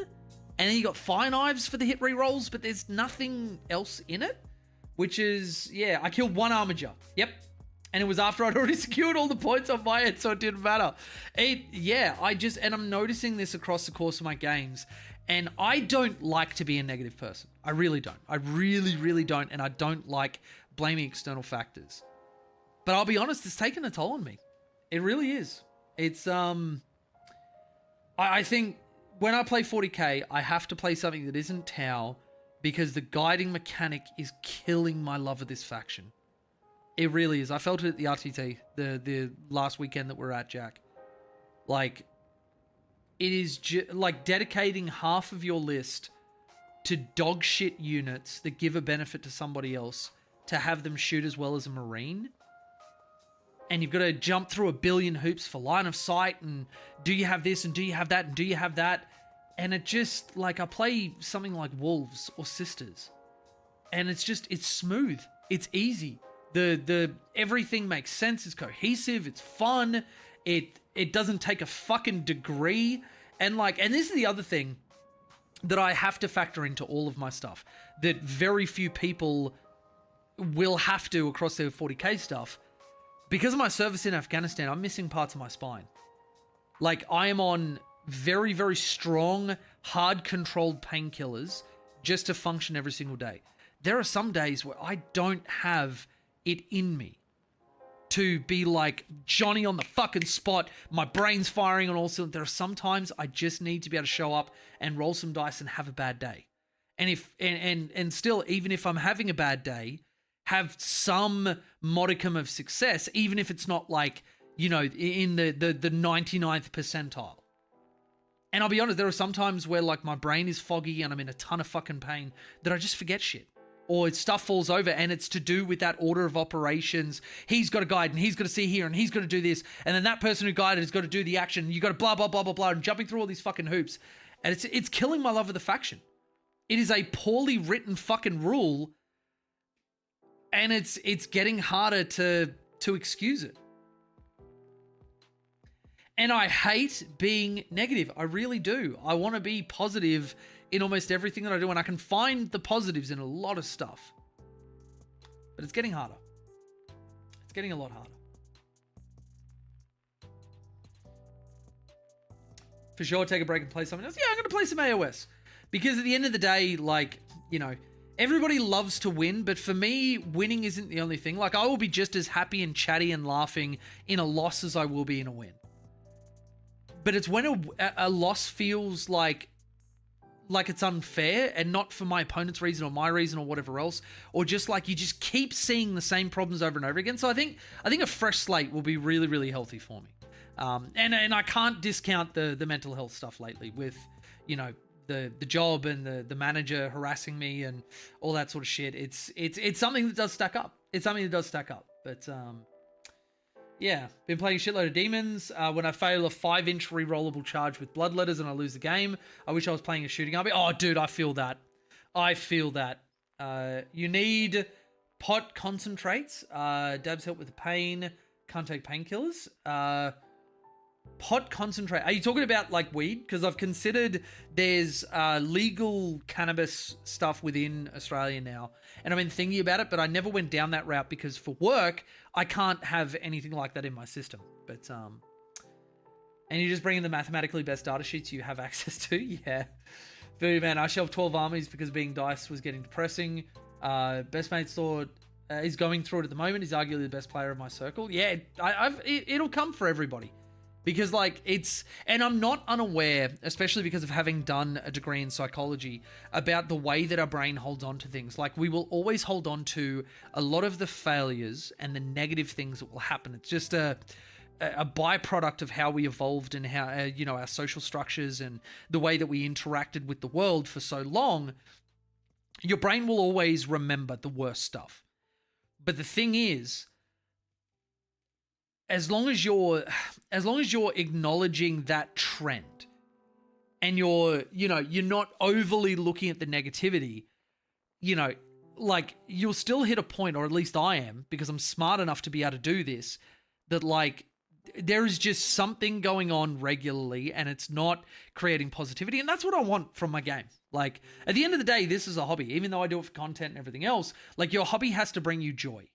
and then you got Fire Knives for the hit rerolls, but there's nothing else in it, which is, yeah, I killed 1 Armiger. Yep. And it was after I'd already secured all the points on my end, so it didn't matter. And I'm noticing this across the course of my games, and I don't like to be a negative person. I really don't. I really, really don't, and I don't like blaming external factors. But I'll be honest, it's taken a toll on me. It really is. It's, I think when I play 40k, I have to play something that isn't Tau, because the guiding mechanic is killing my love of this faction. It really is. I felt it at the RTT, the last weekend that we're at, Jack. Like, it is like dedicating half of your list to dog shit units that give a benefit to somebody else to have them shoot as well as a Marine. And you've got to jump through a billion hoops for line of sight, and do you have this, and do you have that, and do you have that? And it just, like, I play something like Wolves or Sisters, and it's smooth. It's easy. The everything makes sense. It's cohesive. It's fun. It doesn't take a fucking degree. And this is the other thing that I have to factor into all of my stuff that very few people will have to across their 40k stuff. Because of my service in Afghanistan, I'm missing parts of my spine. Like, I am on very, very strong, hard controlled painkillers just to function every single day. There are some days where I don't have it in me to be like Johnny on the fucking spot. My brain's firing on all cylinders. There are some times I just need to be able to show up and roll some dice and have a bad day. And still, even if I'm having a bad day, have some modicum of success, even if it's not like, you know, in the 99th percentile. And I'll be honest, there are some times where like my brain is foggy and I'm in a ton of fucking pain that I just forget shit. Or stuff falls over, and it's to do with that order of operations. He's got to guide, and he's got to see here, and he's got to do this, and then that person who guided has got to do the action. And you got to blah blah blah blah blah, and jumping through all these fucking hoops, and it's killing my love of the faction. It is a poorly written fucking rule, and it's getting harder to excuse it. And I hate being negative. I really do. I want to be positive in almost everything that I do, and I can find the positives in a lot of stuff. But it's getting harder. It's getting a lot harder. For sure, take a break and play something else. Yeah, I'm going to play some AOS. Because at the end of the day, like, you know, everybody loves to win, but for me, winning isn't the only thing. Like, I will be just as happy and chatty and laughing in a loss as I will be in a win. But it's when a loss feels like it's unfair, and not for my opponent's reason or my reason or whatever else, or just like you just keep seeing the same problems over and over again. So I think a fresh slate will be really, really healthy for me. And I can't discount the mental health stuff lately with, you know, the job and the manager harassing me and all that sort of shit. It's something that does stack up. It's something that does stack up. But yeah, been playing a shitload of demons. When I fail a 5-inch rerollable charge with bloodletters and I lose the game, I wish I was playing a shooting army. Oh, dude, I feel that. You need pot concentrates. Dabs help with the pain. Can't take painkillers. Pot concentrate. Are you talking about like weed? Because I've considered there's legal cannabis stuff within Australia now, and I've been thinking about it, but I never went down that route because for work I can't have anything like that in my system. But and you just bring in the mathematically best data sheets you have access to. Yeah, Voodoo man, I shelved 12 armies because being dice was getting depressing. Best mates thought he's going through it at the moment. He's arguably the best player of my circle. Yeah, it'll come for everybody. Because like and I'm not unaware, especially because of having done a degree in psychology, about the way that our brain holds on to things. Like we will always hold on to a lot of the failures and the negative things that will happen. It's just a byproduct of how we evolved and how, you know, our social structures and the way that we interacted with the world for so long. your brain will always remember the worst stuff. But the thing is, as long as you're acknowledging that trend and you're not overly looking at the negativity, like you'll still hit a point, or at least I am, because I'm smart enough to be able to do this, that like there is just something going on regularly and it's not creating positivity. And that's what I want from my game. Like at the end of the day, this is a hobby. Even though I do it for content and everything else, like your hobby has to bring you joy.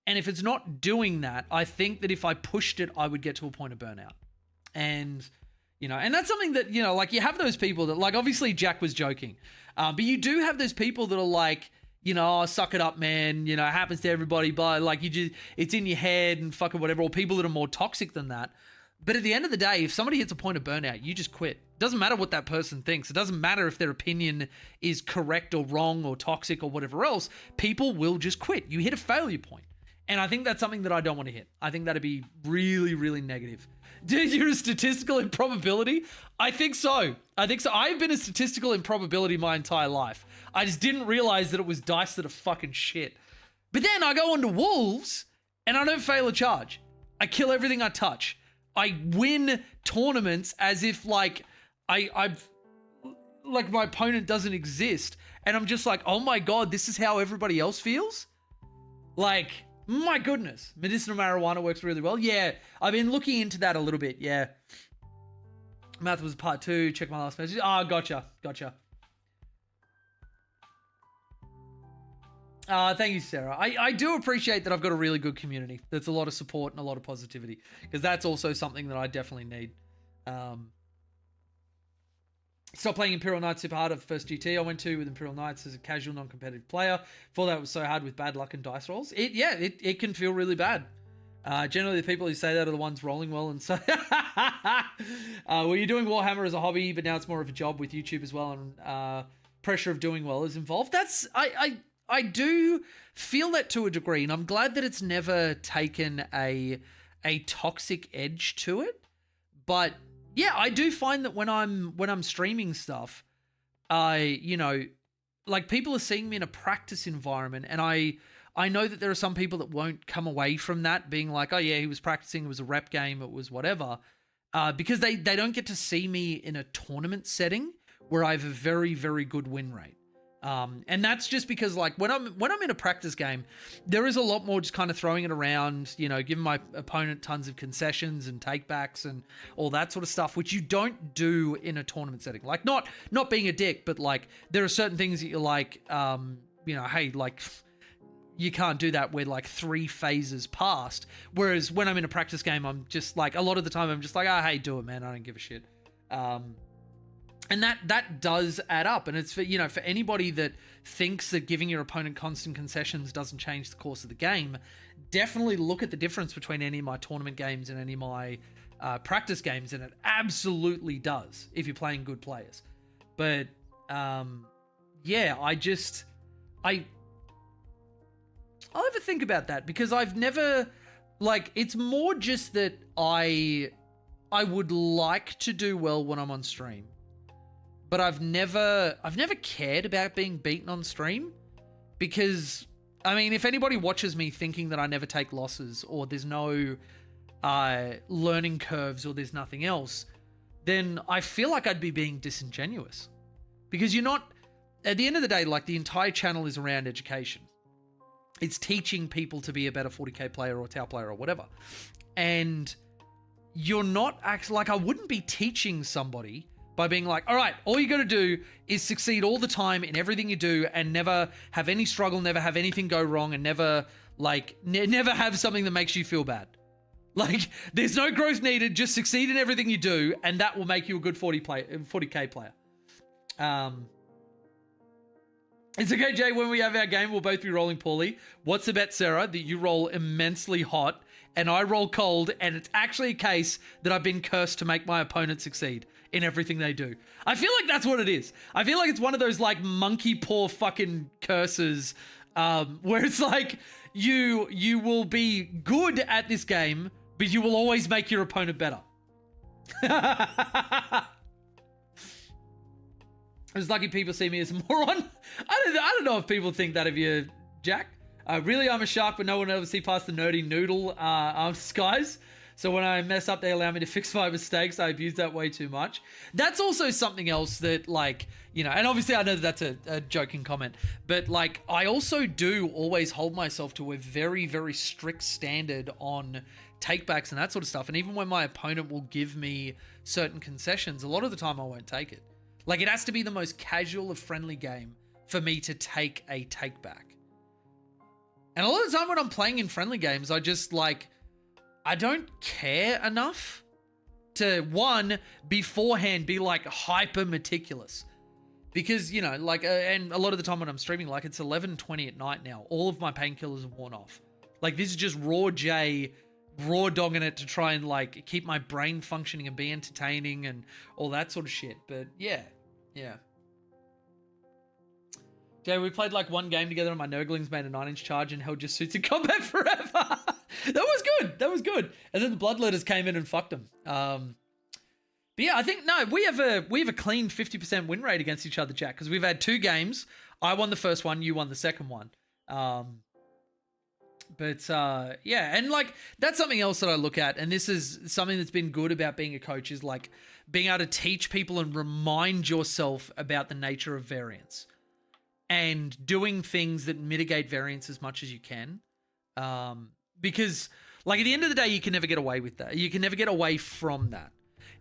And if it's not doing that, I think that if I pushed it, I would get to a point of burnout. And, and that's something that, like you have those people that, like, obviously Jack was joking, but you do have those people that are like, oh, suck it up, man. It happens to everybody, but like it's in your head and fucking whatever, or people that are more toxic than that. But at the end of the day, if somebody hits a point of burnout, you just quit. Doesn't matter what that person thinks. It doesn't matter if their opinion is correct or wrong or toxic or whatever else. People will just quit. You hit a failure point. And I think that's something that I don't want to hit. I think that'd be really, really negative. Dude, you're a statistical improbability? I think so. I've been a statistical improbability my entire life. I just didn't realize that it was dice that are fucking shit. But then I go on to Wolves and I don't fail a charge. I kill everything I touch. I win tournaments as if like I've like my opponent doesn't exist. And I'm just like, oh my God, this is how everybody else feels? Like, my goodness. Medicinal marijuana works really well. Yeah, I've been looking into that a little bit. Yeah. Math was part 2. Check my last message. Gotcha. Thank you, Sarah. I do appreciate that I've got a really good community. There's a lot of support and a lot of positivity, because that's also something that I definitely need. Stopped playing Imperial Knights super hard at the first GT I went to with Imperial Knights as a casual, non-competitive player. Before that, it was so hard with bad luck and dice rolls. It can feel really bad. Generally, the people who say that are the ones rolling well. And so, were you doing Warhammer as a hobby, but now it's more of a job with YouTube as well, and pressure of doing well is involved? That's I do feel that to a degree, and I'm glad that it's never taken a toxic edge to it, but. Yeah, I do find that when I'm streaming stuff, like people are seeing me in a practice environment, and I know that there are some people that won't come away from that being like, oh yeah, he was practicing, it was a rep game, it was whatever, because they don't get to see me in a tournament setting where I have a very, very good win rate. And that's just because like when I'm in a practice game, there is a lot more just kind of throwing it around, giving my opponent tons of concessions and takebacks and all that sort of stuff, which you don't do in a tournament setting. Like not being a dick, but like there are certain things that you're like, hey, like you can't do that where like 3 phases passed. Whereas when I'm in a practice game, I'm just like, a lot of the time I'm just like, oh, hey, do it, man. I don't give a shit. And that does add up. And it's for anybody that thinks that giving your opponent constant concessions doesn't change the course of the game, definitely look at the difference between any of my tournament games and any of my practice games, and it absolutely does if you're playing good players. But I'll ever think about that, because I've never, like, it's more just that I would like to do well when I'm on stream. But I've never cared about being beaten on stream, because, I mean, if anybody watches me thinking that I never take losses, or there's no learning curves, or there's nothing else, then I feel like I'd be being disingenuous. Because you're not, at the end of the day, like, the entire channel is around education. It's teaching people to be a better 40k player or Tau player or whatever. And you're not actually, like, I wouldn't be teaching somebody by being like, all right, all you got to do is succeed all the time in everything you do and never have any struggle, never have anything go wrong, and never, like, never have something that makes you feel bad. Like, there's no growth needed, just succeed in everything you do, and that will make you a good 40k player. It's okay, Jay, when we have our game, we'll both be rolling poorly. What's the bet, Sarah, that you roll immensely hot and I roll cold, and it's actually a case that I've been cursed to make my opponent succeed in everything they do? I feel like that's what it is. I feel like it's one of those, like, monkey paw fucking curses, where it's like, you will be good at this game, but you will always make your opponent better. It's lucky people see me as a moron. I don't know if people think that of you, Jack. Really, I'm a shark, but no one will ever see past the nerdy noodle skies. So when I mess up, they allow me to fix my mistakes. I abuse that way too much. That's also something else that, like, you know, and obviously I know that that's a joking comment, but like, I also do always hold myself to a very, very strict standard on takebacks and that sort of stuff. And even when my opponent will give me certain concessions, a lot of the time I won't take it. Like, it has to be the most casual of friendly game for me to take a takeback. And a lot of the time when I'm playing in friendly games, I just, like, I don't care enough to, one, beforehand be, like, hyper meticulous. Because, you know, like, and a lot of the time when I'm streaming, like, it's 11:20 at night now. All of my painkillers have worn off. Like, this is just raw dogging it to try and, like, keep my brain functioning and be entertaining and all that sort of shit. But, yeah. Jay, we played like one game together and my Nurglings made a 9-inch charge and held just suits in combat forever. That was good. And then the Bloodletters came in and fucked them. But yeah, I think, no, we have a clean 50% win rate against each other, Jack, because we've had 2 games. I won the first one, you won the second one. Yeah, and like, that's something else that I look at, and this is something that's been good about being a coach, is like being able to teach people and remind yourself about the nature of variance. And doing things that mitigate variance as much as you can. Because, like, at the end of the day, you can never get away with that. You can never get away from that.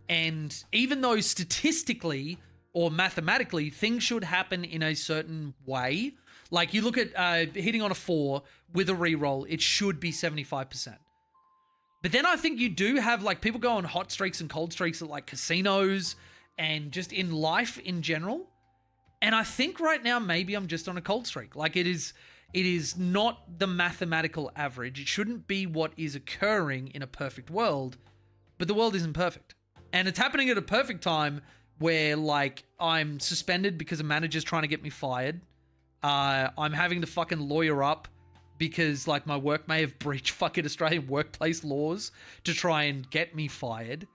And even though statistically or mathematically, things should happen in a certain way. Like, you look at hitting on a 4 with a reroll, it should be 75%. But then I think you do have, like, people go on hot streaks and cold streaks at, like, casinos and just in life in general. And I think right now, maybe I'm just on a cold streak. Like, it is not the mathematical average. It shouldn't be what is occurring in a perfect world, but the world isn't perfect. And it's happening at a perfect time where, like, I'm suspended because a manager's trying to get me fired. I'm having to fucking lawyer up because, like, my work may have breached fucking Australian workplace laws to try and get me fired.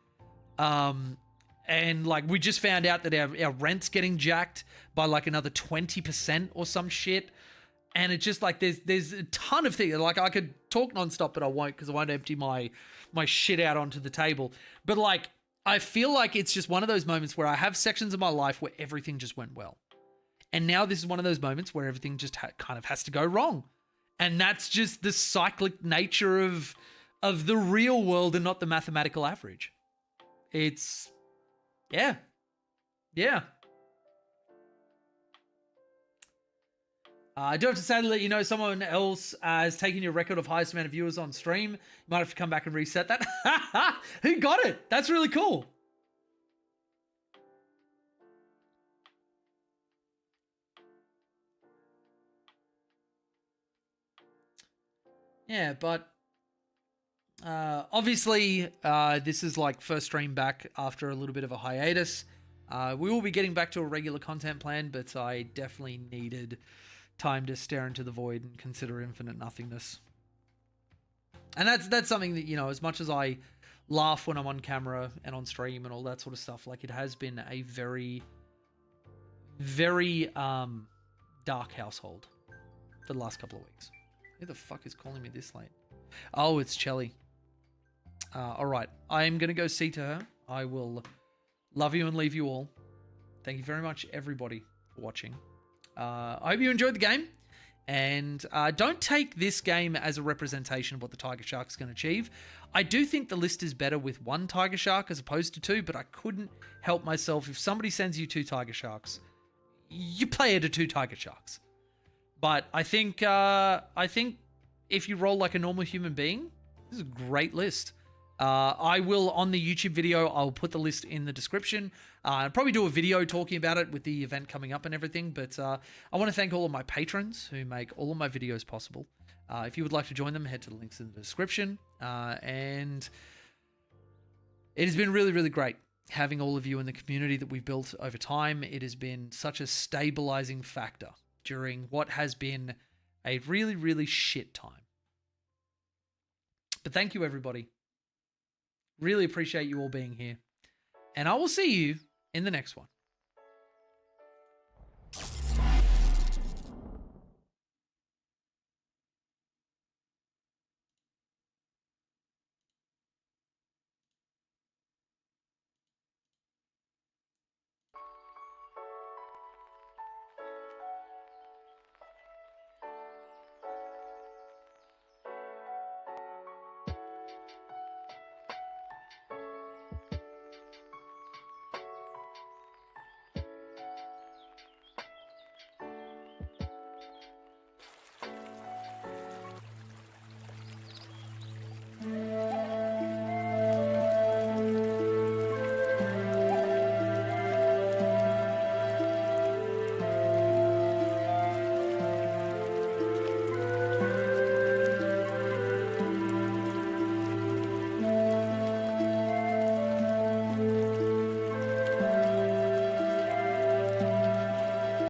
And, like, we just found out that our rent's getting jacked by, like, another 20% or some shit. And it's just, like, there's a ton of things. Like, I could talk nonstop, but I won't, because I won't empty my shit out onto the table. But, like, I feel like it's just one of those moments where I have sections of my life where everything just went well. And now this is one of those moments where everything just kind of has to go wrong. And that's just the cyclic nature of the real world and not the mathematical average. It's... Yeah. I do have to sadly let you know someone else has taken your record of highest amount of viewers on stream. You might have to come back and reset that. Who got it? That's really cool. Yeah, but obviously this is like first stream back after a little bit of a hiatus. We will be getting back to a regular content plan, but I definitely needed time to stare into the void and consider infinite nothingness. And that's something that, you know, as much as I laugh when I'm on camera and on stream and all that sort of stuff, like, it has been a very, very dark household for the last couple of weeks. Who the fuck is calling me this late? Oh, it's Chelly. All right. I am going to go see to her. I will love you and leave you all. Thank you very much, everybody, for watching. I hope you enjoyed the game. And don't take this game as a representation of what the Tiger Shark's going to achieve. I do think the list is better with 1 Tiger Shark as opposed to 2, but I couldn't help myself. If somebody sends you 2 Tiger Sharks, you play it to 2 Tiger Sharks. But I think if you roll like a normal human being, this is a great list. I will, on the YouTube video, I'll put the list in the description. I'll probably do a video talking about it with the event coming up and everything. But I want to thank all of my patrons who make all of my videos possible. If you would like to join them, head to the links in the description. And it has been really, really great having all of you in the community that we've built over time. It has been such a stabilizing factor during what has been a really, really shit time. But thank you, everybody. Really appreciate you all being here. And I will see you in the next one.